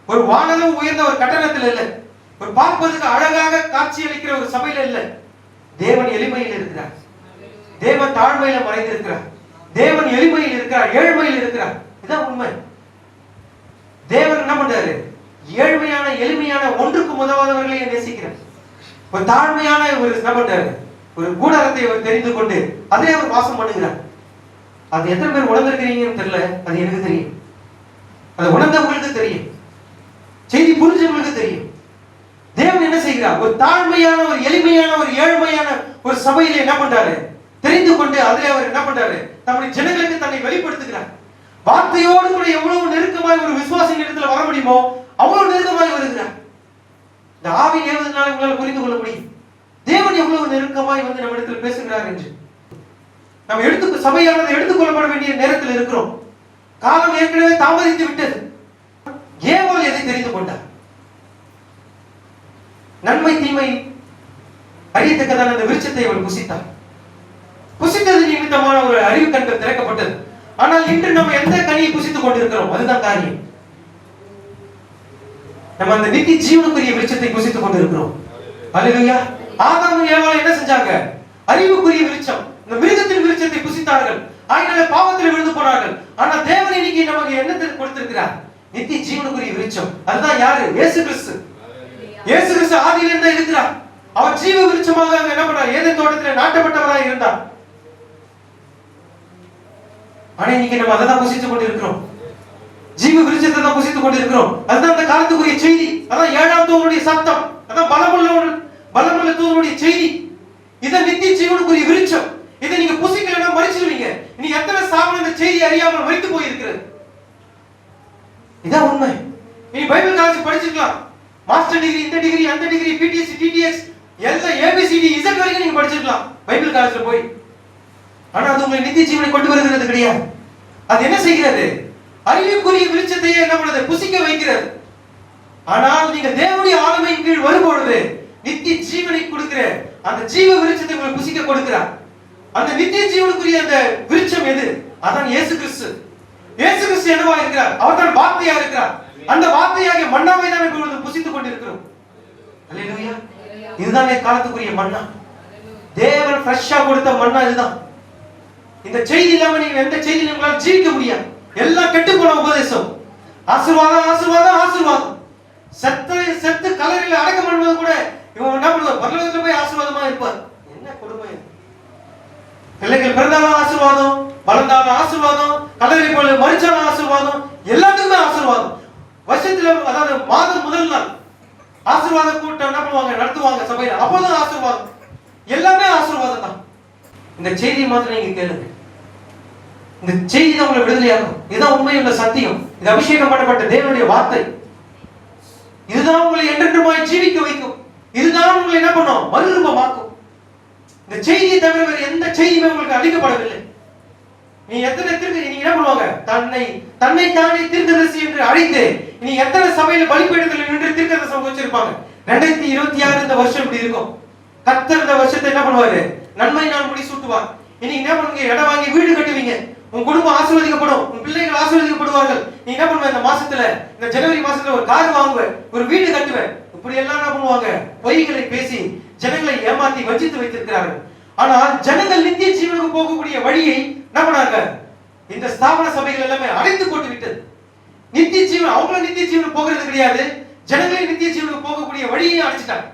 ஒரு வானளவு உயர்ந்த ஒரு கட்டணத்தில் இல்ல, ஒரு பார்ப்பதற்கு அழகாக காட்சி அளிக்கிற ஒரு சபையில இல்ல. தேவன் எளிமையில் இருக்கிறார், தேவன் தாழ்மையில மறைந்திருக்கிறார், தேவன் எளிமையில் இருக்கிறார், ஏழ்மையில் இருக்கிறார். இதான் உண்மை. தேவன் என்ன பண்றாரு? ஏழ்மையான எளிமையான ஒன்றுக்கு உதவாதவர்களையே நேசிக்கிறார். ஒரு தாழ்மையான ஒரு என்ன பண்றாரு? ஒரு கூடாரத்தை அவர் தெரிந்து கொண்டு அதிலே அவர் வாசம் பண்ணுகிறார். அது எத்தனை பேர் உணர்ந்திருக்கிறீங்கன்னு தெரியல, அது எனக்கு தெரியும். அதை உணர்ந்தவங்களுக்கு தெரியும், செய்தி புரிஞ்சவங்களுக்கு தெரியும். தேவன் என்ன செய்கிறார்? ஒரு தாழ்மையான ஒரு எளிமையான ஒரு ஏழ்மையான ஒரு சபையில என்ன பண்றாரு? தெரிந்து கொண்டு அதிலே அவர் என்ன பண்றாரு? தம்முடைய ஜனங்களுக்கு தன்னை வெளிப்படுத்துகிறார். வார்த்தையோடு கூட எவ்வளவு நெருக்கமாய் ஒரு விசுவாசின் இடத்துல வர முடியுமோ அவ்வளவு நெருக்கமாய் வருகிறார். இந்த ஆவி ஏவுவதனால உங்களால் புரிந்து கொள்ள முடியும் தேவன் எவ்வளவு நெருக்கமாய் நம்ம இடத்துல பேசுகிறார் என்று. நம்ம சபையானது எடுத்துக்கொள்ளப்பட வேண்டிய நேரத்தில் இருக்கிறோம். காலம் ஏற்கனவே தாமதித்து விட்டது. ஏவாள் எதை தெரிந்து கொண்டார்? நன்மை தீமை அறியத்தக்கதான அந்த விருட்சத்தை அவள் புசித்தார். புசித்தது நிமித்தமான ஒரு அறிவு கண்கள் திறக்கப்பட்டது. ஆனால் இன்று நம்ம எந்த கனியை புசித்துக் கொண்டிருக்கிறோம்? அதுதான் காரியம். நம்ம அந்த நித்திய ஜீவனுக்குரிய விருட்சத்தை புசித்துக் கொண்டிருக்கிறோம். அல்லேலூயா. ஆதாமும் ஏவாளும் என்ன செஞ்சாங்க? அறிவுக்குரிய விருட்சம், இந்த மிருகத்தின் விருட்சத்தை புசித்தார்கள். ஆகினால பாவத்தில் விழுந்து போனார்கள். ஆனா தேவன் இன்னைக்கு நமக்கு என்ன கொடுத்திருக்கிறார்? நித்திய ஜீவனுக்குரிய விருட்சம். அதுதான் யாரு? இயேசு கிறிஸ்து. இயேசு கிறிஸ்து ஆதியில இருந்தா இருக்கிறார். அவர் ஜீவ விருட்சமாக அங்க என்ன பண்ணார்? ஏதேன் தோட்டத்தில் நாட்டப்பட்டவராக இருந்தார். ஆனா இன்னைக்கு நம்ம அதை தான் புசித்துக் கொண்டிருக்கிறோம். ஜீவ விருட்சத்தை தான் புசித்துக் கொண்டிருக்கிறோம். அதுதான் அந்த காலத்துக்குரிய செய்தி. அதான் 7ஆம் தூதனுடைய சத்தம். அதான் பலமுள்ள தூதனுடைய செய்தி. இத நித்திய ஜீவனுக்குரிய விருட்சம். இதை நீங்க புசிக்கலன்னா மரிச்சிடுவீங்க. நீ எத்தனை சாவல் இந்த செய்தி அறியாமல் மரித்து போயிருக்கிறது. இதான் உண்மை. நீ பைபிள் காலேஜ் படிச்சிருக்கலாம். மாஸ்டர் டிகிரி, இந்த டிகிரி, அந்த டிகிரி, பிடிஎஸ், டிடிஎஸ் எல்லாம் ஏபிசிடி இசட் வரைக்கும் நீங்க படிச்சிருக்கலாம் பைபிள் காலேஜ்ல போய். ஆனா அது உங்களை நித்திய ஜீவனை கொண்டு வருகிறது கிடையாது. அது என்ன செய்கிறது? அறிவுக்குரிய விருட்சத்தையே என்ன பண்ணுது? புசிக்க வைக்கிறது. ஆனால் நீங்க தேவனுடைய ஆளுமையின் கீழ் வரும்பொழுது நித்திய ஜீவனை கொடுக்கிற அந்த ஜீவ விருட்சத்தை உங்களுக்கு புசிக்க கொடுக்கிறார். அந்த நித்திய ஜீவனுக்குரிய அந்த விருட்சம் எது? அதான் இயேசு கிறிஸ்து. இயேசு கிறிஸ்து என்னவா இருக்கிறார்? அவர் தான் வார்த்தையா இருக்கிறார். அந்த வார்த்தையாகிய மன்னாவை தான் இப்பொழுது புசித்துக் கொண்டிருக்கிறோம். அல்லேலூயா. இதுதான் காலத்துக்குரிய மன்னா. தேவன் ஃப்ரெஷ்ஷா கொடுத்த மன்னா இதுதான். இந்த செய்தி இல்லாம நீங்க எந்த செய்தி உங்களால ஜீவிக்க முடியாது. எல்லாம் கெட்டு போன உபதேசம். ஆசீர்வாதம் ஆசீர்வாதம் ஆசீர்வாதம். செத்து கல்லறையில் அடக்கம் பண்ணுவது கூட இவன் என்ன பண்ணுவார்? பரலோகத்துல போய் ஆசீர்வாதமா இருப்பார். என்ன கொடுமை! பிள்ளைகள் பிறந்தாலும் ஆசீர்வாதம், வளர்ந்தாலும் ஆசீர்வாதம், கல்லறை போல மரிச்சாலும் ஆசீர்வாதம், எல்லாத்துக்குமே ஆசீர்வாதம். வருஷத்துல அதாவது மாதம் முதல் நாள் ஆசீர்வாத கூட்டம் என்ன பண்ணுவாங்க? நடத்துவாங்க சபையில. அப்போதான் ஆசீர்வாதம். எல்லாமே ஆசீர்வாதம் தான். இந்த செய்தியை மாத்திரம் நீங்க கேளுங்க. இந்த செய்தி தான் உங்களை விடுதலையாகும். இதுதான் உண்மையுள்ள சத்தியம். இது அபிஷேகம் பண்ணப்பட்ட தேவனுடைய வார்த்தை. இதுதான் உங்களை என்றென்றுமாய் ஜீவிக்க வைக்கும். இதுதான் உங்களை என்ன பண்ணும்? மறுரூபமாக்கும். இந்த செய்தியை தவிர வேறு எந்த செய்தியுமே உங்களுக்கு அளிக்கப்படவில்லை. நீ எத்தனை நீங்க என்ன பண்ணுவாங்க, தன்னைத்தானே தீர்க்கதரிசி என்று அழைத்து நீ எத்தனை சபையில பலிபீடத்தில் நின்று தீர்க்கதரிசனம் வச்சிருப்பாங்க. 2026 இந்த வருஷம் இப்படி இருக்கும். கர்த்தர் இந்த வருஷத்தை என்ன பண்ணுவாரு, நன்மை நாள் முடி சூட்டுவார். இனி என்ன பண்ணுவீங்க, இடம் வாங்கி வீடு கட்டுவீங்க, உன் குடும்பம் ஆசீர்வதிக்கப்படும், உன் பிள்ளைகள் ஆசீர்வதிக்கப்படுவார்கள். நீ என்ன பண்ணுவ, இந்த மாசத்துல, இந்த ஜனவரி மாசத்துல ஒரு கார் வாங்குவ, ஒரு வீடு கட்டுவ. இப்படி எல்லாம் என்ன பண்ணுவாங்க, பொய்களை பேசி ஜனங்களை ஏமாத்தி வஞ்சித்து வைத்திருக்கிறார்கள். ஆனால் ஜனங்கள் நித்திய ஜீவனுக்கு போகக்கூடிய வழியை என்ன பண்ணாங்க, இந்த ஸ்தாபன சபைகள் எல்லாமே அடைத்து போட்டு விட்டது. நித்திய ஜீவன், அவங்கள நித்திய ஜீவனுக்கு போகிறது கிடையாது, ஜனங்களே நித்திய ஜீவனுக்கு போகக்கூடிய வழியை அடைச்சிட்டாங்க.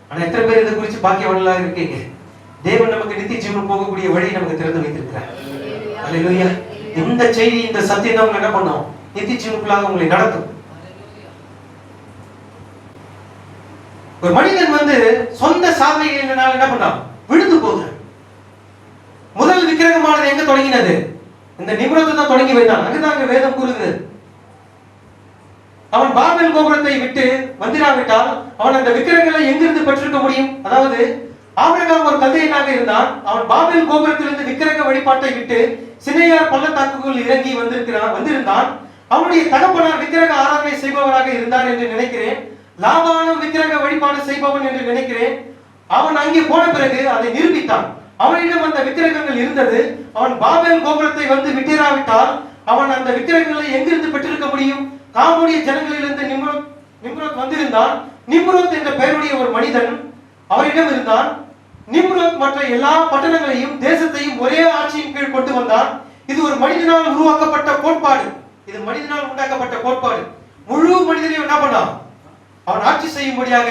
ஆனா எத்தனை பேர் இதை குறித்து பாக்கியவான்களாக இருக்கீங்க? தேவன் நமக்கு நித்திய ஜீவன் போகக்கூடிய வழியை நமக்கு திறந்து வைத்திருக்கிறார். அல்லேலூயா. இந்த செய்தி, இந்த சத்தியம் தான் உங்களை என்ன பண்ணும், நித்திய ஜீவனுக்குள்ளாக உங்களை நடத்தும். ஒரு மனிதன் சொந்த சாதனைகளினால என்ன பண்ணான், விழுந்து போகிறான். முதல் விக்கிரகமானது எங்க தொடங்கினது, இந்த நிம்ரோத்தை தான் தொடங்கி வைத்தான். அங்குதான் வேதம் கூறுகிறது. அவன் பாபேல் கோபுரத்தை விட்டு வந்திராவிட்டால் அவன் அந்த விக்கிரகங்களை எங்கிருந்து பெற்றிருக்க முடியும்? அதாவது ஆபிரகாம் ஒரு கல்தையனாக இருந்தான். அவன் பாபேல் கோபுரத்திலிருந்து விக்கிரக வழிபாட்டை விட்டு சினையார் பள்ளத்தாக்குக்குள் இறங்கி வந்திருந்தான். அவனுடைய தகப்பனார் விக்கிரக ஆராதனை செய்பவராக இருந்தார் என்று நினைக்கிறேன். லாபானும் விக்கிரக வழிபாடு செய்பவன் என்று நினைக்கிறேன். அவன் அங்கே போன பிறகு அதை நிரூபித்தான். அவனிடம் அந்த விக்கிரகங்கள் இருந்தது. அவன் பாபேல் கோபுரத்தை விட்டிராவிட்டால் அவன் அந்த விக்கிரகங்களை எங்கிருந்து பெற்றிருக்க முடியும்? காமுடைய ஜனங்களிலிருந்து நிம்ரோத் வந்திருந்தான். நிம்ரோத் என்ற பெயருடைய ஒரு மனிதன் அவரிடம் இருந்தான். நிம்ரோத் மற்ற எல்லா பட்டணங்களையும் தேசத்தையும் ஒரே ஆட்சியின் கீழ் கொண்டு வந்தான். இது ஒரு மனிதனால் உருவாக்கப்பட்ட கோட்பாடு. இது மனிதனால் உண்டாக்கப்பட்ட கோட்பாடு. முழு மனிதனையும் என்ன பண்ணான், அவன் ஆட்சி செய்யும்படியாக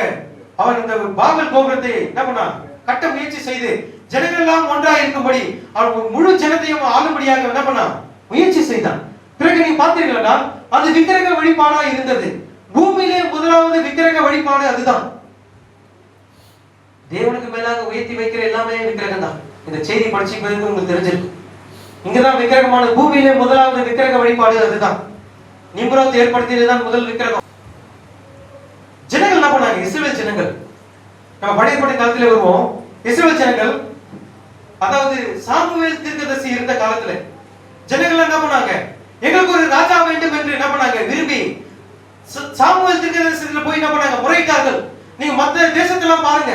அவன் இந்த பாபேல் கோபுரத்தை என்ன பண்ணான், கட்ட முயற்சி செய்து ஜனங்கள் எல்லாம் ஒன்றாக இருக்கும்படி அவன் முழு ஜனத்தையும் ஆளும்படியாக என்ன பண்ணான், முயற்சி செய்தான். பிறகு நீங்க பார்த்தீர்களா, அது விக்கிரக வழிபாடா இருந்தது. பூமியிலே முதலாவது விக்கிரக வழிபாடு அதுதான். தேவனுக்கு மேலாக உயர்த்தி வைக்கிற எல்லாமே விக்கிரகம் தான். இந்த செய்தி படிச்சு பிறகு உங்களுக்கு தெரிஞ்சிருக்கும். இங்கதான் விக்கிரகமான பூமியிலே முதலாவது விக்கிரக வழிபாடு அதுதான். நிம்ரோத் ஏற்படுத்தியதுதான் முதல் விக்கிரகம். ஜனங்கள் என்ன பண்ணாங்க, இஸ்ரவேல் ஜனங்கள், நம்ம பழைய காலத்துல வருவோம். இஸ்ரவேல் ஜனங்கள், அதாவது சாமுவேல் தீர்க்கதரிசி இருந்த காலத்துல ஜனங்கள் என்ன பண்ணாங்க, எங்களுக்கு ஒரு ராஜா வேண்டும் என்று என்ன பண்ணாங்க, விரும்பி சாமுவேல் தீர்க்கதரிசியில போய் என்ன பண்ணாங்க, முறையிட்டார்கள். நீங்க மத்த தேசத்தெல்லாம் பாருங்க,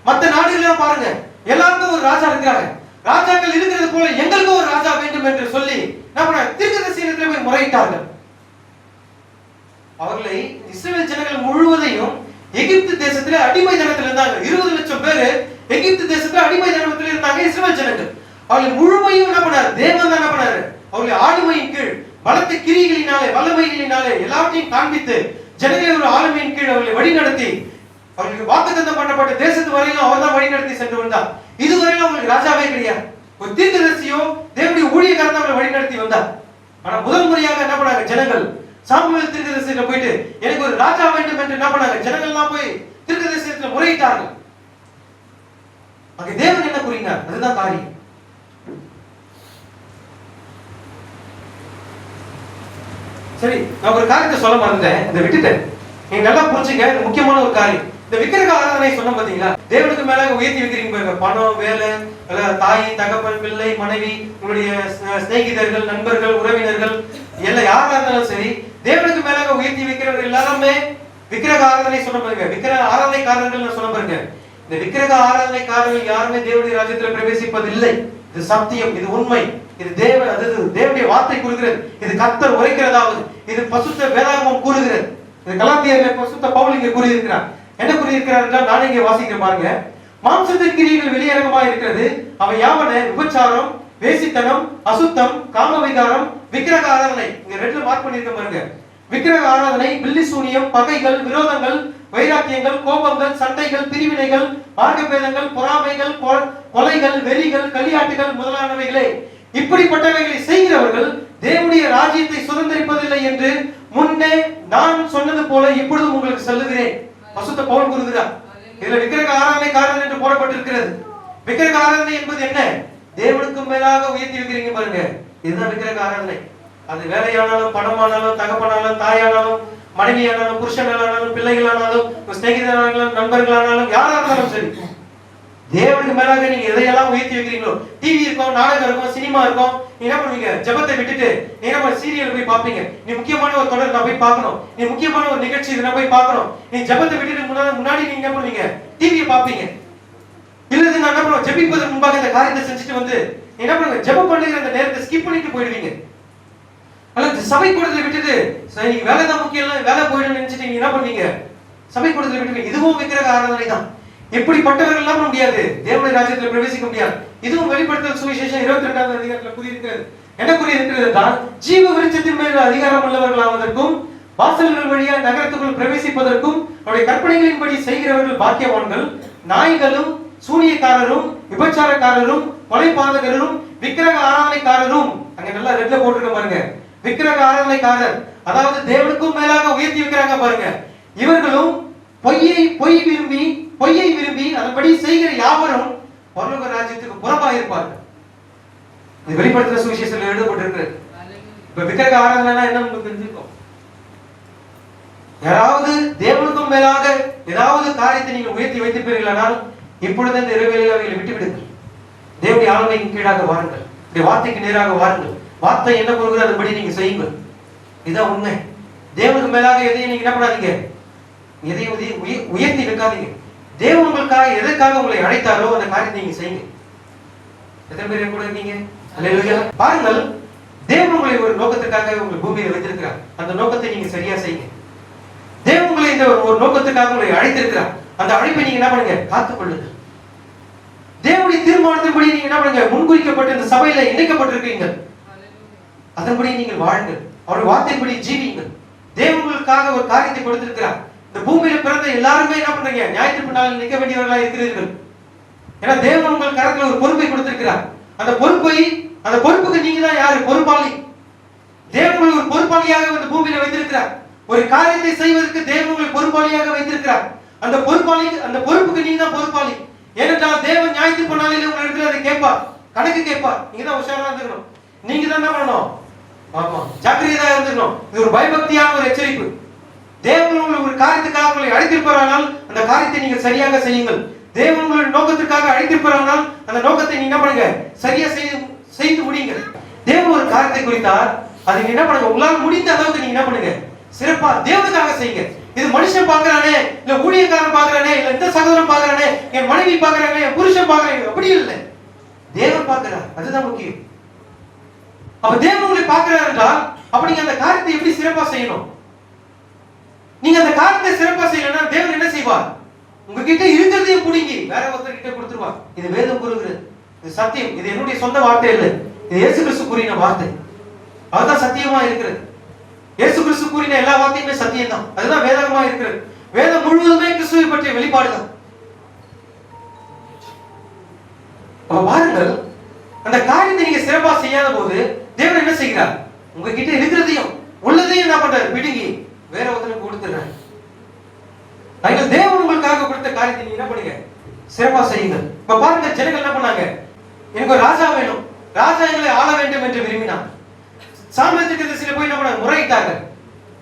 மத்த நாடுகளெல்லாம் பாருங்க, எல்லாருக்கும் ஒரு ராஜா இருக்கிறாங்க. ராஜாக்கள் இருக்கிறது போல எங்களுக்கும் ஒரு ராஜா வேண்டும் என்று சொல்லி என்ன பண்ணாங்க, தீர்க்கதரிசியில போய் முறையிட்டார்கள். அவர்களை இஸ்ரவேல் ஜனங்கள் முழுவதையும் எகிப்து தேசத்துல அடிமை தனத்தில் இருந்தாங்க. 20 லட்சம் பேர் எகிப்து தேசத்துல அடிமை தனத்தில் இருந்தாங்க இஸ்ரவேல் ஜனங்கள். அவர்களை முழுமையும் என்ன பண்ணாரு, தேவன் தான் என்ன பண்ணாரு, அவர்களை ஆளுமையின் கீழ் பலத்த கிரிகளினாலே வல்லமைகளினாலே எல்லாவற்றையும் காண்பித்து ஜனங்களை ஒரு ஆளுமையின் கீழ் அவர்களை வழி நடத்தி அவர்களுக்கு வாக்குத்தத்தம் பண்ணப்பட்ட தேசத்து வரையிலும் அவர் தான் வழி நடத்தி சென்று வந்தார். இதுவரையிலும் அவங்களுக்கு ராஜாவே கிடையாது. ஒரு தீர்க்கதரிசியோ தேவனுடைய ஊழியக்காரன் அவர்களை வழி நடத்தி வந்தார். ஆனா முதல் முறையாக என்ன பண்ணாங்க, ஜனங்கள் சாமுவேல் தீர்க்கதரிசியில போயிட்டு எனக்கு ஒரு ராஜா வேண்டும் என்று என்ன பண்ணாங்க, ஜனங்கள் எல்லாம் போய் தீர்க்கதரிசியில முறையிட்டார்கள். அங்க தேவன் என்ன கூறினார், அதுதான் காரியம். சரி, நான் ஒரு காரியத்தை சொல்ல மறந்தேன், இதை விட்டுட்டேன். நீங்க நல்லா புரிஞ்சுங்க, இது முக்கியமான ஒரு காரியம். இந்த விக்கிரக ஆராதனை சொன்ன பாத்தீங்களா, தேவனுக்கு மேலாக உயர்த்தி வைக்கிறீங்க பாருங்க. பணம், வேலை, தாய், தகப்பன், பிள்ளை, மனைவி, உங்களுடைய சிநேகிதர்கள், நண்பர்கள், உறவினர்கள் எல்லாம் யாரா இருந்தாலும் சரி, தேவனுக்கு மேலாக உயர்த்தி வைக்கிறவர்கள் எல்லாருமே விக்கிரக ஆராதனை சொன்ன பாருங்க. விக்கிரக ஆராதனைக்காரர்கள் சொன்ன பாருங்க. இந்த விக்கிரக ஆராதனைக்காரர்கள் யாருமே தேவனுடைய ராஜ்யத்தில் பிரவேசிப்பது இல்லை. இது சத்தியம், இது உண்மை, இது தேவனுடைய வார்த்தை கூறுகிறது. இது கர்த்தர் உரைக்கிறதாவது, இது பசுத்த வேதாகமம் கூறுகிறது. இது கலாத்தியர்ல பசுத்த பவுல் இங்கே கூறியிருக்கிறார். என்ன கூறியிருக்கிறார் என்றால், நான் இங்கே வாசிக்கிறேன் பாருங்க. மாம்சத்தின் கிரியைகள் வெளியரங்கமாக இருக்கிறது. அவை யாவன விபச்சாரம், வேசித்தனம், அசுத்தம், காம விகாரம், விக்கிரக ஆராதனை. இங்க ரெண்டுல மார்க் பண்ணிருக்க பாருங்க. விக்கிரக ஆராதனை, பில்லி சூனியம், பகைகள், விரோதங்கள், வைராக்கியங்கள், கோபங்கள், சண்டைகள், பிரிவினைகள், மார்க்கபேதங்கள், பொறாமைகள், கொலைகள், வெறிகள், களியாட்டுகள் முதலானவைகளே. இப்படிப்பட்டவைகளை செய்கிறவர்கள் தேவனுடைய ராஜ்யத்தை சுதந்திரிப்பதில்லை என்று முன்னே நான் சொன்னது போல இப்பொழுதும் உங்களுக்கு சொல்லுகிறேன். பசுத்த பவுல் கூறுகிறார். இதுல விக்கிரக ஆராதனைக்காரன் என்று போடப்பட்டிருக்கிறது. விக்கிரக ஆராதனை என்பது என்ன? தேவனுக்கு மேலாக உயர்த்தி வைக்கிறீங்க பாருங்க, இதுதான் விக்கிரக ஆராதனை. அது வேலையானாலும், பணமானாலும், தகப்பனாலும், தாயானாலும், மனைவியானாலும், புருஷனானாலும், பிள்ளைகளானாலும், சிநேகிதனானாலும், நண்பர்களானாலும், யாரா இருந்தாலும் சரி, தேவனுக்கு மேலாக நீங்க எதையெல்லாம் உயர்த்தி வைக்கிறீங்களோ, டிவி இருக்கும், நாடகம் இருக்கும், சினிமா இருக்கும், நீ என்ன பண்ணுவீங்க? ஜெபத்தை விட்டுட்டு நீ என்ன சீரியல் போய் பார்ப்பீங்க. நீ முக்கியமான ஒரு தொடர் நான் போய் பார்க்கணும், நீ முக்கியமான ஒரு நிகழ்ச்சி இதை நான் போய் பார்க்கணும், நீ ஜெபத்தை விட்டுட்டு முன்னாடி நீங்க என்ன பண்ணுவீங்க? டிவியை பார்ப்பீங்க. இல்லது நான் என்ன பண்ணுவேன்? ஜெபிப்பதற்கு முன்பாக இந்த காரியத்தை செஞ்சுட்டு வந்து நீ என்ன பண்ணுவீங்க? ஜெபம் பண்ணுகிற அந்த நேரத்தை ஸ்கிப் பண்ணிட்டு போயிடுவீங்க. அல்லது சபை கூடத்துல விட்டுட்டு சரி நீங்க வேலை தான் முக்கியம் இல்லை, வேலை போயிடும் நினைச்சிட்டு நீங்க என்ன பண்ணுவீங்க? சபை கூடத்துல விட்டுவீங்க. இதுவும் விக்கிரக ஆராதனை தான். இப்படிப்பட்டவர்கள் எல்லாம் முடியாது, தேவனுடைய ராஜ்யத்தில் பிரவேசிக்க முடியாது. இதுவும் வெளிப்படுத்தல் சுவிசேஷம் 22வது அதிகாரத்தில் கூறியிருக்கிறது. என்ன கூறியிருக்கிறது என்றால், ஜீவ விருட்சத்தின் மேல் அதிகாரம் உள்ளவர்களாவதற்கும் வாசல்கள் வழியா நகரத்துக்குள் பிரவேசிப்பதற்கும் அவருடைய கற்பனைகளின்படி செய்கிறவர்கள் பாக்கியவான்கள். நாய்களும் சூனியக்காரரும் விபச்சாரக்காரரும் கொலைபாதகரும் விக்கிரக ஆராதனைக்காரரும், அங்க நல்லா ரெட்ல போட்டிருக்க பாருங்க, விக்கிரக ஆராதனைக்காரர், அதாவது தேவனுக்கும் மேலாக உயர்த்தி வைக்கிறாங்க பாருங்க. இவர்களும் பொய்யை விரும்பி அதன்படி செய்கிற யாவரும் பரலோக ராஜ்யத்துக்கு புறம்பாக இருப்பார்கள். இது வெளிப்படுத்தின சுவிசேஷத்தில் எழுதப்பட்டிருக்கு. இப்ப விக்கிரக ஆராதனை என்ன உங்களுக்கு தெரிஞ்சிருக்கும்? யாராவது தேவனுக்கும் மேலாக ஏதாவது காரியத்தை நீங்கள் உயர்த்தி வைத்திருப்பீர்களானால் இப்பொழுது இந்த இரவேளையில் அவைகளை விட்டு விடுங்கள். தேவனுடைய ஆளுமைக்கு கீழாக வாருங்கள், வார்த்தைக்கு நேராக வாருங்கள். வார்த்தை என்ன கூறுகிறது அதன்படி நீங்க செய்யுங்கள். இதுதான் உண்மை. தேவனுக்கு மேலாக எதையும் நீங்க என்ன பண்ணாதீங்க, எதையும் உயர்த்தி வைக்காதீங்க. தேவன் உங்களுக்காக எதற்காக உங்களை அழைத்தாரோ அந்த காரியத்தை நீங்க செய்யுங்க. எத்தனை பேர் கூட இருக்கீங்க? அல்லேலூயா. பாருங்கள், தேவன் உங்களை ஒரு நோக்கத்துக்காக உங்களை பூமியில வைத்திருக்கிறார். அந்த நோக்கத்தை நீங்க சரியா செய்யுங்க. தேவன் உங்களை இந்த ஒரு நோக்கத்துக்காக உங்களை அழைத்திருக்கிறார். அந்த அழைப்பை நீங்க என்ன பண்ணுங்க? காத்துக்கொள்ளுங்க. தேவனுடைய தீர்மானத்தின்படி நீங்க என்ன பண்ணுங்க? முன்குறிக்கப்பட்ட இந்த சபையில இணைக்கப்பட்டிருக்கீங்க. அதன்படி நீங்கள் வாழுங்கள். அவருடைய வார்த்தைப்படி ஜீவியுங்கள். தேவன் உங்களுக்காக ஒரு காரியத்தை கொடுத்திருக்கிறார். இந்த பூமியில பிறந்த எல்லாருமே என்ன பண்றீங்க? நியாயத்திற்கு நாளில் நிற்க வேண்டியவர்களா இருக்கிறீர்கள். ஏன்னா தேவன் உங்கள் கரத்துல ஒரு பொறுப்பை கொடுத்திருக்கிறார். அந்த பொறுப்புக்கு நீங்க தான் யாரு? பொறுப்பாளி. தேவன் ஒரு பொறுப்பாளியாக இந்த பூமியில வைத்திருக்கிறார். ஒரு காரியத்தை செய்வதற்கு தேவன் உங்களை பொறுப்பாளியாக வைத்திருக்கிறார். அந்த பொறுப்புக்கு நீங்க தான் பொறுப்பாளி. ஏனென்றால் தேவன் நியாயத்திற்கு நாளில் உங்க இடத்துல அதை கேட்பார், கணக்கு கேட்பார். நீங்க தான் உஷாரா இருந்துக்கணும். நீங்க தான் என்ன பண்ணணும்? ஆமா, ஜாக்கிரதையா இருந்துக்கணும். இது ஒரு பயபக்தியான ஒரு எச்சரிப்பு. தேவன் உங்களை ஒரு காரியத்துக்காக உங்களை அழைத்திருப்பாரானால் அந்த காரியத்தை நீங்க சரியாக செய்யுங்கள். தேவன் உங்களுடைய நோக்கத்திற்காக அழைத்திருப்பாரானால் அந்த நோக்கத்தை நீங்க என்ன பண்ணுங்க? சரியா செய்து முடியுங்க. தேவன் ஒரு காரியத்தை குறித்தார், அதை நீங்க என்ன பண்ணுங்க? உங்களால் முடிந்த அளவுக்கு நீங்க என்ன பண்ணுங்க? சிறப்பா தேவனுக்காக செய்யுங்க. இது மனுஷன் பாக்குறானே, இல்ல ஊழியக்காரன் பாக்குறானே, இல்ல இந்த சகோதரன் பாக்குறானே, என் மனைவி பாக்குறானே, என் புருஷன் பாக்குறாங்க, அப்படி இல்லை. தேவன் பாக்குறார், அதுதான் முக்கியம். அப்ப தேவன் உங்களை பாக்குறாரு என்றால் அப்ப நீங்க அந்த காரியத்தை எப்படி சிறப்பா செய்யணும்? நீங்க அந்த காரியத்தை சிறப்பா செய்யணும்னா தேவன் என்ன செய்வார்? உங்ககிட்ட இருக்கிறதையும் புடுங்கி வேற ஒருத்தர் கிட்ட கொடுத்துருவார். இது வேதம் கூறுகிறது, இது சத்தியம். இது என்னுடைய சொந்த வார்த்தை இல்லை, இது இயேசு கிறிஸ்து கூறின வார்த்தை. அதுதான் சத்தியமா இருக்கிறது. இயேசு கிறிஸ்து கூறின எல்லா வார்த்தையுமே சத்தியம் தான். அதுதான் வேதமா இருக்கிறது. வேதம் முழுவதுமே கிறிஸ்துவை பற்றிய வெளிப்பாடுதான். அப்ப பாருங்கள், அந்த காரியத்தை நீங்க சிறப்பா செய்யாத போது தேவன் என்ன செய்கிறார்? உங்ககிட்ட இருக்கிறதையும் உள்ளதையும் என்ன பண்றாரு? பிடுங்கி வேற ஒருத்தருக்கு கொடுத்துறாரு. தேவன் உங்களுக்காக கொடுத்த காரியத்தை நீங்க என்ன பண்ணுங்க? சிறப்பா செய்யுங்க. இப்ப பாருங்க, ஜனங்கள் என்ன பண்ணாங்க? எனக்கு ஒரு ராஜா வேணும், ராஜா எங்களை ஆள வேண்டும் என்று விரும்பினார். சாமுவேல் தீர்க்கதரிசியில போய் என்ன பண்ணாங்க? முறையிட்டாங்க.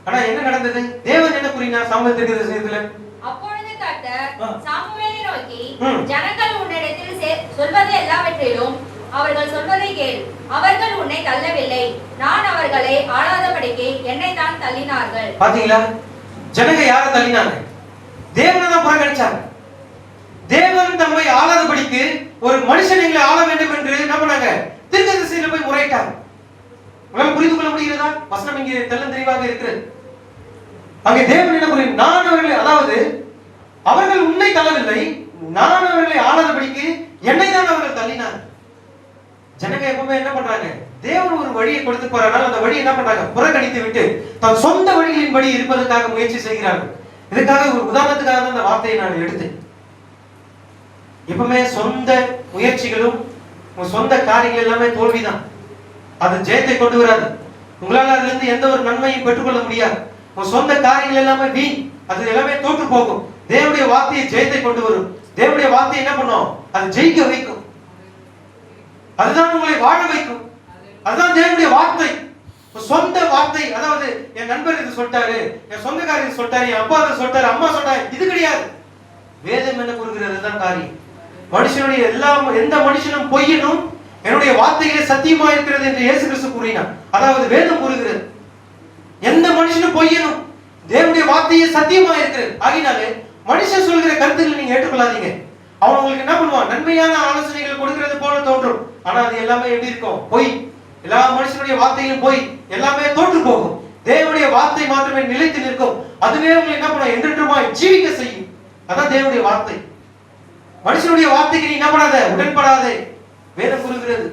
ஆனா என்ன நடந்தது? தேவன் என்ன கூறினார் சாமுவேல் தீர்க்கதரிசியில? அப்பொழுது கர்த்தர் சாமுவேலை நோக்கி, ஜனங்கள் உன்னிடத்தில் சொல்வது எல்லாவற்றிலும் அவர்கள் சொல்வதை கேள். அவர்கள் உன்னை தள்ளவில்லை, நான் அவர்களை ஆளாதபடிக்கு என்னை தான் தள்ளினார்கள். பாத்தீங்களா? ஜனங்க யாரை தள்ளினாங்க? தேவனை தான் புறக்கணிச்சாங்க. தேவன் தம்மை ஆளாதபடிக்கு ஒரு மனுஷன் எங்களை ஆள வேண்டும் என்று என்ன பண்ணாங்க? தீர்க்கதரிசியில போய் முறையிட்டாங்க. உங்களால் புரிந்து கொள்ள முடிகிறதா? வசனம் இங்கே தெளிவாக இருக்கிறது. அங்கே தேவன் என்ன கூறினார்? நான் அவர்களை, அதாவது அவர்கள் உன்னை தள்ளவில்லை, நான் அவர்களை ஆளாதபடிக்கு என்னை தான் அவர்கள் தள்ளினார். ஜனங்க எப்பவுமே என்ன பண்றாங்க? தேவன் ஒரு வழியை கொடுத்து போறாங்க, அந்த வழியை என்ன பண்றாங்க? புறக்கணித்து விட்டு தன் சொந்த வழிகளின்படி இருப்பதற்காக முயற்சி செய்கிறார்கள். இதுக்காக ஒரு உதாரணத்துக்காக தான் இந்த வார்த்தையை நான் எடுத்தேன். எப்பவுமே சொந்த முயற்சிகளும் சொந்த காரியங்கள் எல்லாமே தோல்விதான். அது ஜெயத்தை கொண்டு வராது. உங்களால் அதுல இருந்து எந்த ஒரு நன்மையும் பெற்றுக்கொள்ள முடியாது. உங்க சொந்த காரியங்கள் எல்லாமே வீண், அது எல்லாமே தோற்று போகும். தேவனுடைய வார்த்தையை ஜெயத்தை கொண்டு வரும். தேவனுடைய வார்த்தை என்ன பண்ணும்? அது ஜெயிக்க வைக்கும். அதுதான் உங்களை வாழ வைக்கும். அதுதான் தேவனுடைய வார்த்தை. சொந்த வார்த்தை, அதாவது என் நண்பர் இது சொல்லிட்டாரு, என் சொந்தக்காரர் இது சொல்லிட்டாரு, என் அப்பா இதை சொல்லிட்டாரு, அம்மா சொல்லிட்டாரு, இது கிடையாது. வேதம் என்ன கூறுகிறது? தான் காரியம். மனுஷனுடைய எந்த மனுஷனும் பொய்யனும் என்னுடைய வார்த்தைகளே சத்தியமா இருக்கிறது என்று இயேசு கிறிஸ்து கூறினார். அதாவது வேதம் கூறுகிறது எந்த மனுஷனும் பொய்யனும் தேவனுடைய வார்த்தையே சத்தியமா இருக்கிறது. ஆகினாலே மனுஷன் சொல்கிற கருத்துக்களை நீங்க ஏற்றுக்கொள்ளாதீங்க. அவன் உங்களுக்கு என்ன பண்ணுவான், நன்மையான ஆலோசனைகள் கொடுக்கிறது போல தோன்றும், ஆனா அது எல்லாமே எப்படி இருக்கும், பொய். எல்லா மனுஷனுடைய வார்த்தையும் பொய், எல்லாமே தோற்று போகும். தேவனுடைய வார்த்தை மாத்திரமே நிலைத்து நிற்கும். அதுவே உங்களை என்ன பண்ணும், என்றென்றுமாய் ஜீவிக்க செய்யும். அதான் தேவனுடைய வார்த்தை. மனுஷனுடைய வார்த்தைக்கு நீ என்ன பண்ணாத, உடன்படாதே. வேதம் கூறுகிறது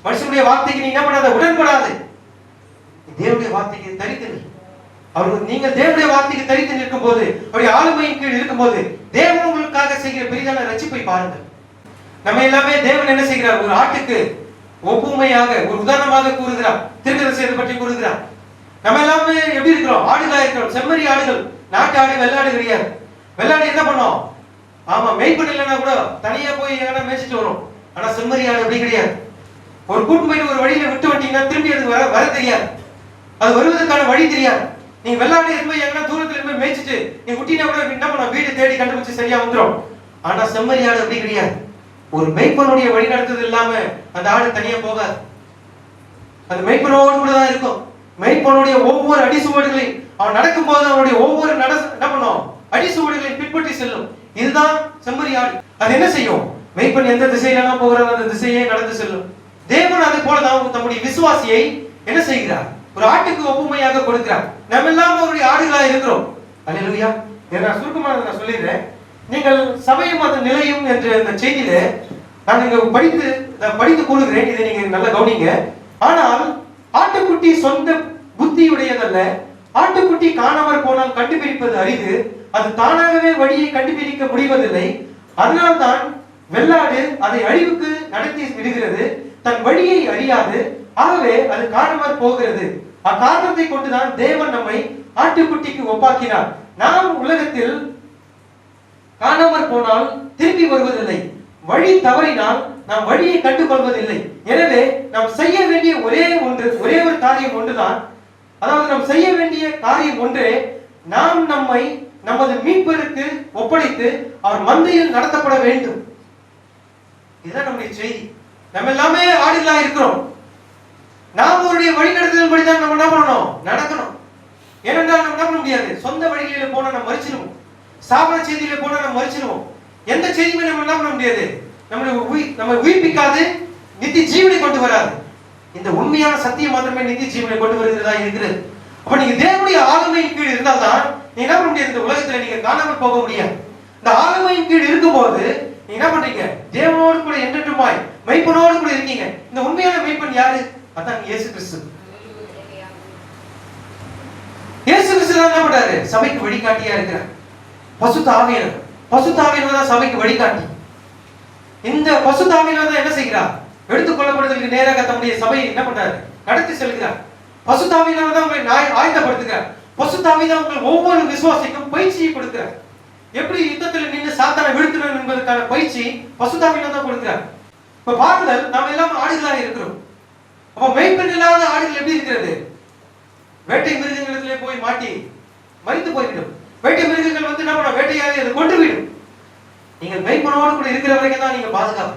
மனுஷனுடைய வார்த்தைக்கு நீ என்ன பண்ணாத, உடன்படாதே. தேவனுடைய வார்த்தைக்கு தரித்து நில். அவர்கள் நீங்கள் தேவனுடைய வார்த்தைக்கு தரித்து நிற்கும் போது, அவருடைய ஆளுமையின் கீழ் இருக்கும் போது, தேவன் உங்களுக்காக செய்கிற பெரிதான ரட்சிப்பை பாருங்கள். நம்ம எல்லாமே தேவன் என்ன செய்கிறார், ஒரு ஆட்டுக்கு ஒப்புமையாக ஒரு உதாரணமாக கூறுகிறார். தீர்க்கதரிசி பற்றி கூறுகிறார். நம்ம எல்லாமே எப்படி இருக்கிறோம், ஆடுகளா இருக்கிறோம். செம்மறி ஆடுகள், நாட்டு ஆடு, வெள்ளாடு கிடையாது. வெள்ளாடு என்ன பண்ணோம், ஆமா மேய்ப்பன் இல்லைன்னா கூட தனியா போய் எங்கன்னா மேய்ச்சிட்டு வரும். ஆனா செம்மறி ஆடு அப்படி கிடையாது. ஒரு கூட்டு போயிட்டு ஒரு வழியில விட்டு வந்தீங்கன்னா திரும்பி அது வர தெரியாது. அது வருவதற்கான வழி தெரியாது. நீங்க வெள்ளாடு போய் எங்கன்னா தூரத்துல போய் மேய்ச்சிட்டு நீ குட்டினா கூட என்ன பண்ண, வீடு தேடி கண்டுபிடிச்சு சரியா வந்துடும். ஆனா செம்மறி ஆடு அப்படி கிடையாது. ஒரு மேய்ப்பனுடைய வழி நடத்துறது இல்லாம அந்த ஆடு தனியா போகாது. அந்த மேய்ப்பனோடு கூட தான் இருக்கும். மேய்ப்பனுடைய ஒவ்வொரு அடிசுவடுகளையும் அவன் நடக்கும் போது அவனுடைய ஒவ்வொரு என்ன பண்ணும், அடிசுவடுகளையும் பின்பற்றி செல்லும். இதுதான் செம்மறி ஆடு. அது என்ன செய்யும், மேய்ப்பன் எந்த திசையில போகிறார் அந்த திசையே நடந்து செல்லும். தேவன் அதே போல தான் தம்முடைய விசுவாசியை என்ன செய்கிறார், ஒரு ஆட்டுக்கு ஒப்புமையாக கொடுக்கிறார். நம்ம எல்லாம் அவருடைய ஆடுகளா இருக்கிறோம். அல்லேலூயா. நான் சுருக்கமாக நான் சொல்லிடுறேன். நீங்கள் சபையும் அந்த நிலையும் என்ற அந்த செய்தியில நான் இங்க படித்து கூறுகிறேன். இதை நீங்க நல்லா கவனிங்க. ஆனால் ஆட்டுக்குட்டி சொந்த புத்தியுடையதல்ல. ஆட்டுக்குட்டி காணாமற் போனால் கண்டுபிடிப்பது அரிது. அது தானாகவே வழியை கண்டுபிடிக்க முடிவதில்லை. அதனால்தான் வெள்ளாடு அதை அழிவுக்கு நடத்தி விடுகிறது. தன் வழியை அறியாது, ஆகவே அது காணாமற் போகிறது. அக்காரணத்தை கொண்டுதான் தேவன் நம்மை ஆட்டுக்குட்டிக்கு ஒப்பாக்கினார். நாம் உலகத்தில் காணாமற் போனால் திரும்பி வருவதில்லை. வழி தவறினால் நாம் வழியை கண்டுகொள்வதில்லை. எனவே நாம் செய்ய வேண்டிய ஒரே ஒரு காரியம் ஒன்றுதான். அதாவது நாம் செய்ய வேண்டிய காரியம் ஒன்றே, நாம் நம்மை நமது மீட்பருக்கு ஒப்படைத்து அவர் மந்தையில் நடத்தப்பட வேண்டும். இதுதான் நம்முடைய செய்தி. நம்ம எல்லாமே ஆடுகளா இருக்கிறோம். நாம் அவருடைய வழி நடத்துதல்படிதான் நம்ம என்ன பண்ணணும், நடக்கணும். ஏனென்றால் நம்ம என்ன பண்ண முடியாது, சொந்த வழிகளில போனா நம்ம மறிச்சிடுவோம். சாபன செய்தியில போனா நம்ம மறிச்சிடுவோம். எந்த செய்தியுமே நம்ம என்ன பண்ண முடியாது, நம்ம உயிர்ப்பிக்காது, நித்திய ஜீவனை கொண்டு வராது. இந்த உண்மையான சத்தியம் மாத்திரமே நித்திய ஜீவனை கொண்டு வருகிறதா இருக்கிறது. அப்ப நீங்க தேவனுடைய ஆளுமையின் கீழ் இருந்தால்தான் நீங்க என்ன பண்ண முடியாது, இந்த உலகத்துல நீங்க காணாமல் போக முடியாது. இந்த ஆளுமையின் கீழ் இருக்கும்போது நீங்க என்ன பண்றீங்க, தேவனோடு கூட என்றென்றுமாய் மெய்ப்பனோடு கூட இருக்கீங்க. இந்த உண்மையான மெய்ப்பன் யாரு, அதான் இயேசு கிறிஸ்து. இயேசு கிறிஸ்து தான் என்ன பண்றாரு, சபைக்கு வழிகாட்டியா இருக்கிறார். பசுத்த ஆவியானவர், பசுத்த ஆவியானவர் தான் சபைக்கு வழிகாட்டி. இந்த பசுத்த ஆவியானவர் தான் என்ன செய்கிறார், எடுத்துக்கொள்ளப்படுவதற்கு நேராக தம்முடைய சபையை என்ன பண்றாரு, நடத்தி செல்கிறார். பசுத்த ஆவியானவர் தான் உங்களை ஆயத்தப்படுத்துகிறார். பசுத்த ஆவி தான் உங்கள் ஒவ்வொரு விசுவாசிக்கும் பயிற்சியை கொடுக்கிறார். எப்படி யுத்தத்தில் நின்று சாத்தானை வீழ்த்தணும் என்பதற்கான பயிற்சி பசுத்த ஆவியானவர் தான் கொடுக்கிறார். இப்ப பாருங்கள், நாம் எல்லாம் ஆடுகளாக இருக்கிறோம். அப்ப மெய்ப்பெண் இல்லாத ஆடுகள் எப்படி இருக்கிறது, வேட்டை மிருகங்களிடத்திலே போய் மாட்டி மரித்து போய்விடும். வேட்டை மிருகங்கள் வந்து என்ன பண்ண, வேட்டையாடி அதை கொண்டு விடும். நீங்கள் மெய்ப்பனோடு கூட இருக்கிற வரைக்கும் தான் நீங்க பாதுகாப்பு.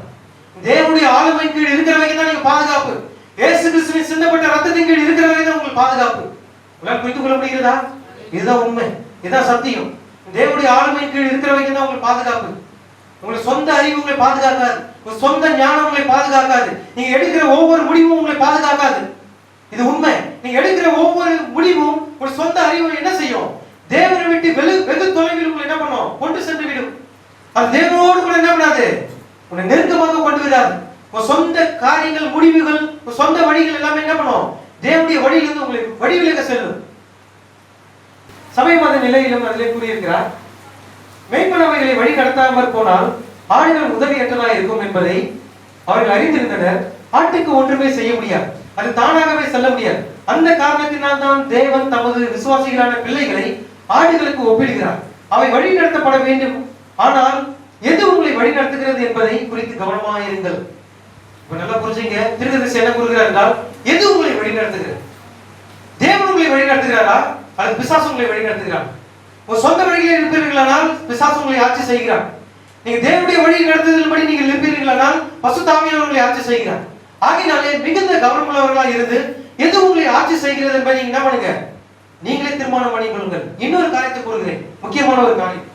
தேவனுடைய ஆளுமையின் கீழ் இருக்கிற வரைக்கும் தான் நீங்க பாதுகாப்பு. இயேசு கிறிஸ்துவின் சிந்தப்பட்ட ரத்தத்தின் கீழ் இருக்கிற வரைக்கும் தான் உங்களுக்கு பாதுகாப்பு. உங்களால் புரிந்து கொள்ள முடிகிறதா? இதுதான் உண்மை, இதுதான் சத்தியம். தேவனுடைய ஆளுமையின் கீழ் இருக்கிற வரைக்கும் தான் உங்களுக்கு பாதுகாப்பு. உங்களுடைய சொந்த அறிவு உங்களை பாதுகாக்காது, உங்க சொந்த ஞானம் உங்களை பாதுகாக்காது, நீங்க எடுக்கிற ஒவ்வொரு முடிவும் உங்களை பாதுகாக்காது. இது உண்மை. நீங்க எடுக்கிற ஒவ்வொரு முடிவும் உங்க சொந்த அறிவு என்ன செய்யும், தேவனை விட்டு வெகு தொலைவில் உங்களை என்ன பண்ணும், கொண்டு சென்று விடும். அது தேவனோடு கூட என்ன பண்ணாது, உன்னை நெருக்கமாக கொண்டு விடாது. உங்க சொந்த காரியங்கள், முடிவுகள், உங்க சொந்த வழிகள் எல்லாமே என்ன பண்ணும், தேவனுடைய வழியிலிருந்து உங்களை வழிவிலக செல்லும். சபை மத நிலையிலும் அதிலே கூறியிருக்கிறார், மெய்ப்பனவைகளை வழி நடத்தாமல் போனால் ஆடுகள் உதவியற்றதாக இருக்கும் என்பதை அவர்கள் அறிந்திருந்தனர். ஆட்டுக்கு ஒன்றுமே செய்ய முடியாது, அது தானாகவே செல்ல முடியாது. அந்த காரணத்தினால் தான் தேவன் தமது விசுவாசிகளான பிள்ளைகளை ஆடுகளுக்கு ஒப்பிடுகிறார். அவை வழி நடத்தப்பட வேண்டும். ஆனால் எது உங்களை வழி நடத்துகிறது என்பதை குறித்து கவனமாக இருங்கள். இப்ப நல்லா புரிஞ்சுங்க. தீர்க்கதரிசி என்ன கூறுகிறார் என்றால், எது உங்களை வழி நடத்துகிறது, தேவன் உங்களை வழி நடத்துகிறாரா அல்லது பிசாசு உங்களை வழி நடத்துகிறார்? உங்க சொந்த வழிகளில் இருப்பீர்களானால் பிசாசு உங்களை ஆட்சி செய்கிறார். நீங்க தேவனுடைய வழி நடத்துதல்படி நீங்கள் இருப்பீர்களானால் பரிசுத்த ஆவியானவர் உங்களை ஆட்சி செய்கிறார். ஆகினாலே மிகுந்த கவனமுள்ளவர்களாக இருந்து எது உங்களை ஆட்சி செய்கிறது என்பதை நீங்க என்ன பண்ணுங்க, நீங்களே தீர்மானம் பண்ணிக் கொள்ளுங்கள். இன்னொரு காரியத்தை கூறுகிறேன், முக்கியமான ஒரு காரியம்.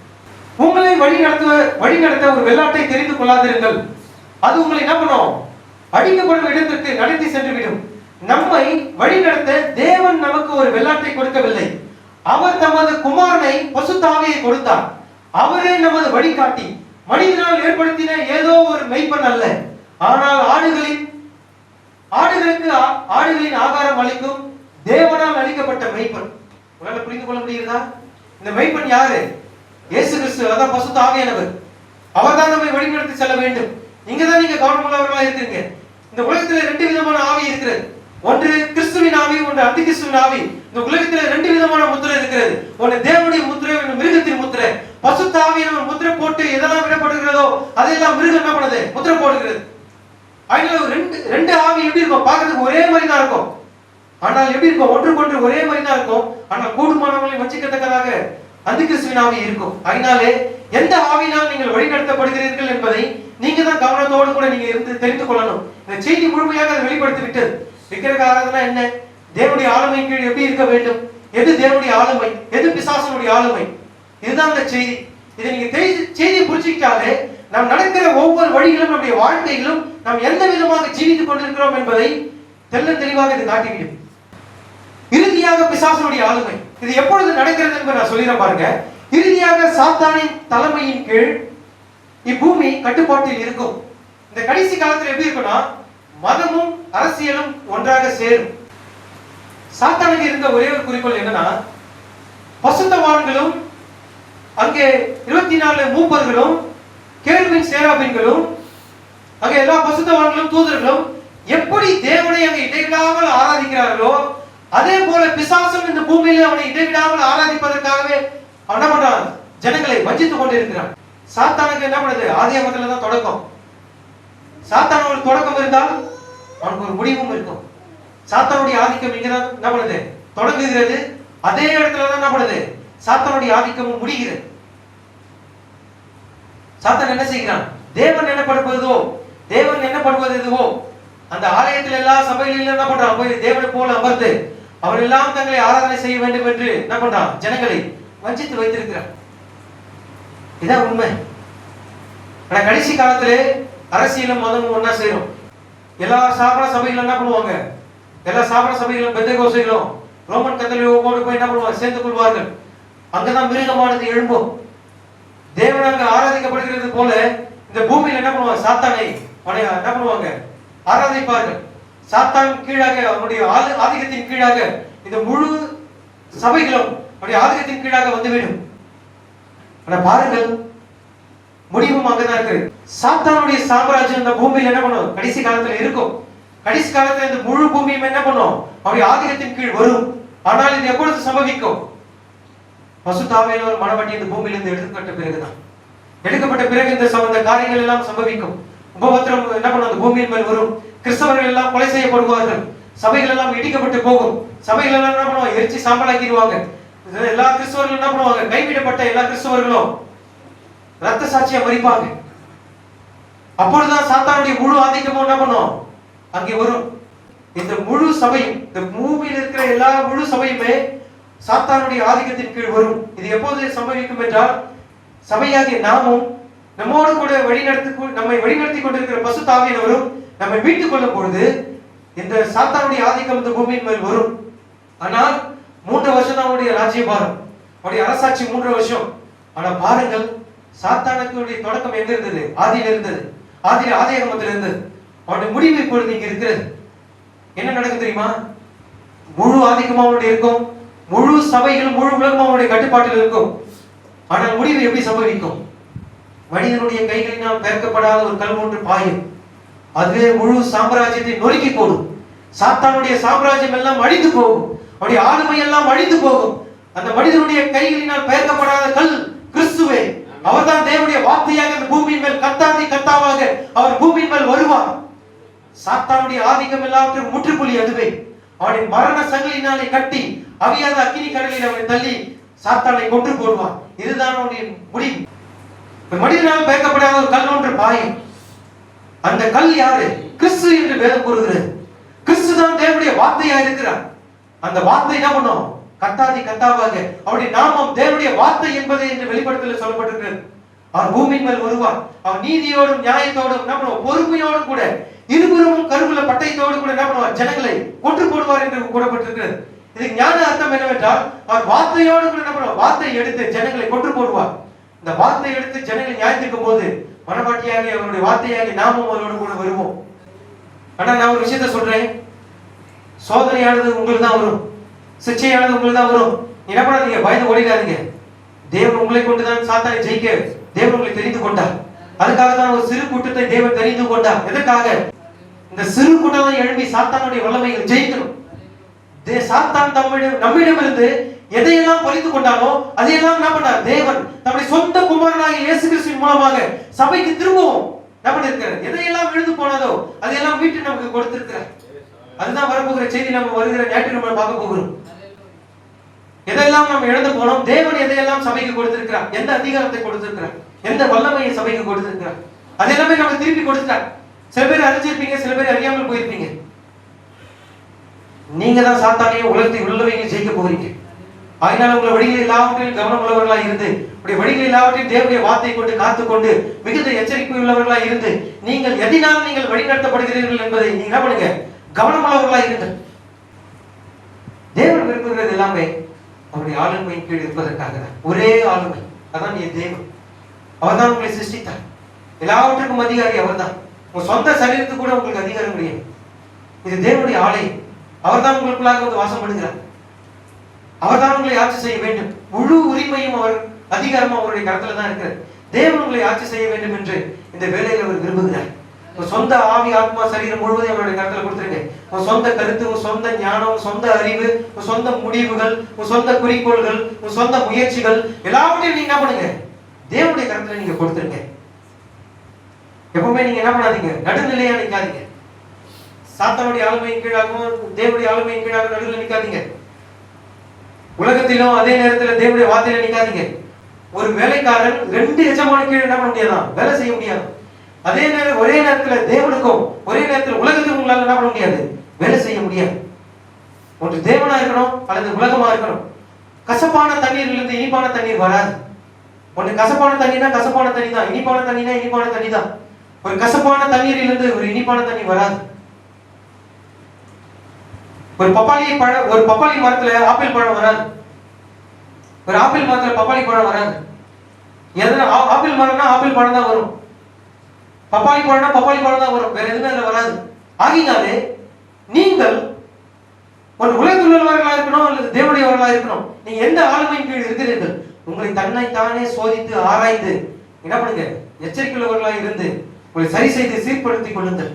உங்களை வழி நடத்த ஒரு வெள்ளாட்டை தெரிந்து கொள்ளாதிருங்கள். அது உங்களை என்ன பண்ணும், அடிக்கப்படும் இடத்திற்கு நடத்தி சென்றுவிடும். நம்மை வழி நடத்த தேவன் நமக்கு ஒரு வெள்ளாட்டை கொடுக்கவில்லை. அவர் தமது குமாரனை பரிசுத்த ஆவியை கொடுத்தார். அவரே நமது வழிகாட்டி. மனிதனால் ஏற்படுத்தின ஏதோ ஒரு மெய்ப்பன் அல்ல, ஆனால் ஆடுகளின் ஆகாரம் அளிக்கும் தேவனால் அளிக்கப்பட்ட மெய்ப்பன். உங்களால புரிந்து கொள்ள முடியுதா? இந்த மெய்ப்பன் யாரு? இயேசு கிறிஸ்து. அதான் பரிசுத்த ஆவியானவர். அவர் தான் நம்மை வழிநடத்தி செல்ல வேண்டும். நீங்க கவனமுள்ளவர்களா இருக்கீங்க. இந்த உலகத்துல 2 விதமான ஆவி இருக்கிறது. ஒன்று கிறிஸ்துவின் ஆவி, ஒன்று அந்தி கிறிஸ்துவின் ஆவி. இந்த உலகத்துல 2 விதமான முத்திரை இருக்கிறது. ஒன்று தேவனுடைய முத்திரை, ஒன்று மிருகத்தின் முத்திரை. பரிசுத்த ஆவியானவர் முத்திரை போட்டு எதெல்லாம் விடப்படுகிறதோ அதெல்லாம் மிருகம் என்ன பண்ணுது, முத்திரை போடுகிறது. அதனால ரெண்டு ஆவி எப்படி இருக்கும், பார்க்கறதுக்கு ஒரே மாதிரி தான் இருக்கும். ஆனால் எப்படி இருக்கும், ஒன்றுக்கொன்று ஒரே மாதிரி தான் இருக்கும். ஆனால் கூடுமானவர்களை வஞ்சிக்கத்தக்கதாக அந்தி கிறிஸ்துவின் ஆவி இருக்கும். அதனாலே எந்த ஆவியினால் நீங்கள் வழிநடத்தப்படுகிறீர்கள் என்பதை நீங்க தான் கவனத்தோடு கூட நீங்க இருந்து தெரிந்து கொள்ளணும். இந்த செய்தி முழுமையாக அதை வெளிப்படுத்தி விட்டது. விக்கிரக ஆராதனை என்ன, தேவனுடைய ஆளுமை கீழ் எப்படி இருக்க வேண்டும், எது தேவனுடைய ஆளுமை, எது பிசாசனுடைய ஆளுமை, இதுதான் இந்த செய்தி. இதை நீங்க செய்தியை புரிஞ்சுக்கிட்டாலே நாம் நடக்கிற ஒவ்வொரு வழிகளும் நம்முடைய வாழ்க்கையிலும் நாம் எந்த விதமாக ஜீவித்துக் கொண்டிருக்கிறோம் என்பதை தெளிவாக இது காட்டிவிடும். இறுதியாக பிசாசனுடைய ஆளுமை இது எப்பொழுது நடக்கிறது என்பதை நான் சொல்லிடுறேன் பாருங்க. இறுதியாக சாத்தானின் தலைமையின் கீழ் இப்பூமி கட்டுப்பாட்டில் இருக்கும். இந்த கடைசி காலத்தில் எப்படி இருக்குன்னா, மதமும் அரசியலும் ஒன்றாக சேரும். சாத்தானுக்கு இருந்த ஒரே ஒரு குறிக்கோள் என்னன்னா, பசுத்தவான்களும் அங்கே 24 மூப்பர்களும் கேருபீன் சேராபீன்களும் அங்கே எல்லா பசுத்தவான்களும் தூதர்களும் எப்படி தேவனை அங்கே இடைவிடாமல் ஆராதிக்கிறார்களோ அதே போல பிசாசும் இந்த பூமியில அவனை இடைவிடாமல் ஆராதிப்பதற்காகவே என்ன பண்றான், ஜனங்களை வஞ்சித்துக் கொண்டிருக்கிறான். சாத்தானுக்கு என்ன பண்ணுது, ஆதியாகமத்துல தான் தொடக்கம். சாத்தான் ஒரு தொடக்கம் இருந்தால் அவனுக்கு ஒரு முடிவும் இருக்கும். சாத்தானுடைய ஆதிக்கம் இங்கதான் என்ன பண்ணுது, தொடங்குகிறது. அதே இடத்துல தான் என்ன பண்ணுது, சாத்தானுடைய ஆதிக்கமும் முடிகிறது. சாத்தான் என்ன செய்கிறான், தேவன் என்ன படுவது எதுவோ அந்த ஆலயத்தில் எல்லா சபைகளிலும் என்ன பண்றான், போய் தேவனை போல அமர்ந்து அவர் எல்லாம் தங்களை ஆராதனை செய்ய வேண்டும் என்று என்ன பண்றான், ஜனங்களை வஞ்சித்து வைத்திருக்கிறான். இதான் உண்மை. ஆனா கடைசி காலத்திலே அரசியலும் மதமும் ஒன்னா சேரும். எல்லா சாபன சபைகளும் என்ன பண்ணுவாங்க, எல்லா சாபன சபைகளும் பெந்தேகோஸ்தைகளும் ரோமன் கத்தோலிக்கோடு போய் என்ன பண்ணுவாங்க, சேர்ந்து கொள்வார்கள். அங்கதான் மிருகமானது எழும்பும். தேவன் அங்க ஆராதிக்கப்படுகிறது போல இந்த பூமியில் என்ன பண்ணுவாங்க, சாத்தானை என்ன பண்ணுவாங்க, ஆராதிப்பார்கள். சாத்தான் கீழாக, அவனுடைய ஆதிக்கத்தின் கீழாக இந்த முழு சபைகளும் அவனுடைய ஆதிக்கத்தின் கீழாக வந்துவிடும். ஆனா பாருங்கள், முடிவும் அங்கதான் இருக்கு. சாத்தானுடைய சாம்ராஜ்யம் இந்த பூமியில் என்ன பண்ணும், கடைசி காலத்துல இருக்கும். கடைசி காலத்துல இந்த முழு பூமியும் என்ன பண்ணும், அவருடைய ஆதிக்கத்தின் கீழ் வரும். ஆனால் இது எப்பொழுது சம்பவிக்கும், பரிசுத்த ஆவியானவர் மனவாட்டி இந்த பூமியிலிருந்து எடுக்கப்பட்ட பிறகு இந்த காரியங்கள் எல்லாம் சம்பவிக்கும். உபத்திரம் என்ன பண்ணும், அந்த பூமியின் மேல் வரும். கிறிஸ்தவர்கள் எல்லாம் கொலை செய்யப்படுவார்கள். சபைகள் எல்லாம் இடிக்கப்பட்டு போகும். சபைகள் எல்லாம் என்ன பண்ணுவாங்க, எரிச்சு சாம்பலாக்கிடுவாங்க. எல்லா கிறிஸ்தவர்களும் என்ன பண்ணுவாங்க, கைவிடப்பட்ட எல்லா கிறிஸ்தவர்களும் ரத்த சாட்சியா மரிப்பாங்க. அப்பொழுதுதான் சாத்தானுடைய முழு ஆதிக்கமும் என்ன பண்ணும், அங்கே வரும். இந்த முழு சபையும், இந்த பூமியில் இருக்கிற எல்லா முழு சபையுமே சாத்தானுடைய ஆதிக்கத்தின் கீழ் வரும். இது எப்போது சம்பவிக்கும் என்றால், சபையாகிய நாமும் நம்மோடு கூட நம்மை வழிநடத்தி கொண்டிருக்கிற பரிசுத்த ஆவியானவரும் நம்மை மீட்டுக் கொள்ளும் பொழுது இந்த சாத்தானுடைய ஆதிக்கம் இந்த பூமியின் மேல் வரும். ஆனால் 3 வருஷம் தான் அவனுடைய ராஜ்யபாரம், அவருடைய அரசாட்சி 3 வருஷம். ஆனா பாருங்கள், சாத்தானுடைய தொடக்கம் எங்க இருந்தது, ஆதியில இருந்தது. ஆதியாகமத்தில் இருந்தது. அவனுடைய முடிவு இப்பொழுது இங்க இருக்கிறது. என்ன நடக்கும் தெரியுமா, முழு ஆதிக்கமும் அவனுடைய இருக்கும். முழு சபைகளும் முழு உலகமும் அவனுடைய கட்டுப்பாட்டில் இருக்கும். ஆனால் முடிவு எப்படி சம்பவிக்கும், மனிதனுடைய கைகளினால் பெயர்க்கப்படாத ஒரு கல் ஒன்று பாயும். அதுவே முழு சாம்ராஜ்யத்தை நொறுக்கி போடும். சாத்தானுடைய சாம்ராஜ்யம் எல்லாம் அழிந்து போகும். அவருடைய ஆளுமை எல்லாம் அழிந்து போகும். அந்த மனிதனுடைய கைகளினால் பெயர்க்கப்படாத கல் கிறிஸ்துவே. அவர்தான் தேவனுடைய வார்த்தையாக இந்த பூமியின் மேல் கர்த்தாவாக அவர் பூமியின் மேல் வருவார். சாத்தானுடைய ஆதிக்கம் எல்லாவற்றுக்கும் முற்றுப்புள்ளி அதுவே. அவனை மரண சங்கிலினாலே கட்டி அவியாத அக்கினி கடலில் அவனை தள்ளி சாத்தானை கொன்று போடுவான். இதுதான் அவனுடைய முடிவு. ஒரு மனிதனால் பெயர்க்கப்படாத ஒரு கல் ஒன்று பாயும். அந்த கல் யாரு? கிறிஸ்து என்று வேதம் கூறுகிறது. கிறிஸ்து தான் தேவனுடைய வார்த்தையா இருக்கிறார். அந்த வார்த்தை என்ன பண்ணும்? கத்தாதி கத்தாவாக அவருடைய நாமம் தேவனுடைய வார்த்தை என்பதை என்று வெளிப்படுத்தல சொல்லப்பட்டிருக்கிறது. அவர் பூமியின் மேல் வருவார். அவர் நீதியோடும் நியாயத்தோடும் என்ன பண்ணுவார்? பொறுமையோடும் கூட இருபுறமும் கருவுள்ள பட்டயத்தோடு கூட என்ன பண்ணுவார்? ஜனங்களை கொன்று போடுவார் என்று கூறப்பட்டிருக்கிறது. இதுக்கு ஞான அர்த்தம் என்னவென்றால், அவர் வார்த்தையோடு கூட என்ன பண்ணுவார்? வார்த்தையை எடுத்து ஜனங்களை கொன்று போடுவார். இந்த வார்த்தை எடுத்து ஜனங்களை நியாயத்திற்கும் போது மனவாட்டியாகி அவருடைய வார்த்தையாகி நாமும் அவரோடு கூட வருவோம். ஆனா நான் ஒரு விஷயத்த சொல்றேன், சோதனையானது உங்களுக்கு தான் வரும், சிச்சையானது உங்களுக்கு தான் வரும். என்ன பண்ணாதீங்க, பயந்து ஓடிடாதீங்க. தேவன் உங்களை கொண்டுதான் சாத்தானை ஜெயிக்க தேவன் உங்களை தெரிந்து கொண்டார். அதுக்காக தான் ஒரு சிறு கூட்டத்தை தேவன் தெரிந்து கொண்டார். எதற்காக? இந்த சிறு கூட்டம் எழுப்பி சாத்தானுடைய வல்லமையை ஜெயிக்கணும். சாத்தான் நம்மிடமிருந்து எதையெல்லாம் பறித்து கொண்டானோ அதையெல்லாம் என்ன பண்ணார்? தேவன் நம்முடைய சொந்த குமாரனாகிய இயேசு கிறிஸ்துவின் மூலமாக சபைக்கு திரும்பவும் என்ன பண்ணிருக்கிறார்? எதையெல்லாம் விழுந்து போனதோ அதையெல்லாம் மீட்டு நமக்கு கொடுத்திருக்கிறார். அதுதான் வரப்போகிற செய்தி. நம்ம வருகிற ஞாயிற்று நம்ம பார்க்க போகிறோம். எதெல்லாம் நம்ம இழந்து போனோம், தேவன் எதையெல்லாம் சபைக்கு கொடுத்திருக்கிறார், எந்த அதிகாரத்தை கொடுத்திருக்கிறார், எந்த வல்லமையை சபைக்கு கொடுத்திருக்கிறார், அதெல்லாமே நமக்கு திருப்பி கொடுத்துட்டார். சில பேர் அறிஞ்சிருப்பீங்க, சில பேர் அறியாமல் போயிருப்பீங்க. நீங்க தான் சாத்தானையும் உலகத்தை உள்ளவையும் ஜெயிக்க போகிறீங்க. அதனால உங்களை வழிகளில் எல்லாவற்றையும் கவனம் உள்ளவர்களா இருந்து, உடைய வழிகளில் எல்லாவற்றையும் தேவனுடைய வார்த்தை கொண்டு காத்துக்கொண்டு மிகுந்த எச்சரிக்கை உள்ளவர்களா இருந்து, நீங்கள் எதினால் நீங்கள் வழிநடத்தப்படுகிறீர்கள் என்பதை நீங்க என்ன பண்ணுங்க? கவனம் உள்ளவர்களா இருங்கள். தேவன் விரும்புகிறது எல்லாமே அவருடைய ஆளுமையின் கீழ் இருப்பதற்காக தான். ஒரே ஆளுமை, அதான் என் தேவன். அவர் தான் உங்களை சிருஷ்டித்தார். எல்லாவற்றுக்கும் அதிகாரி அவர் தான். உங்க சொந்த சரீரத்துக்கு கூட உங்களுக்கு அதிகாரம் கிடையாது. இது தேவனுடைய ஆலயம். அவர் தான் உங்களுக்குள்ளாக வந்து வாசம் பண்ணுகிறார். அவர் தான் உங்களை ஆட்சி செய்ய வேண்டும். முழு உரிமையும் அவர் அதிகாரமும் அவருடைய கருத்துல தான் இருக்கிறது. தேவன் உங்களை ஆட்சி செய்ய வேண்டும் என்று இந்த வேலையில் அவர் விரும்புகிறார். உங்க சொந்த ஆவி ஆத்மா சரீரம் முழுவதும் அவருடைய கருத்துல கொடுத்துருங்க. உங்க சொந்த கருத்து, உங்க சொந்த ஞானம், உங்க சொந்த அறிவு, உங்க சொந்த முடிவுகள், உங்க சொந்த குறிக்கோள்கள், உங்க சொந்த முயற்சிகள் எல்லாவற்றையும் நீங்க என்ன பண்ணுங்க? தேவனுடைய கருத்துல நீங்க கொடுத்துருங்க. எப்பவுமே நீங்க என்ன பண்ணாதீங்க? நடுநிலையா நிக்காதீங்க. சாத்தானுடைய ஆளுமையின் கீழாகவும் தேவனுடைய ஆளுமையின் கீழாக நடுவில் நிக்காதீங்க. உலகத்திலும் அதே நேரத்தில் தேவனுடைய வார்த்தையில நிக்காதீங்க. ஒரு வேலைக்காரன் ரெண்டு எஜமான கீழ் என்ன பண்ண முடியாதான்? வேலை செய்ய முடியாது. அதே நேரம் ஒரே நேரத்தில் தேவனுக்கும் ஒரே நேரத்தில் உலகத்துக்கும் உங்களால என்ன பண்ண முடியாது? வேலை செய்ய முடியாது. ஒன்று தேவனா இருக்கணும் அல்லது உலகமா இருக்கணும். கசப்பான தண்ணீரிலிருந்து இனிப்பான தண்ணீர் வராது. ஒன்று கசப்பான தண்ணீர்னா கசப்பான தண்ணி தான், இனிப்பான தண்ணினா இனிப்பான தண்ணி தான். ஒரு கசப்பான தண்ணீரிலிருந்து ஒரு இனிப்பான தண்ணி வராது. ஒரு பப்பாளி மரத்துல ஆப்பிள் பழம் வராது. ஒரு ஆப்பிள் மரத்துல பப்பாளி பழம் வராது. எதுனா ஆப்பிள் மரம்னா ஆப்பிள் பழம் தான் வரும். பப்பாளி பழம்னா பப்பாளி பழம் தான் வரும். வேற எதுவுமே அதுல வராது. ஆகினாலே நீங்கள் ஒரு உலகத்துள்ளவர்களா இருக்கணும் அல்லது தேவனுடையவர்களா இருக்கணும். நீங்க எந்த ஆளுமையின் கீழ் இருக்கிறீர்கள்? உங்களை தன்னை தானே சோதித்து ஆராய்ந்து என்ன பண்ணுங்க? எச்சரிக்கையுள்ளவர்களா இருந்து உங்களை சரி செய்து சீர்படுத்திக் கொள்ளுங்கள்.